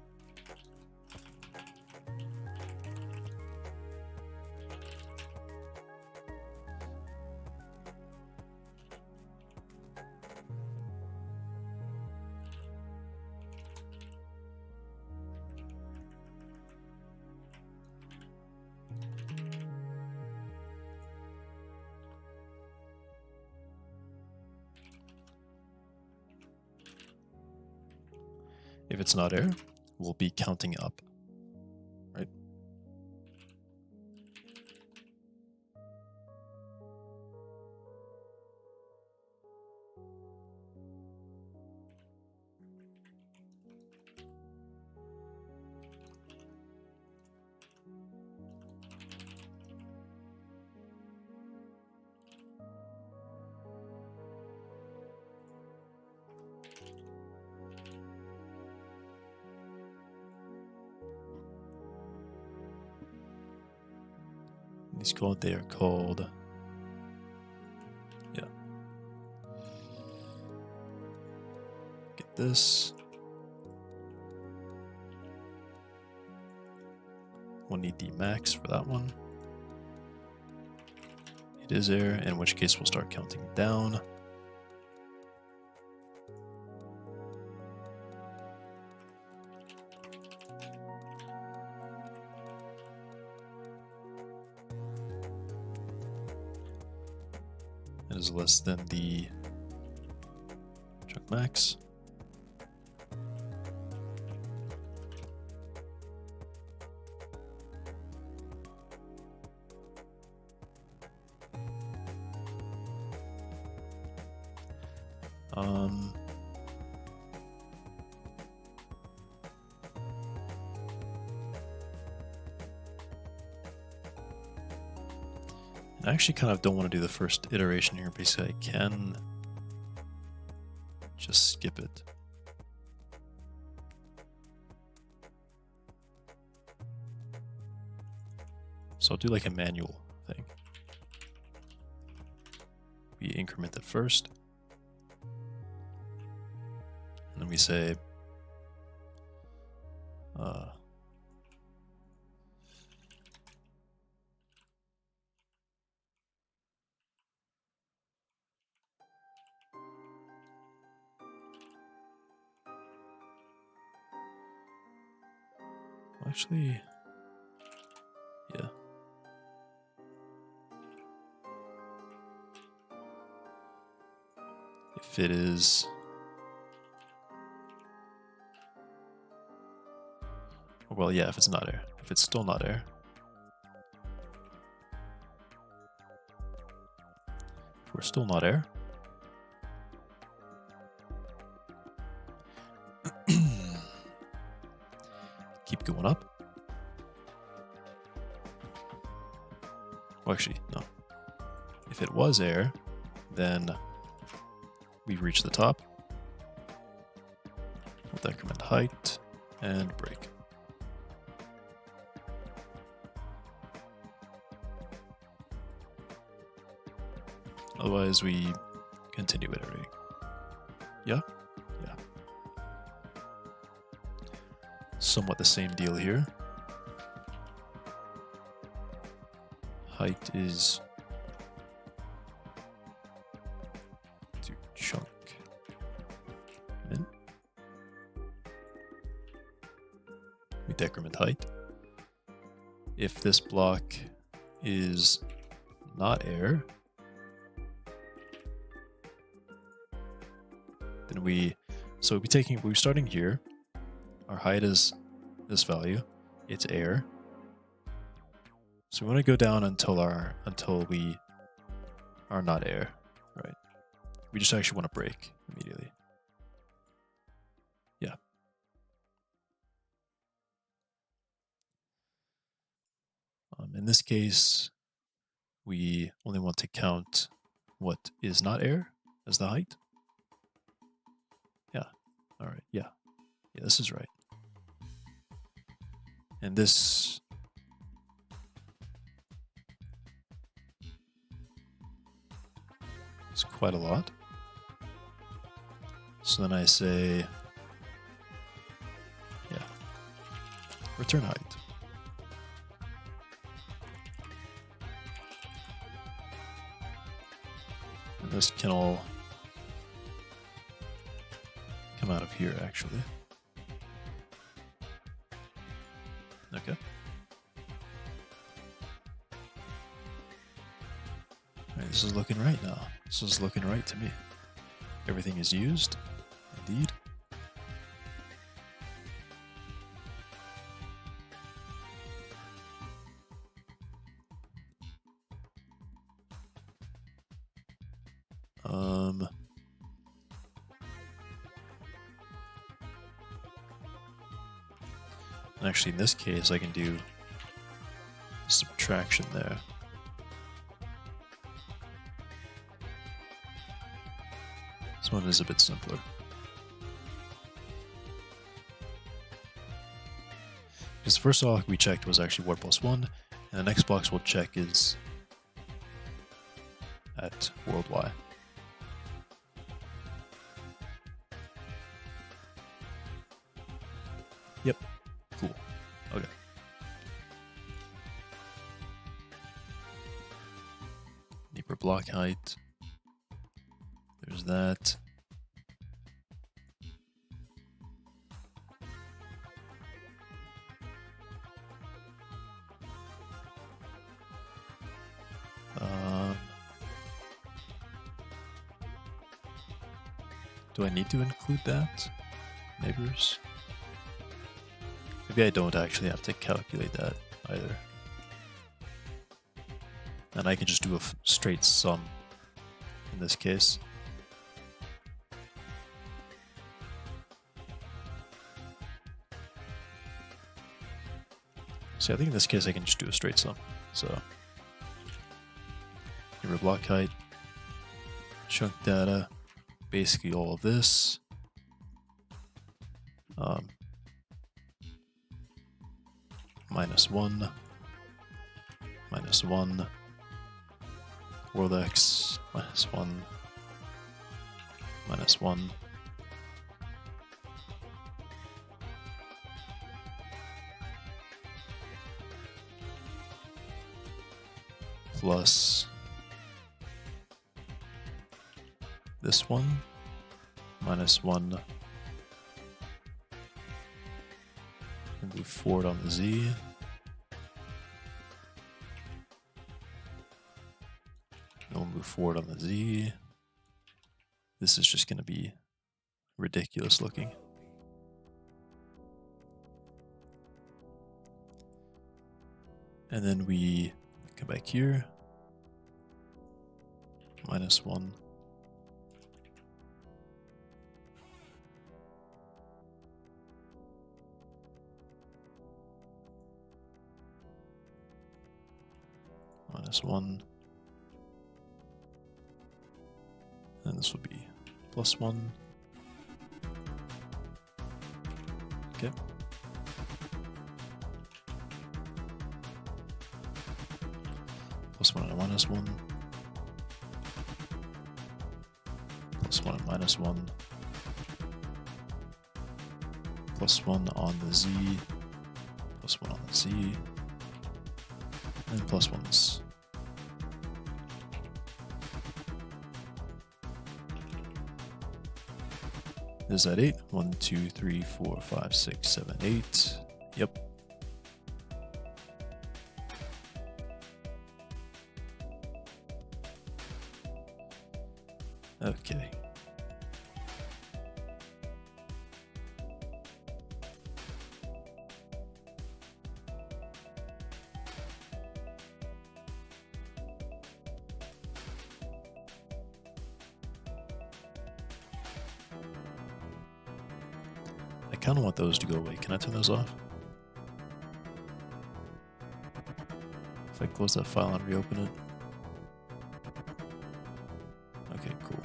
if it's not error, we'll be counting up, right? They are called, yeah. Get this. We'll need the max for that one. It is error, in which case we'll start counting down. It is less than the chunk max. I actually kind of don't want to do the first iteration here. Basically, I can just skip it. So I'll do like a manual thing. We increment it first. And then we say, actually, yeah. If it is, well, yeah, if it's not error. If it's still not error. If we're still not error. Keep going up. Well, actually, no. If it was error, then we reach the top. We'll decrement height and break. Otherwise, we continue iterating. Yeah? Yeah. Somewhat the same deal here. Height is decrement height. If this block is not air, then we're starting here. Our height is this value. It's air. So we want to go down until we are not air, right? We just actually want to break immediately. Yeah. In this case, we only want to count what is not air as the height. Yeah. All right. Yeah. Yeah, this is right. And this is quite a lot. So then I say, yeah, return height. And this can all come out of here, actually. Okay. Alright, this is looking right now. This is looking right to me. Everything is used, indeed. And actually, in this case, I can do subtraction there. This one is a bit simpler. Because the first block we checked was actually ward +1, and the next blocks we'll check is at world Y. Yep. Cool. Okay. Deeper block height. There's that. Do I need to include that? Neighbors? Maybe I don't actually have to calculate that either. And I can just do a straight sum in this case. So I think in this case I can just do a straight sum. So, neighbor block height, chunk data, basically all of this. -1, -1, world X, -1, -1. Plus this one, -1, and move forward on the Z. We'll move forward on the Z. This is just going to be ridiculous looking. And then we come back here. -1. -1. And this will be +1. Okay. +1 and a -1. +1 and -1. +1 on the Z. +1 on the Z. And +1s. Is that 8? 1, 2, 3, 4, 5, 6, 7, 8. Yep. Okay. I kind of want those to go away. Can I turn those off? If I close that file and reopen it. Okay, cool.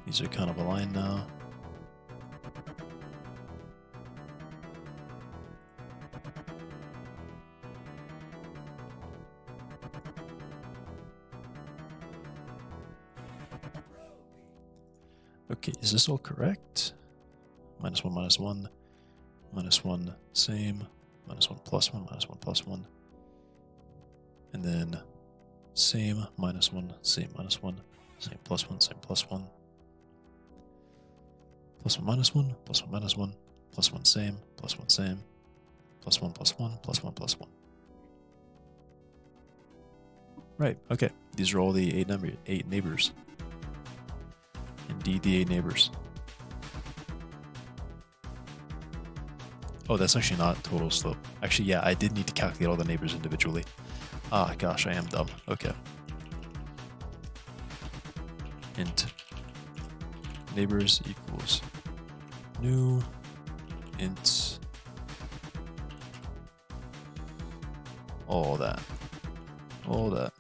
These are kind of aligned now. Okay, is this all correct? -1, -1, -1, same, -1, +1, -1, +1. And then same, -1, same, -1, same, +1, same, +1. +1, -1, +1, -1, +1, same, +1, same, +1, +1, +1, +1. Right, okay. These are all the 8 neighbors. Indeed, the 8 neighbors. Oh, that's actually not total slope. Actually, yeah, I did need to calculate all the neighbors individually. Ah, gosh, I am dumb. Okay. Int neighbors equals new int all that. All that.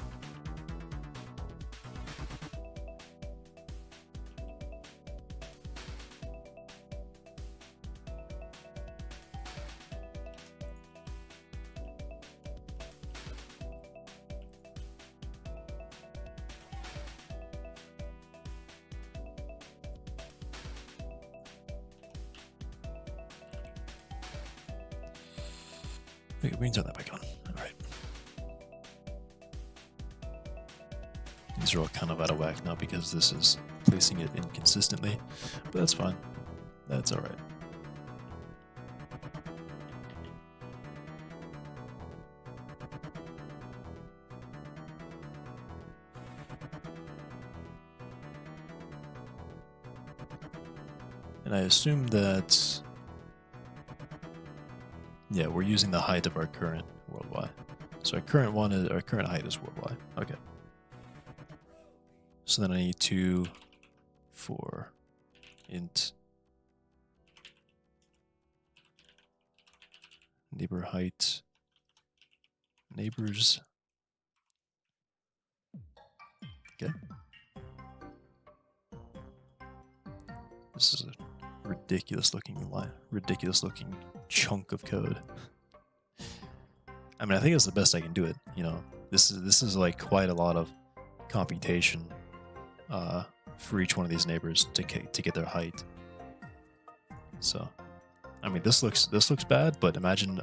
We can turn that back on. Alright. These are all kind of out of whack now because this is placing it inconsistently, but that's fine. That's alright. And I assume that, yeah, we're using the height of our current worldwide. So our current height is worldwide. Okay. So then I need 2 for int neighbor height neighbors. Okay. This is a ridiculous looking line, ridiculous looking chunk of code. I mean, I think it's the best I can do it. You know, this is like quite a lot of computation for each one of these neighbors to get their height. So, I mean, this looks bad, but imagine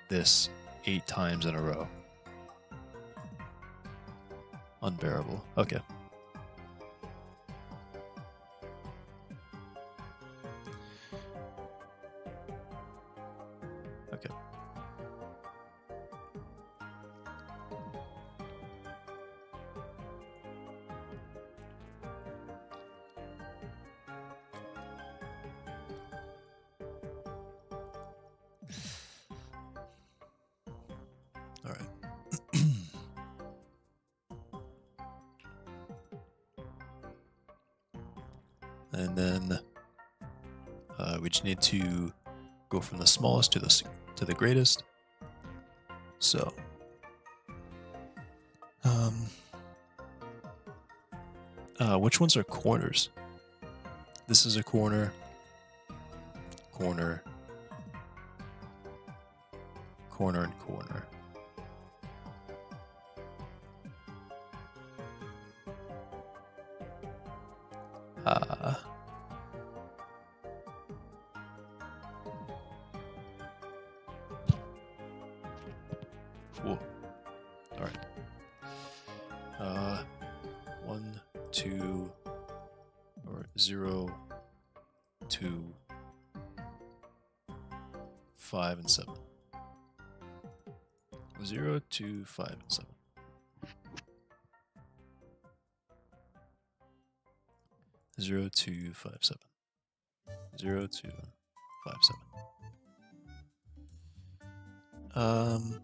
this 8 times in a row. Unbearable. Okay. Okay. All right. And then we just need to go from the smallest to the greatest. So, which ones are corners? This is a corner, corner, corner, and corner. Whoa. All right. 1, 2, or 0, 2, 5, and 7. 0, 2, 5, and 7. 0257. 0257.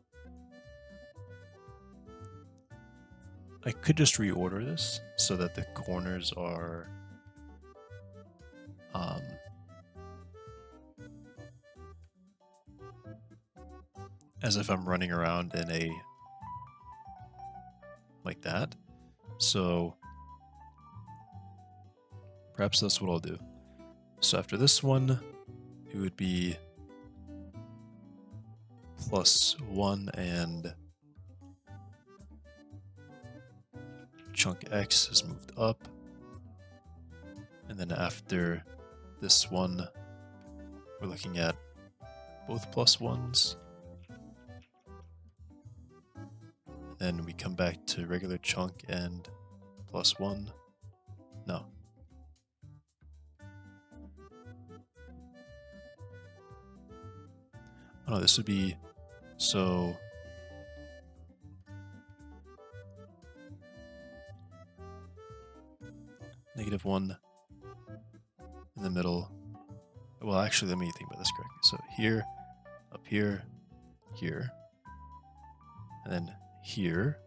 I could just reorder this so that the corners are as if I'm running around in a like that. So perhaps that's what I'll do. So after this one, it would be +1 and chunk X is moved up. And then after this one, we're looking at both +1s. Then we come back to regular chunk and +1. No. Oh no, this would be so -1 in the middle. Well, actually, let me think about this correctly. So here, up here, here, and then here,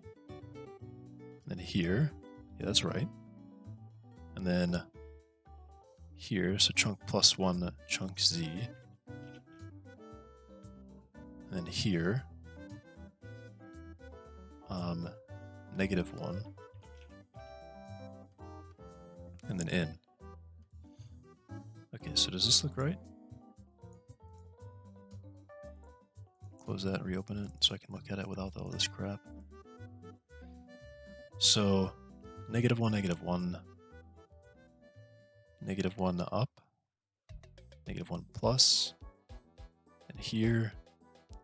and then here. Yeah, that's right. And then here, so chunk +1, chunk Z. And then here, -1. And then in. Okay, so does this look right? Close that, reopen it, so I can look at it without all this crap. So, -1, -1, -1 up, -1 plus, and here,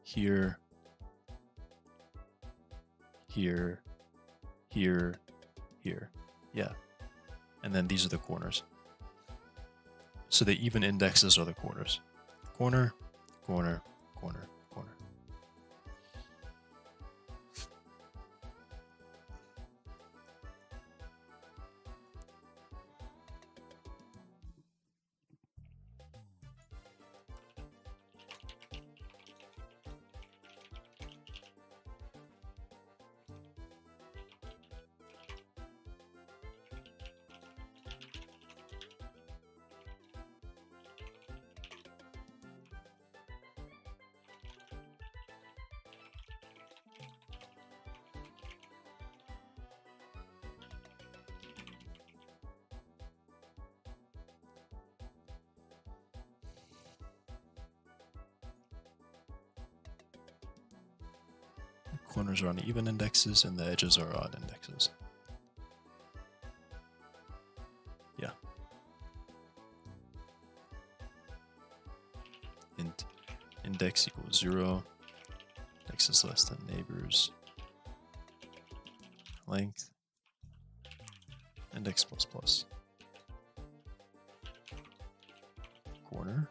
here, here, here, here. Yeah. And then these are the corners. So the even indexes are the corners. Corner, corner, corner, corner. Corners are on even indexes and the edges are odd indexes. Yeah. Int index equals 0. Index is less than neighbors. Length. Index plus plus. Corner.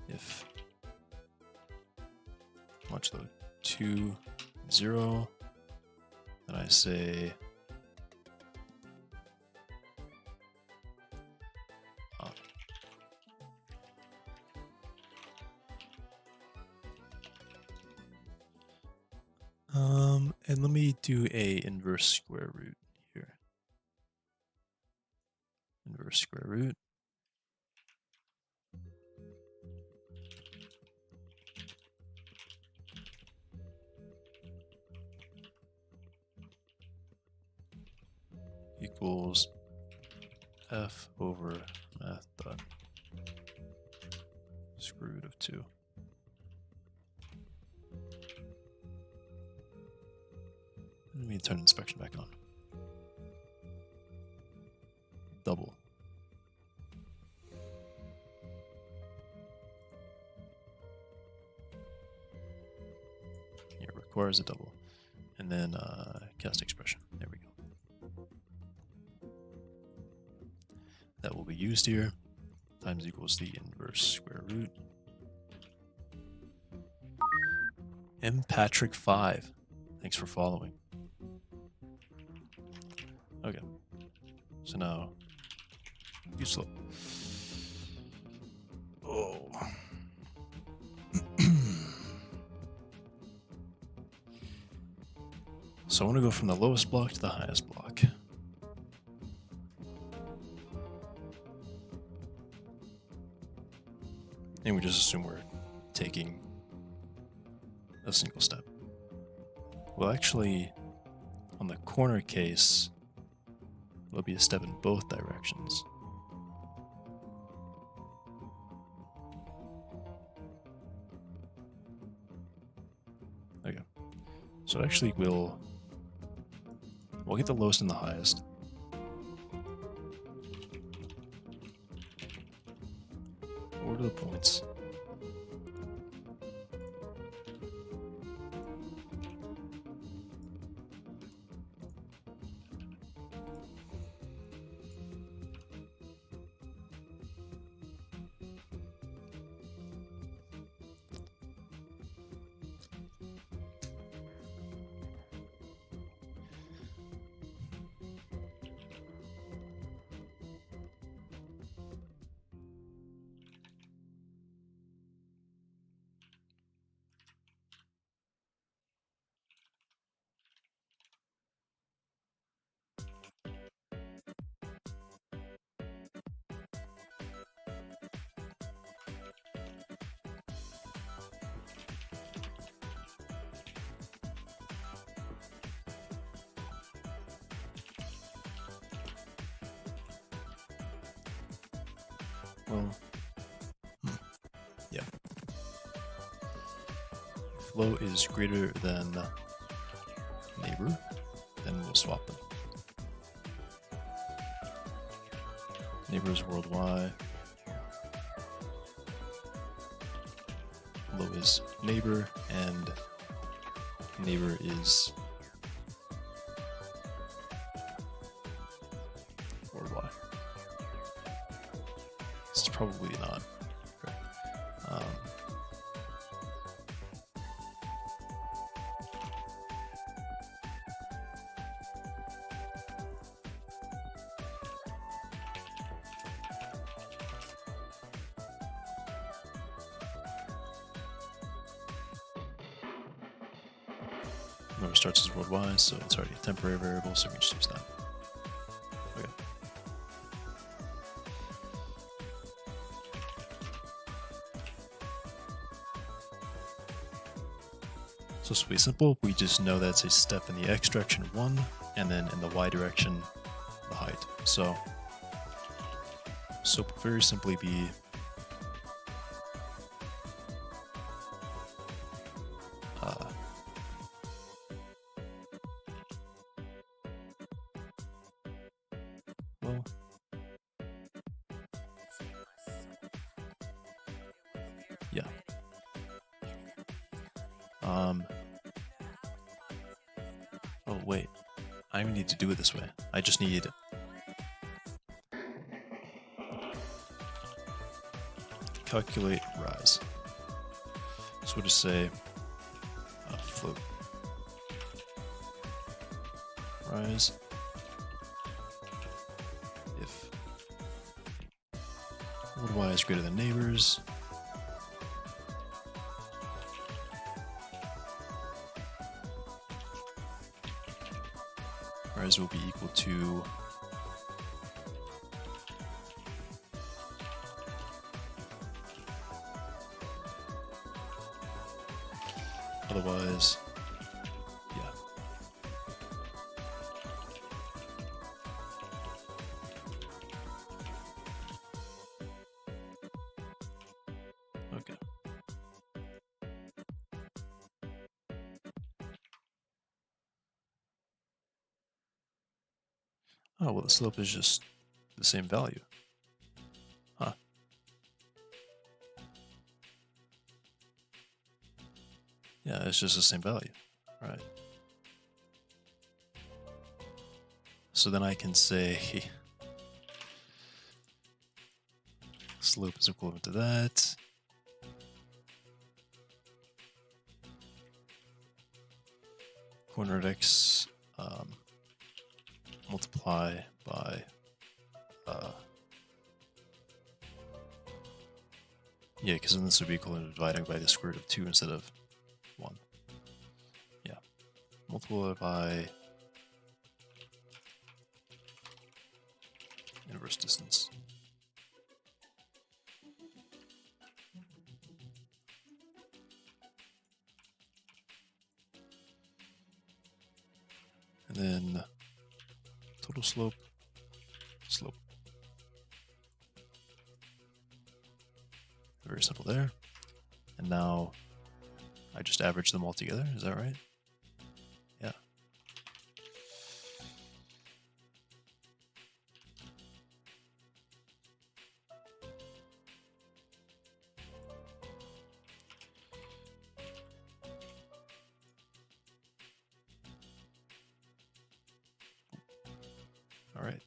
If much load 2, 0, then I say up. And let me do a inverse square root here. Inverse square root. Equals f over math dot square root of 2. Let me turn inspection back on. Double. Here requires a double. And then cast expression. There we go. That will be used here. Times equals the inverse square root. M Patrick 5. Thanks for following. Okay. So now, you slope. Oh. So I want to go from the lowest block to the highest block. And we just assume we're taking a single step. Well, actually, on the corner case, it'll be a step in both directions. Okay. So actually we'll get the lowest and the highest. Order the points. Well, yeah. Flow is greater than neighbor, then we'll swap them. Neighbor is worldwide. Low is neighbor, and neighbor is worldwide. This is probably not correct. Number starts as worldwide, so it's already a temporary variable, so we can just use that. Okay. So it's pretty simple. We just know that's a step in the x direction 1, and then in the y direction, the height. So very simply be well, yeah. Oh wait, I don't even need to do it this way. I just need calculate rise. So we'll just say float rise if y is greater than neighbors. Rise will be equal to otherwise, yeah. Okay. Oh, well, the slope is just the same value. Huh. Yeah, it's just the same value. Right. So then I can say slope is equivalent to that. Corner at x multiply by yeah, because then this would be equal to dividing by the square root of 2 instead of 1. Yeah. Multiply by inverse distance. And then total slope, slope. Very simple there. And now I just average them all together, is that right? Yeah. All right.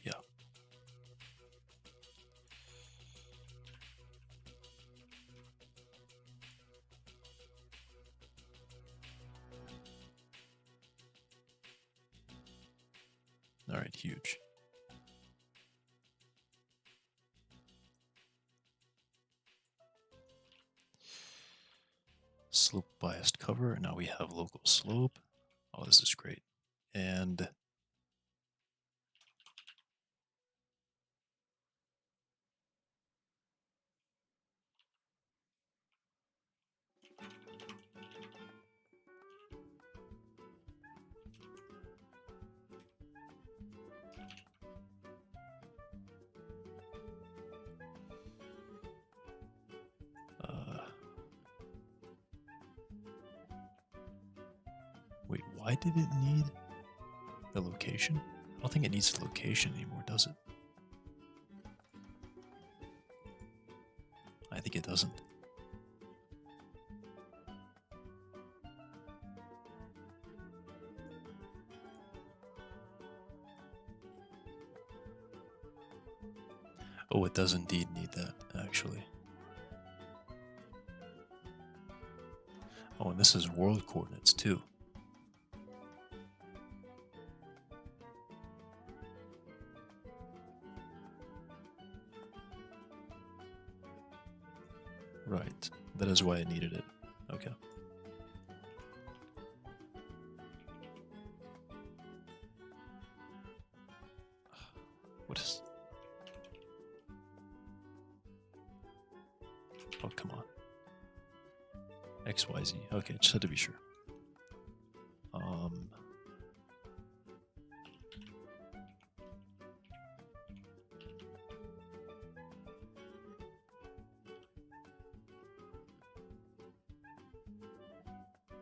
Yeah. All right, huge. Slope biased cover. Now we have local slope. Oh, this is great. And wait, why did it need the location? I don't think it needs the location anymore, does it? I think it doesn't. Oh, it does indeed need that, actually. Oh, and this is world coordinates, too. Right. That is why I needed it. Okay. What is... Oh, come on. XYZ. Okay, just had to be sure.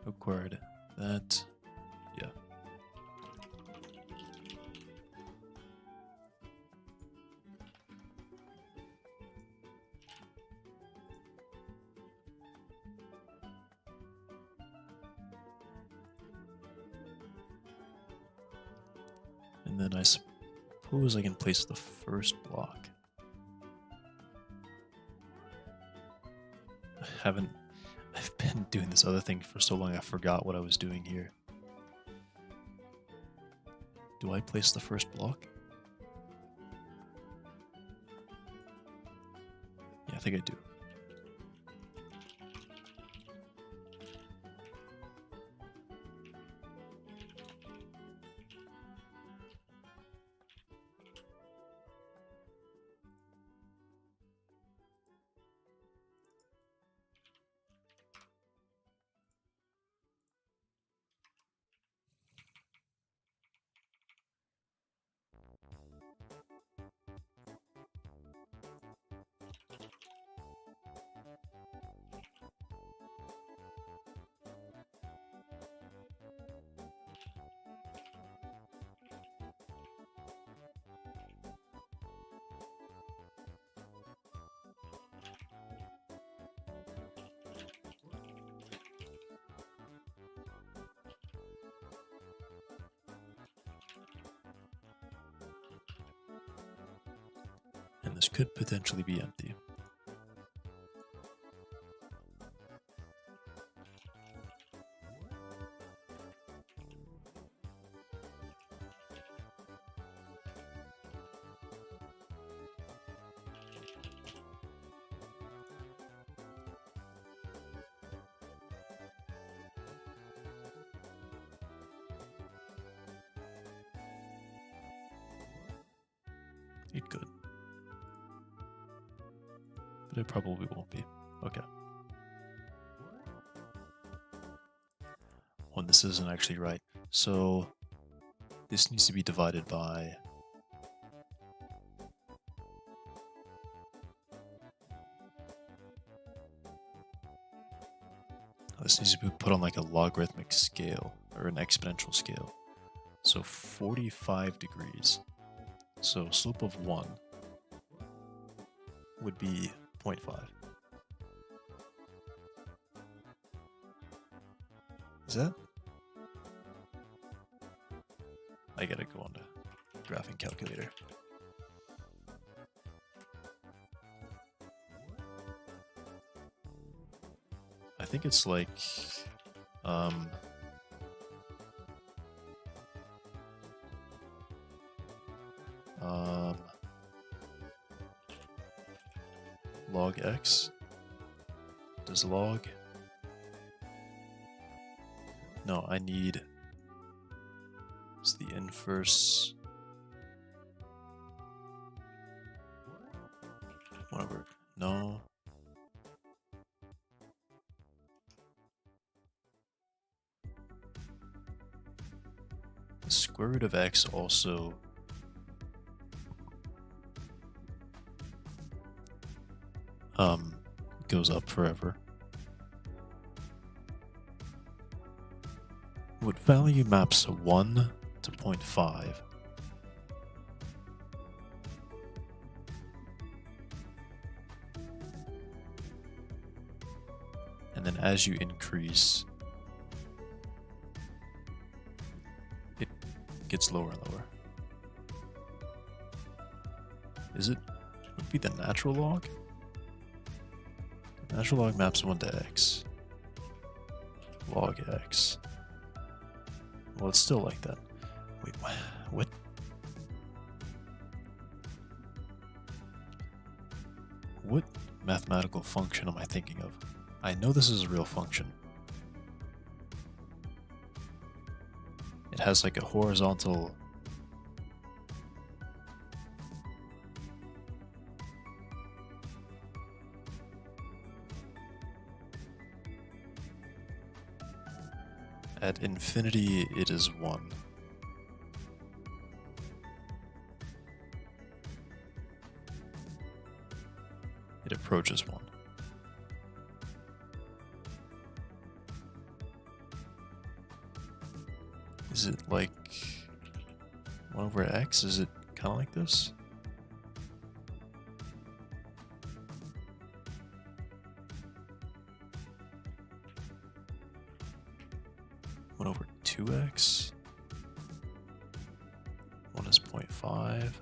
Required that. Yeah. And then I suppose I can place the first block. I've been doing this other thing for so long I forgot what I was doing here. Do I place the first block? Yeah, I think I do. And this could potentially be empty. It could. But it probably won't be. Okay. Oh, and this isn't actually right. So this needs to be divided by this needs to be put on like a logarithmic scale or an exponential scale. So 45 degrees. So slope of 1 would be 0.5. Is that? I gotta go on the graphing calculator. I think it's like log x. Does log? No, I need. It's the inverse. 1 over. No. The square root of x also goes up forever. What value maps 1 to 0.5? And then as you increase, it gets lower and lower. Is it? Would it be the natural log? Natural log maps 1 to x. Log x. Well, it's still like that. Wait, what? What mathematical function am I thinking of? I know this is a real function. It has like a horizontal... At infinity, it is 1. It approaches 1. Is it like 1 over x? Is it kind of like this? Over 2x. 1 is 0.5.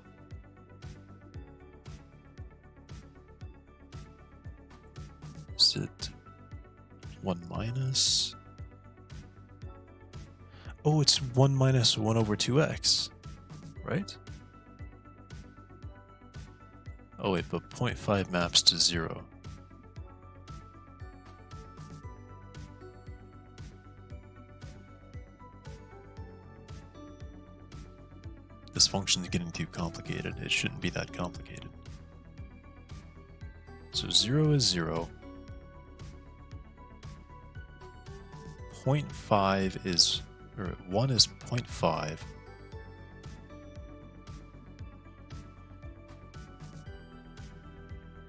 Is it 1 minus? Oh, it's 1 minus 1 over 2x, right? Oh wait, but 0.5 maps to 0. This function is getting too complicated. It shouldn't be that complicated. So 0 is 0. 0.5 is, or 1 is 0.5.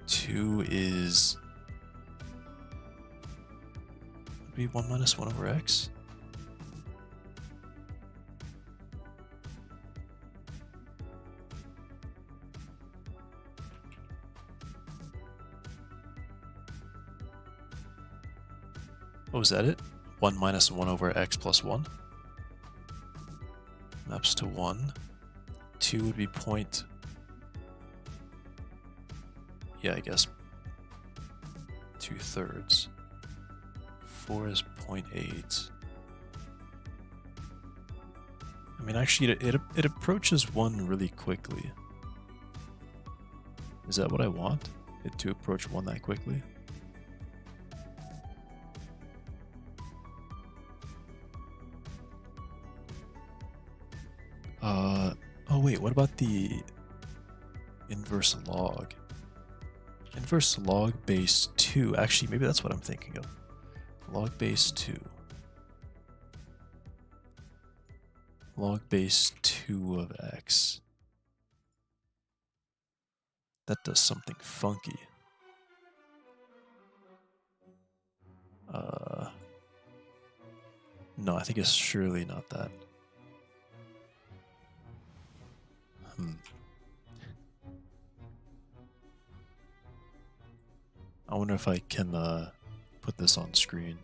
Two is, would be 1 minus 1 over x. Oh, is that it? 1 minus 1 over x plus 1. Maps to 1. 2 would be point. yeah, I guess 2/3. 4 is 0.8. I mean, actually, it approaches 1 really quickly. Is that what I want? It to approach 1 that quickly? Oh wait, what about the inverse log? Inverse log base 2. Actually, maybe that's what I'm thinking of. Log base 2. Log base 2 of x. That does something funky. No, I think it's surely not that. I wonder if I can put this on screen.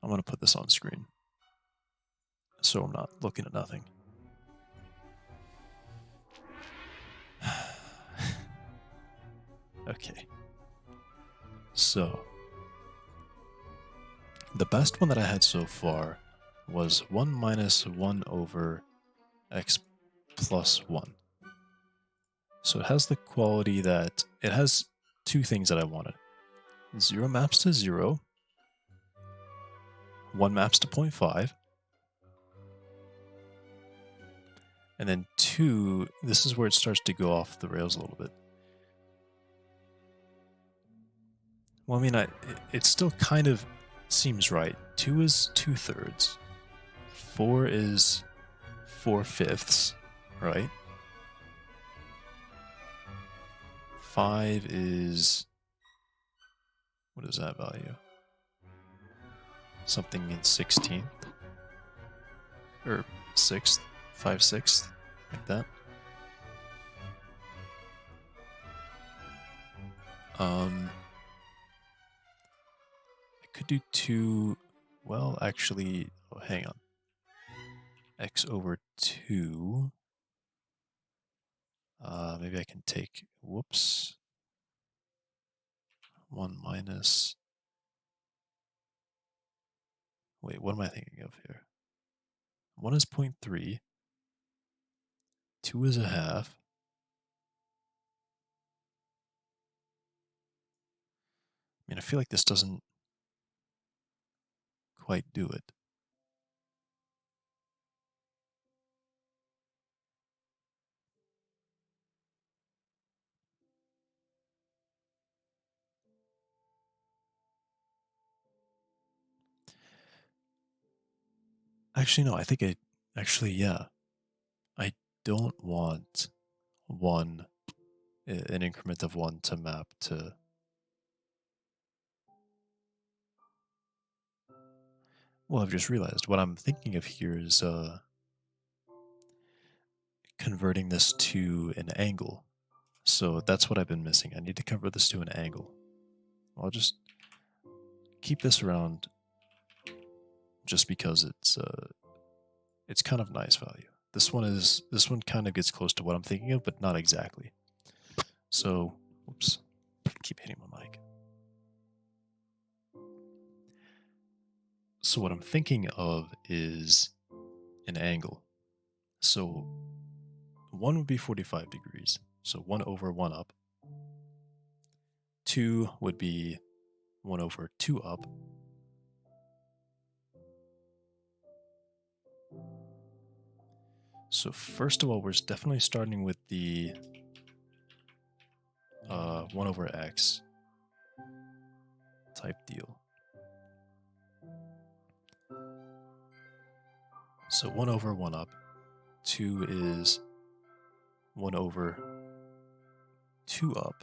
I'm going to put this on screen so I'm not looking at nothing. Okay. So, the best one that I had so far was 1 minus 1 over x plus 1. So it has the quality that it has 2 things that I wanted. 0 maps to 0, 1 maps to 0.5, and then 2, this is where it starts to go off the rails a little bit. Well, I mean, it still kind of seems right. 2 is 2/3. 4 is 4/5, right? 5 is... what is that value? Something in 16th? Or 6th? 5/6? Like that? I could do 2... well, actually... oh, hang on. X over 2... maybe I can take... whoops. 1 minus... wait, what am I thinking of here? 1 is 0.3. 2 is a half. I mean, I feel like this doesn't quite do it. Actually, no, I think it... actually, yeah. I don't want 1, an increment of 1 to map to... well, I've just realized what I'm thinking of here is converting this to an angle. So that's what I've been missing. I need to convert this to an angle. I'll just keep this around just because it's kind of nice value. This one kind of gets close to what I'm thinking of, but not exactly. So, whoops, keep hitting my mic. So what I'm thinking of is an angle. So 1 would be 45 degrees. So 1 over 1 up. 2 would be 1 over 2 up. So first of all, we're definitely starting with the 1 over x type deal. So 1 over 1 up. 2 is 1 over 2 up.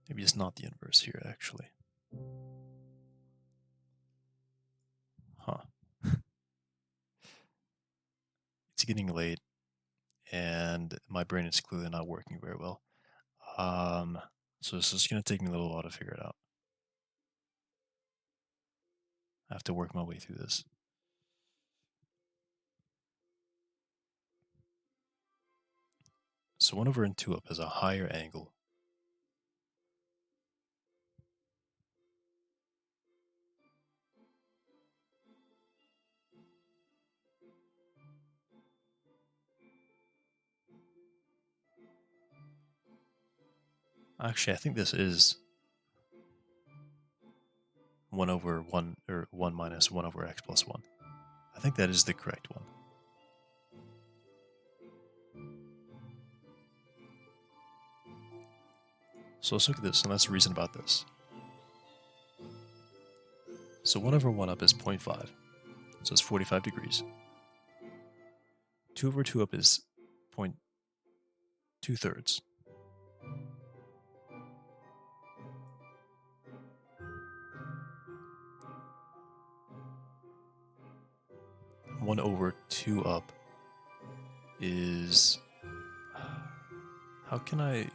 Maybe it's not the inverse here, actually. Huh. It's getting late, and my brain is clearly not working very well. So this is going to take me a little while to figure it out. I have to work my way through this. So 1 over and 2 up has a higher angle. Actually, I think this is 1 over 1, or 1 minus 1 over x plus 1. I think that is the correct one. So let's look at this, and let's reason about this. So 1 over 1 up is 0.5, so it's 45 degrees. 2 over 2 up is 0.2 thirds. One over 2 up is, how can I,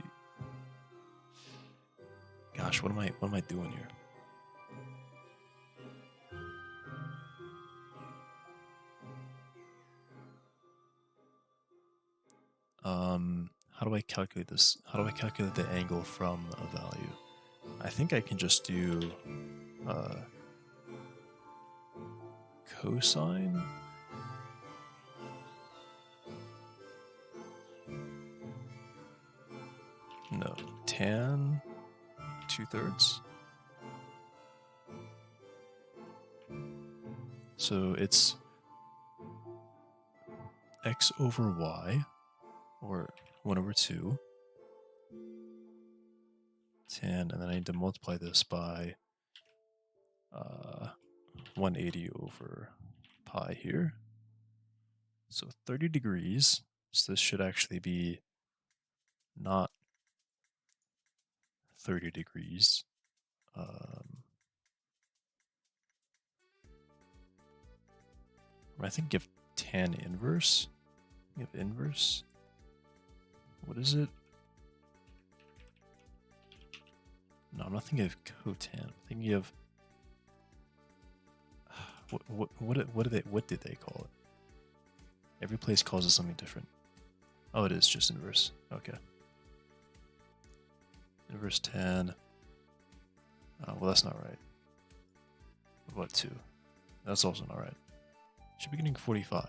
gosh, what am I doing here? How do I calculate this? How do I calculate the angle from a value? I think I can just do cosine. No, tan 2/3. So it's x over y, or 1 over 2, tan, and then I need to multiply this by 180 over pi here. So 30 degrees. So this should actually be not 30 degrees. I think give tan inverse. Give inverse. What is it? No, I'm not thinking of cotan. I'm thinking of what did they call it? Every place calls it something different. Oh, it is just inverse. Okay. Inverse tan. Well, that's not right. What 2? That's also not right. Should be getting 45.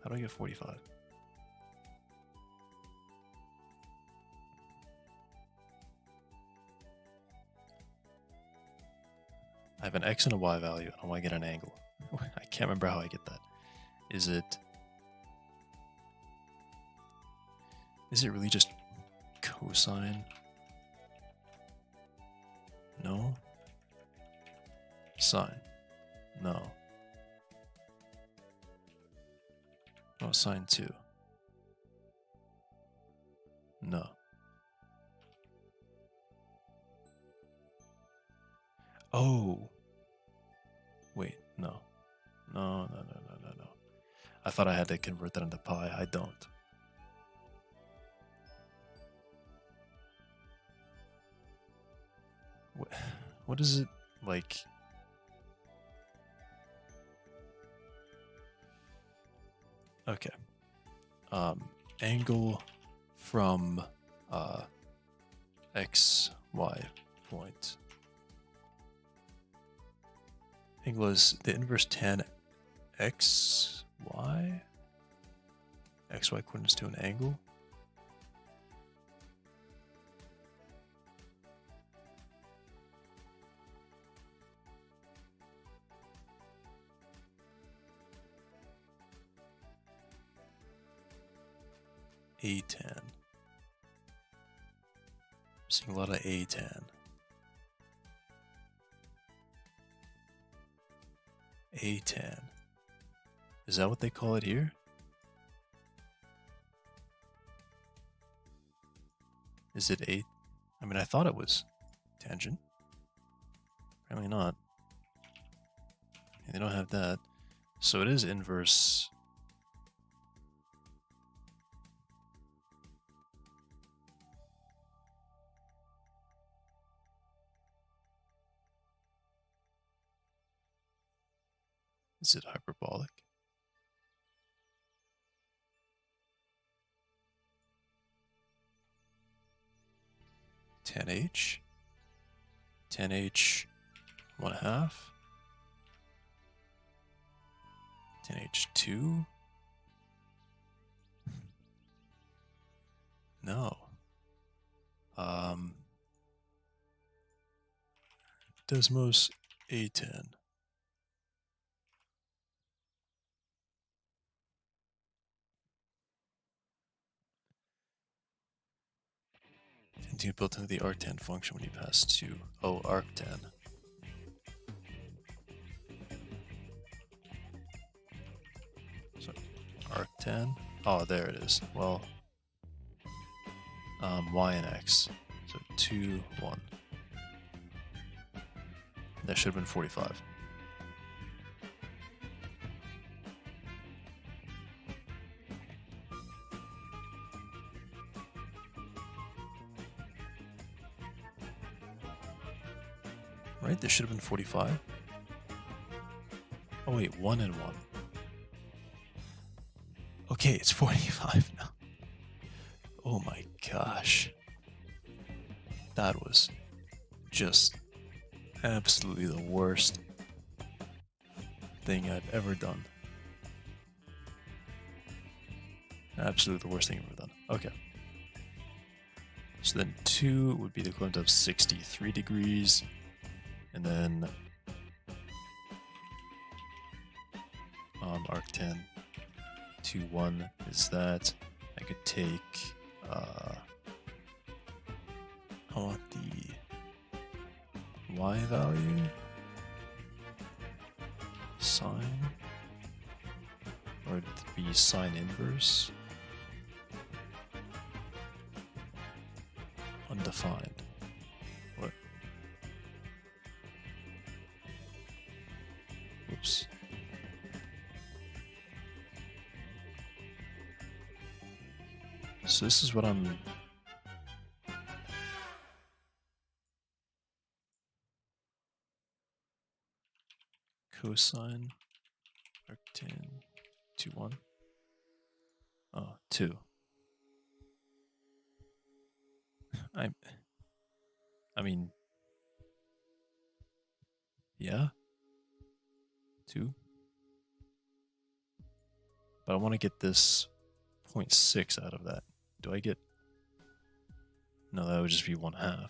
How do I get 45? I have an x and a y value, and I want to get an angle. I can't remember how I get that. Is it really just cosine? No. Sine? No. Oh, sine 2. No. Oh. Wait, no. No. I thought I had to convert that into pi. I don't. What is it like? Okay. Angle from x, y point. Angle is the inverse tan x, y. X, y coordinates to an angle. A-tan. I'm seeing a lot of A-tan. A-tan. Is that what they call it here? Is it A? I mean, I thought it was tangent. Apparently not. They don't have that. So it is inverse. Is it hyperbolic? Tan H? Tan H 1/2? Tan H 2? No. Desmos A10. Continue built into the arctan function when you pass to arctan. So arctan. Oh, there it is. Well, y and x. So 2, 1. That should have been 45. Right? This should have been 45. Oh wait, 1 and 1. Okay, it's 45 now. Oh my gosh. That was just absolutely the worst thing I've ever done. Absolutely the worst thing I've ever done. Okay. So then 2 would be the equivalent of 63 degrees. And then arctan 2, 1 is that. I could take, I want the y value, sine, or it'd be sine inverse, undefined. What? Whoops. So this is what I'm... Cosine arctan 2, 1. Oh, 2. I mean, yeah, 2. But I want to get this 0.6 out of that. Do I get... No, that would just be 1/2.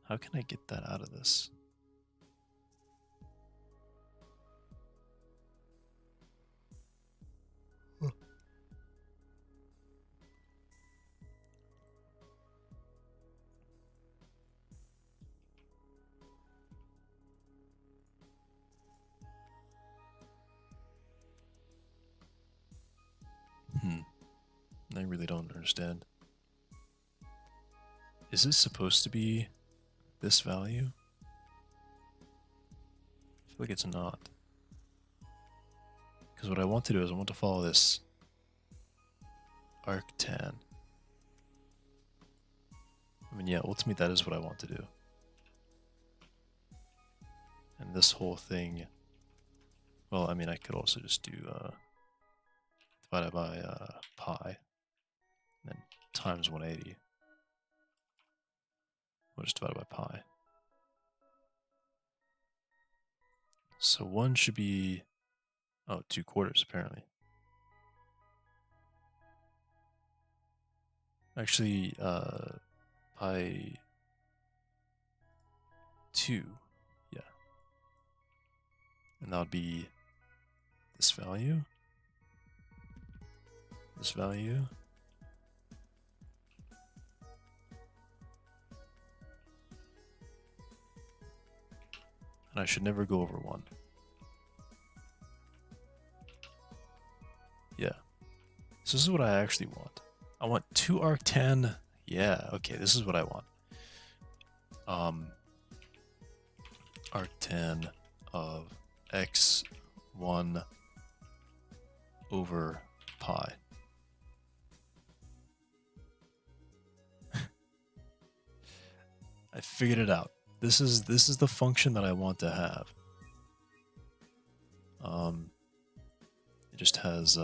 How can I get that out of this? I really don't understand. Is this supposed to be this value? I feel like it's not. Because what I want to do is I want to follow this arctan. I mean, yeah, ultimately that is what I want to do. And this whole thing, well, I mean, I could also just do divided by pi, and then times 180. We'll just divide it by pi. So 1 should be, 2/4 apparently. Actually, pi 2, yeah. And that would be this value. This value. And I should never go over 1. Yeah. So this is what I actually want. I want 2 arctan. Yeah, okay, this is what I want. Arctan of x1 over pi. I figured it out. This is the function that I want to have. It just has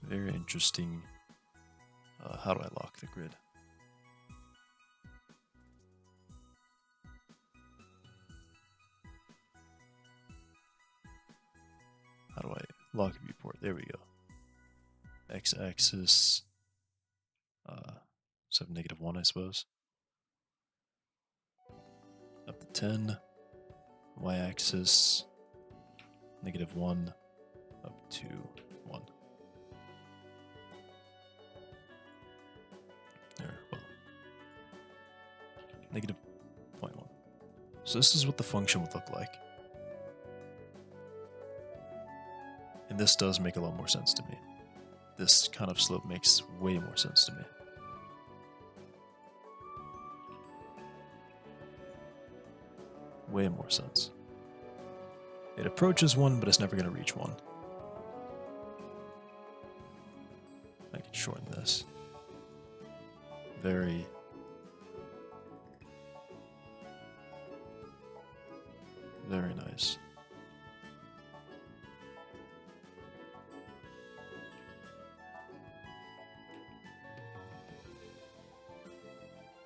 very interesting. How do I lock the grid? How do I lock a viewport? There we go. X-axis. So -1, I suppose. Up to 10. Y-axis. -1. Up to 1. There, well. -0.1. So this is what the function would look like. And this does make a lot more sense to me. This kind of slope makes way more sense to me. Way more sense. It approaches 1, but it's never going to reach 1. I can shorten this. Very nice.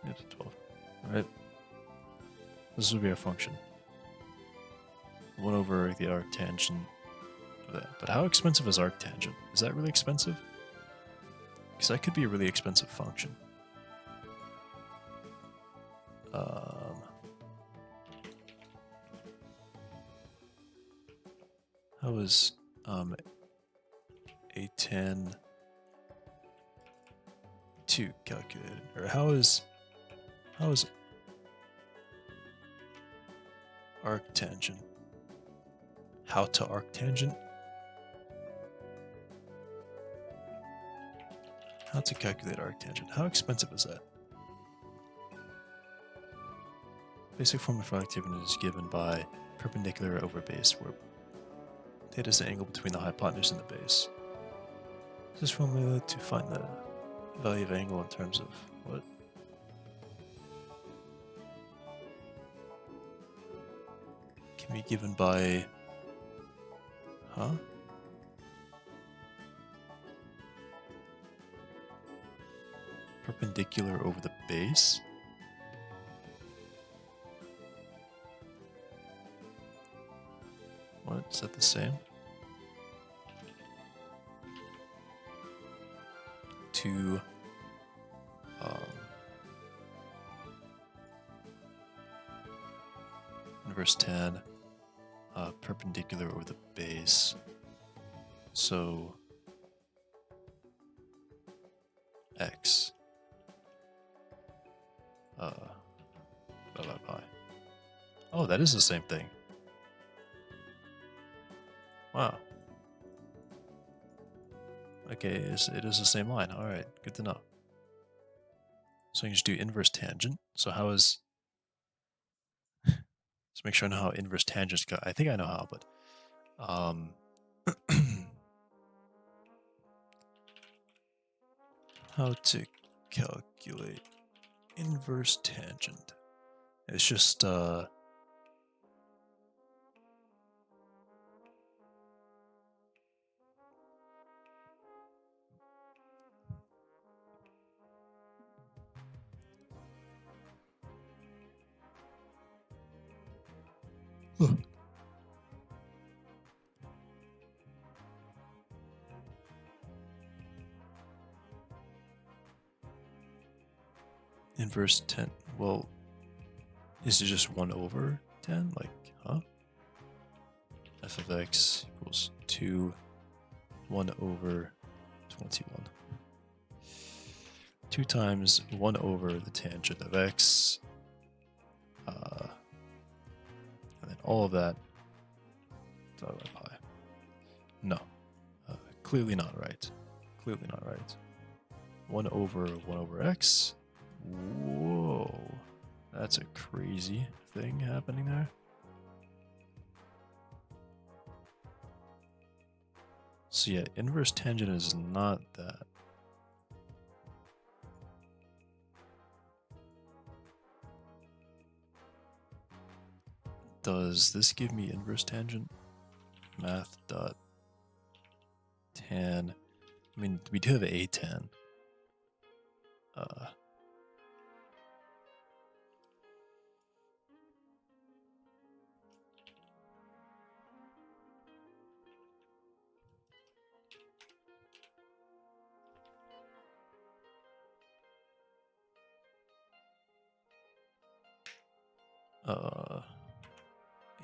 It's 12. Alright. This would be our function. 1 over the arctangent of that. But how expensive is arctangent? Is that really expensive? Because that could be a really expensive function. How is A10 2 calculated? Or how is arctangent? How to arctangent? How to calculate arctangent? How expensive is that? Basic formula for arctangent is given by perpendicular over base, where theta is the angle between the hypotenuse and the base. This formula to find the value of angle in terms of what? Can be given by... Huh? Perpendicular over the base? What? Is that the same? To inverse tan perpendicular over the base. So x divided by pi. Oh, that is the same thing. Wow. Okay, it is the same line. Alright, good to know. So I can just do inverse tangent. So how is... Let's make sure I know how inverse tangents go. I think I know how, but... how to calculate inverse tangent. It's just, inverse 10. Well, is it just 1 over 10? Like, huh? F of x equals 2, 1 over 21. 2 times 1 over the tangent of x. And then all of that divided by pi. No. Clearly not right. Clearly not right. 1 over x. Whoa. That's a crazy thing happening there. So yeah, inverse tangent is not that. Does this give me inverse tangent? Math dot tan. I mean, we do have a tan.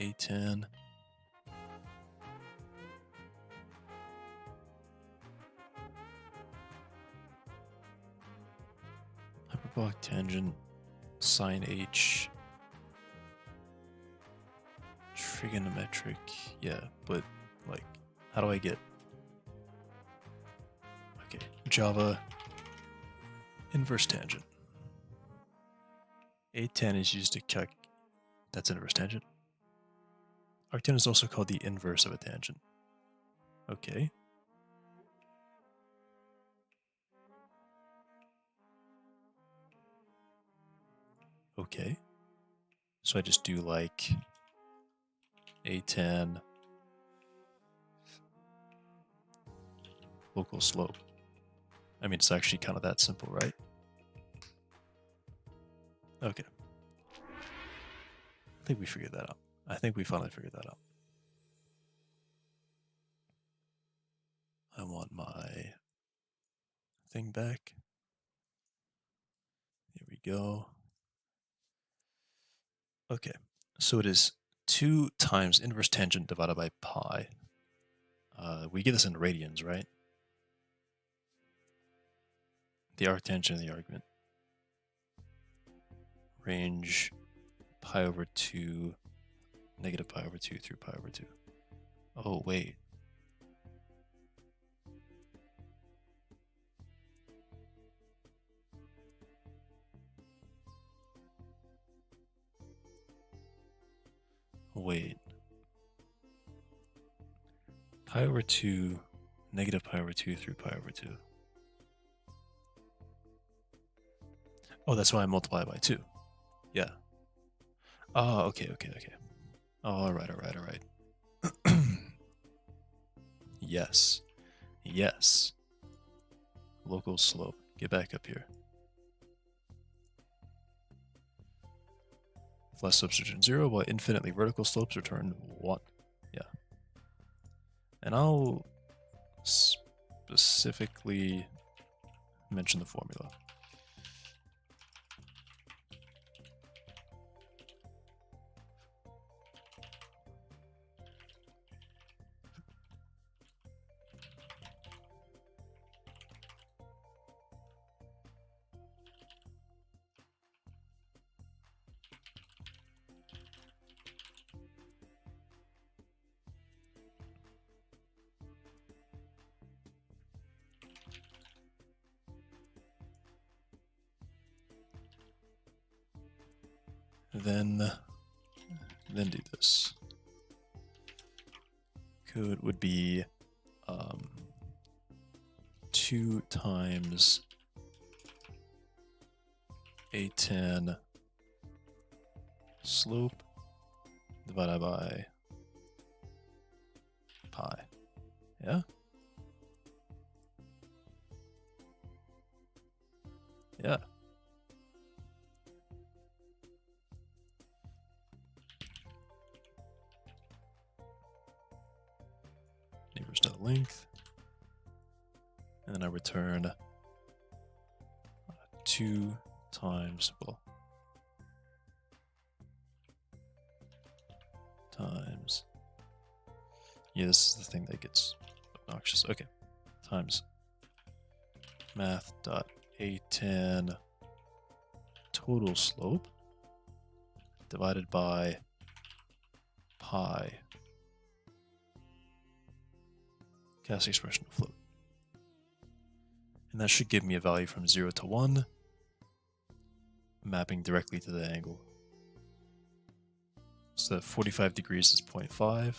A10. Hyperbolic tangent, sine H, trigonometric. Yeah, but like, how do I get? Okay, Java inverse tangent. A10 is used to calc. That's inverse tangent. Arctan is also called the inverse of a tangent. Okay. Okay. So I just do like A10 local slope. I mean, it's actually kind of that simple, right? Okay. I think we figured that out. I think we finally figured that out. I want my thing back. Here we go. Okay, so it is 2 times inverse tangent divided by pi. We get this in radians, right? The arctangent and the argument. Range pi over 2, negative pi over 2 through pi over 2. Oh, wait. Wait. Pi over 2, negative pi over 2 through pi over 2. Oh, that's why I multiply by 2. Yeah. Oh, okay. All right. Yes. Local slope. Get back up here. Flat slopes return 0, while infinitely vertical slopes return 1. Yeah. And I'll specifically mention the formula. Then do this. Code would be 2 times A10 slope divided by pi. Yeah? Yeah. Neighbors.length. And then I return 2 times, times. Yeah, this is the thing that gets obnoxious. Okay. Times math.a10 total slope divided by pi cast expression of float. And that should give me a value from 0 to 1, mapping directly to the angle. So 45 degrees is 0.5.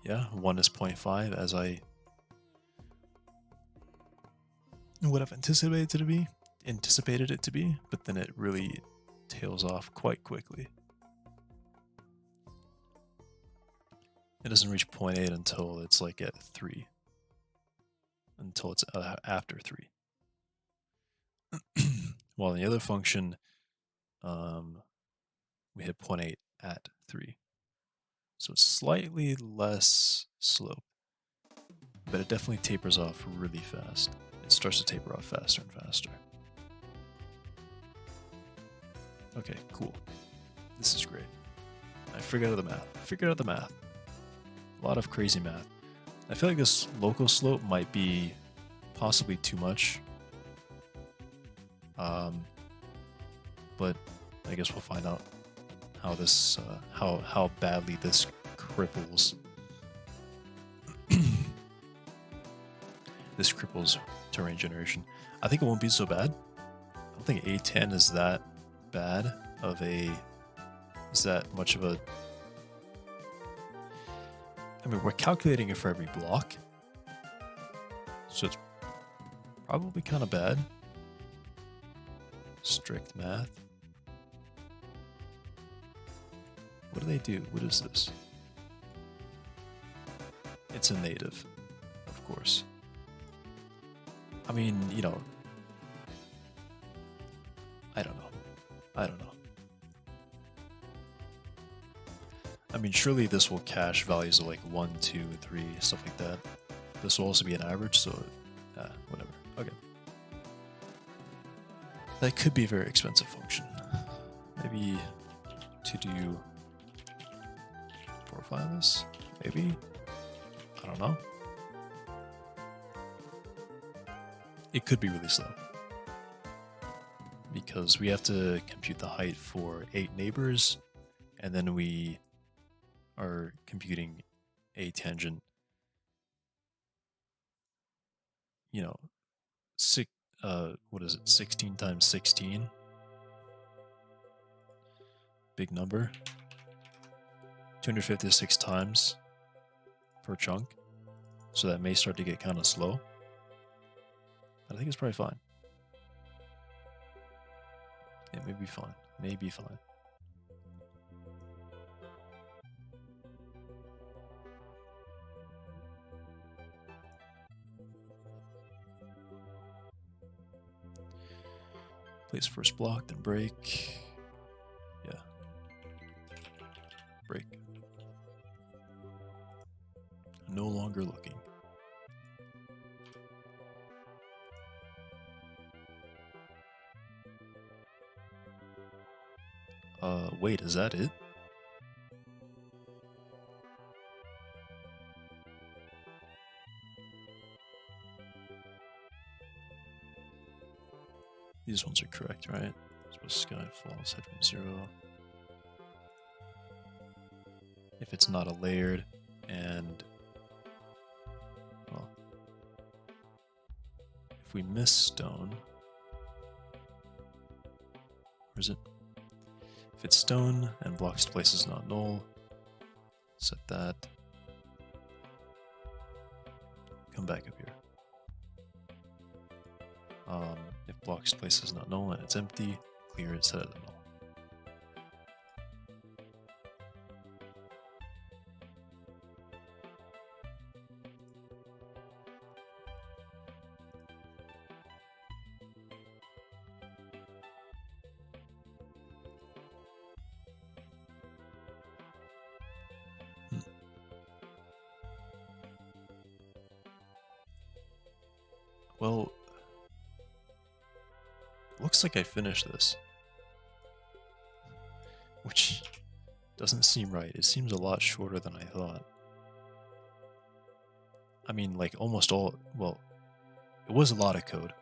Yeah, 1 is 0.5 as I would have anticipated it to be, but then it really tails off quite quickly. It doesn't reach 0.8 until it's like at 3. Until it's after 3. While in the other function, we hit 0.8 at 3. So it's slightly less slope, but it definitely tapers off really fast. It starts to taper off faster and faster. Okay, cool. This is great. I figured out the math. A lot of crazy math. I feel like this local slope might be possibly too much. But I guess we'll find out how this how badly this cripples this cripples terrain generation. I think it won't be so bad. I don't think A10 is that bad of a much of a. I mean, we're calculating it for every block, so it's probably kind of bad. Strict math. What do they do? What is this? It's a native, of course. I mean, you know, I don't know. I mean, surely this will cache values of like 1, 2, 3, stuff like that. This will also be an average, so whatever. Okay. That could be a very expensive function. Maybe to do profile this? Maybe? I don't know. It could be really slow. Because we have to compute the height for 8 neighbors, and then we are computing a tangent, you know, what is it, 16 times 16? Big number. 256 times per chunk. So that may start to get kind of slow. But I think it's probably fine. It may be fine. Maybe fine. Place first block, then break. Yeah. Break. No longer looking. Wait, is that it? These ones are correct, right? Suppose sky falls head from 0. If it's not a layered, and well, if we miss stone, where is it? If it's stone and blocks to place is not null, set that. Come back up here. If blocks to place is not null and it's empty, clear it, set it to null. Well, looks like I finished this, which doesn't seem right. It seems a lot shorter than I thought. I mean, like almost all, well, it was a lot of code.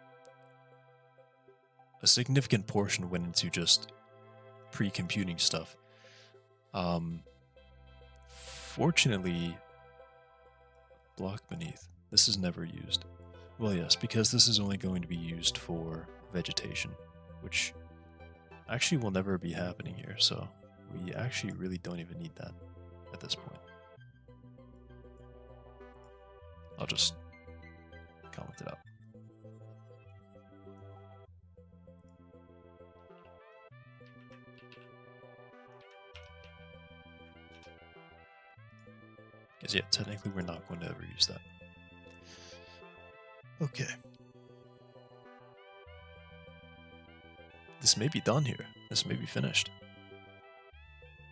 A significant portion went into just pre-computing stuff. Fortunately, block beneath. This is never used. Well, yes, because this is only going to be used for vegetation, which actually will never be happening here, so we actually really don't even need that at this point. I'll just comment it out. Because yeah, technically we're not going to ever use that. Okay. This may be done here. This may be finished.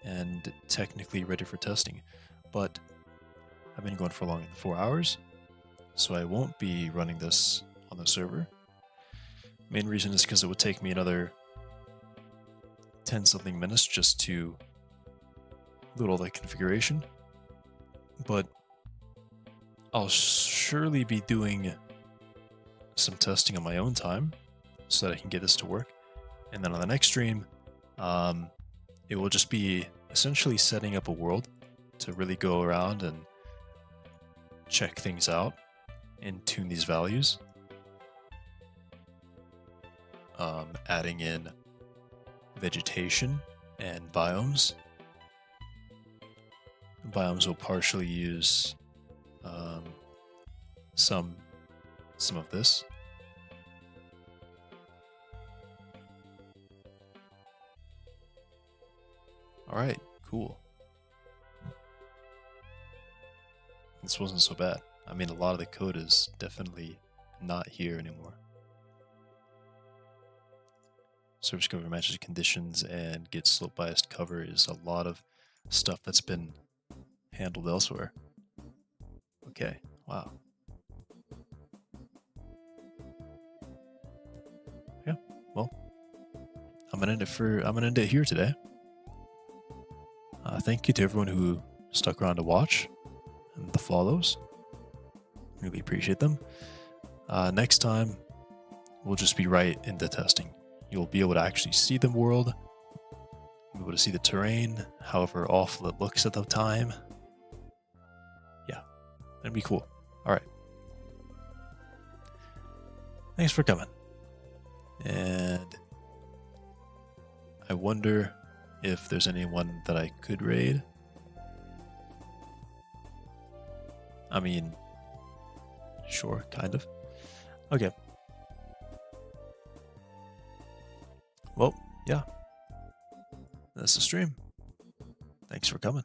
And technically ready for testing. But I've been going for longer than 4 hours, so I won't be running this on the server. Main reason is because it would take me another 10 something minutes just to load all that configuration. But I'll surely be doing some testing on my own time so that I can get this to work. And then on the next stream, it will just be essentially setting up a world to really go around and check things out and tune these values. Adding in vegetation and biomes. Biomes will partially use some of this. All right, cool. This wasn't so bad. I mean, a lot of the code is definitely not here anymore. Surface cover matches conditions and gets slope biased cover is a lot of stuff that's been handled elsewhere. Okay, wow. Yeah, well, I'm gonna end it here today. Thank you to everyone who stuck around to watch and the follows. Really appreciate them. Next time, we'll just be right into testing. You'll be able to actually see the world, be able to see the terrain, however awful it looks at the time. Yeah, that'd be cool. All right. Thanks for coming. And I wonder if there's anyone that I could raid. I mean, sure, kind of. Okay. Well, yeah. That's the stream. Thanks for coming.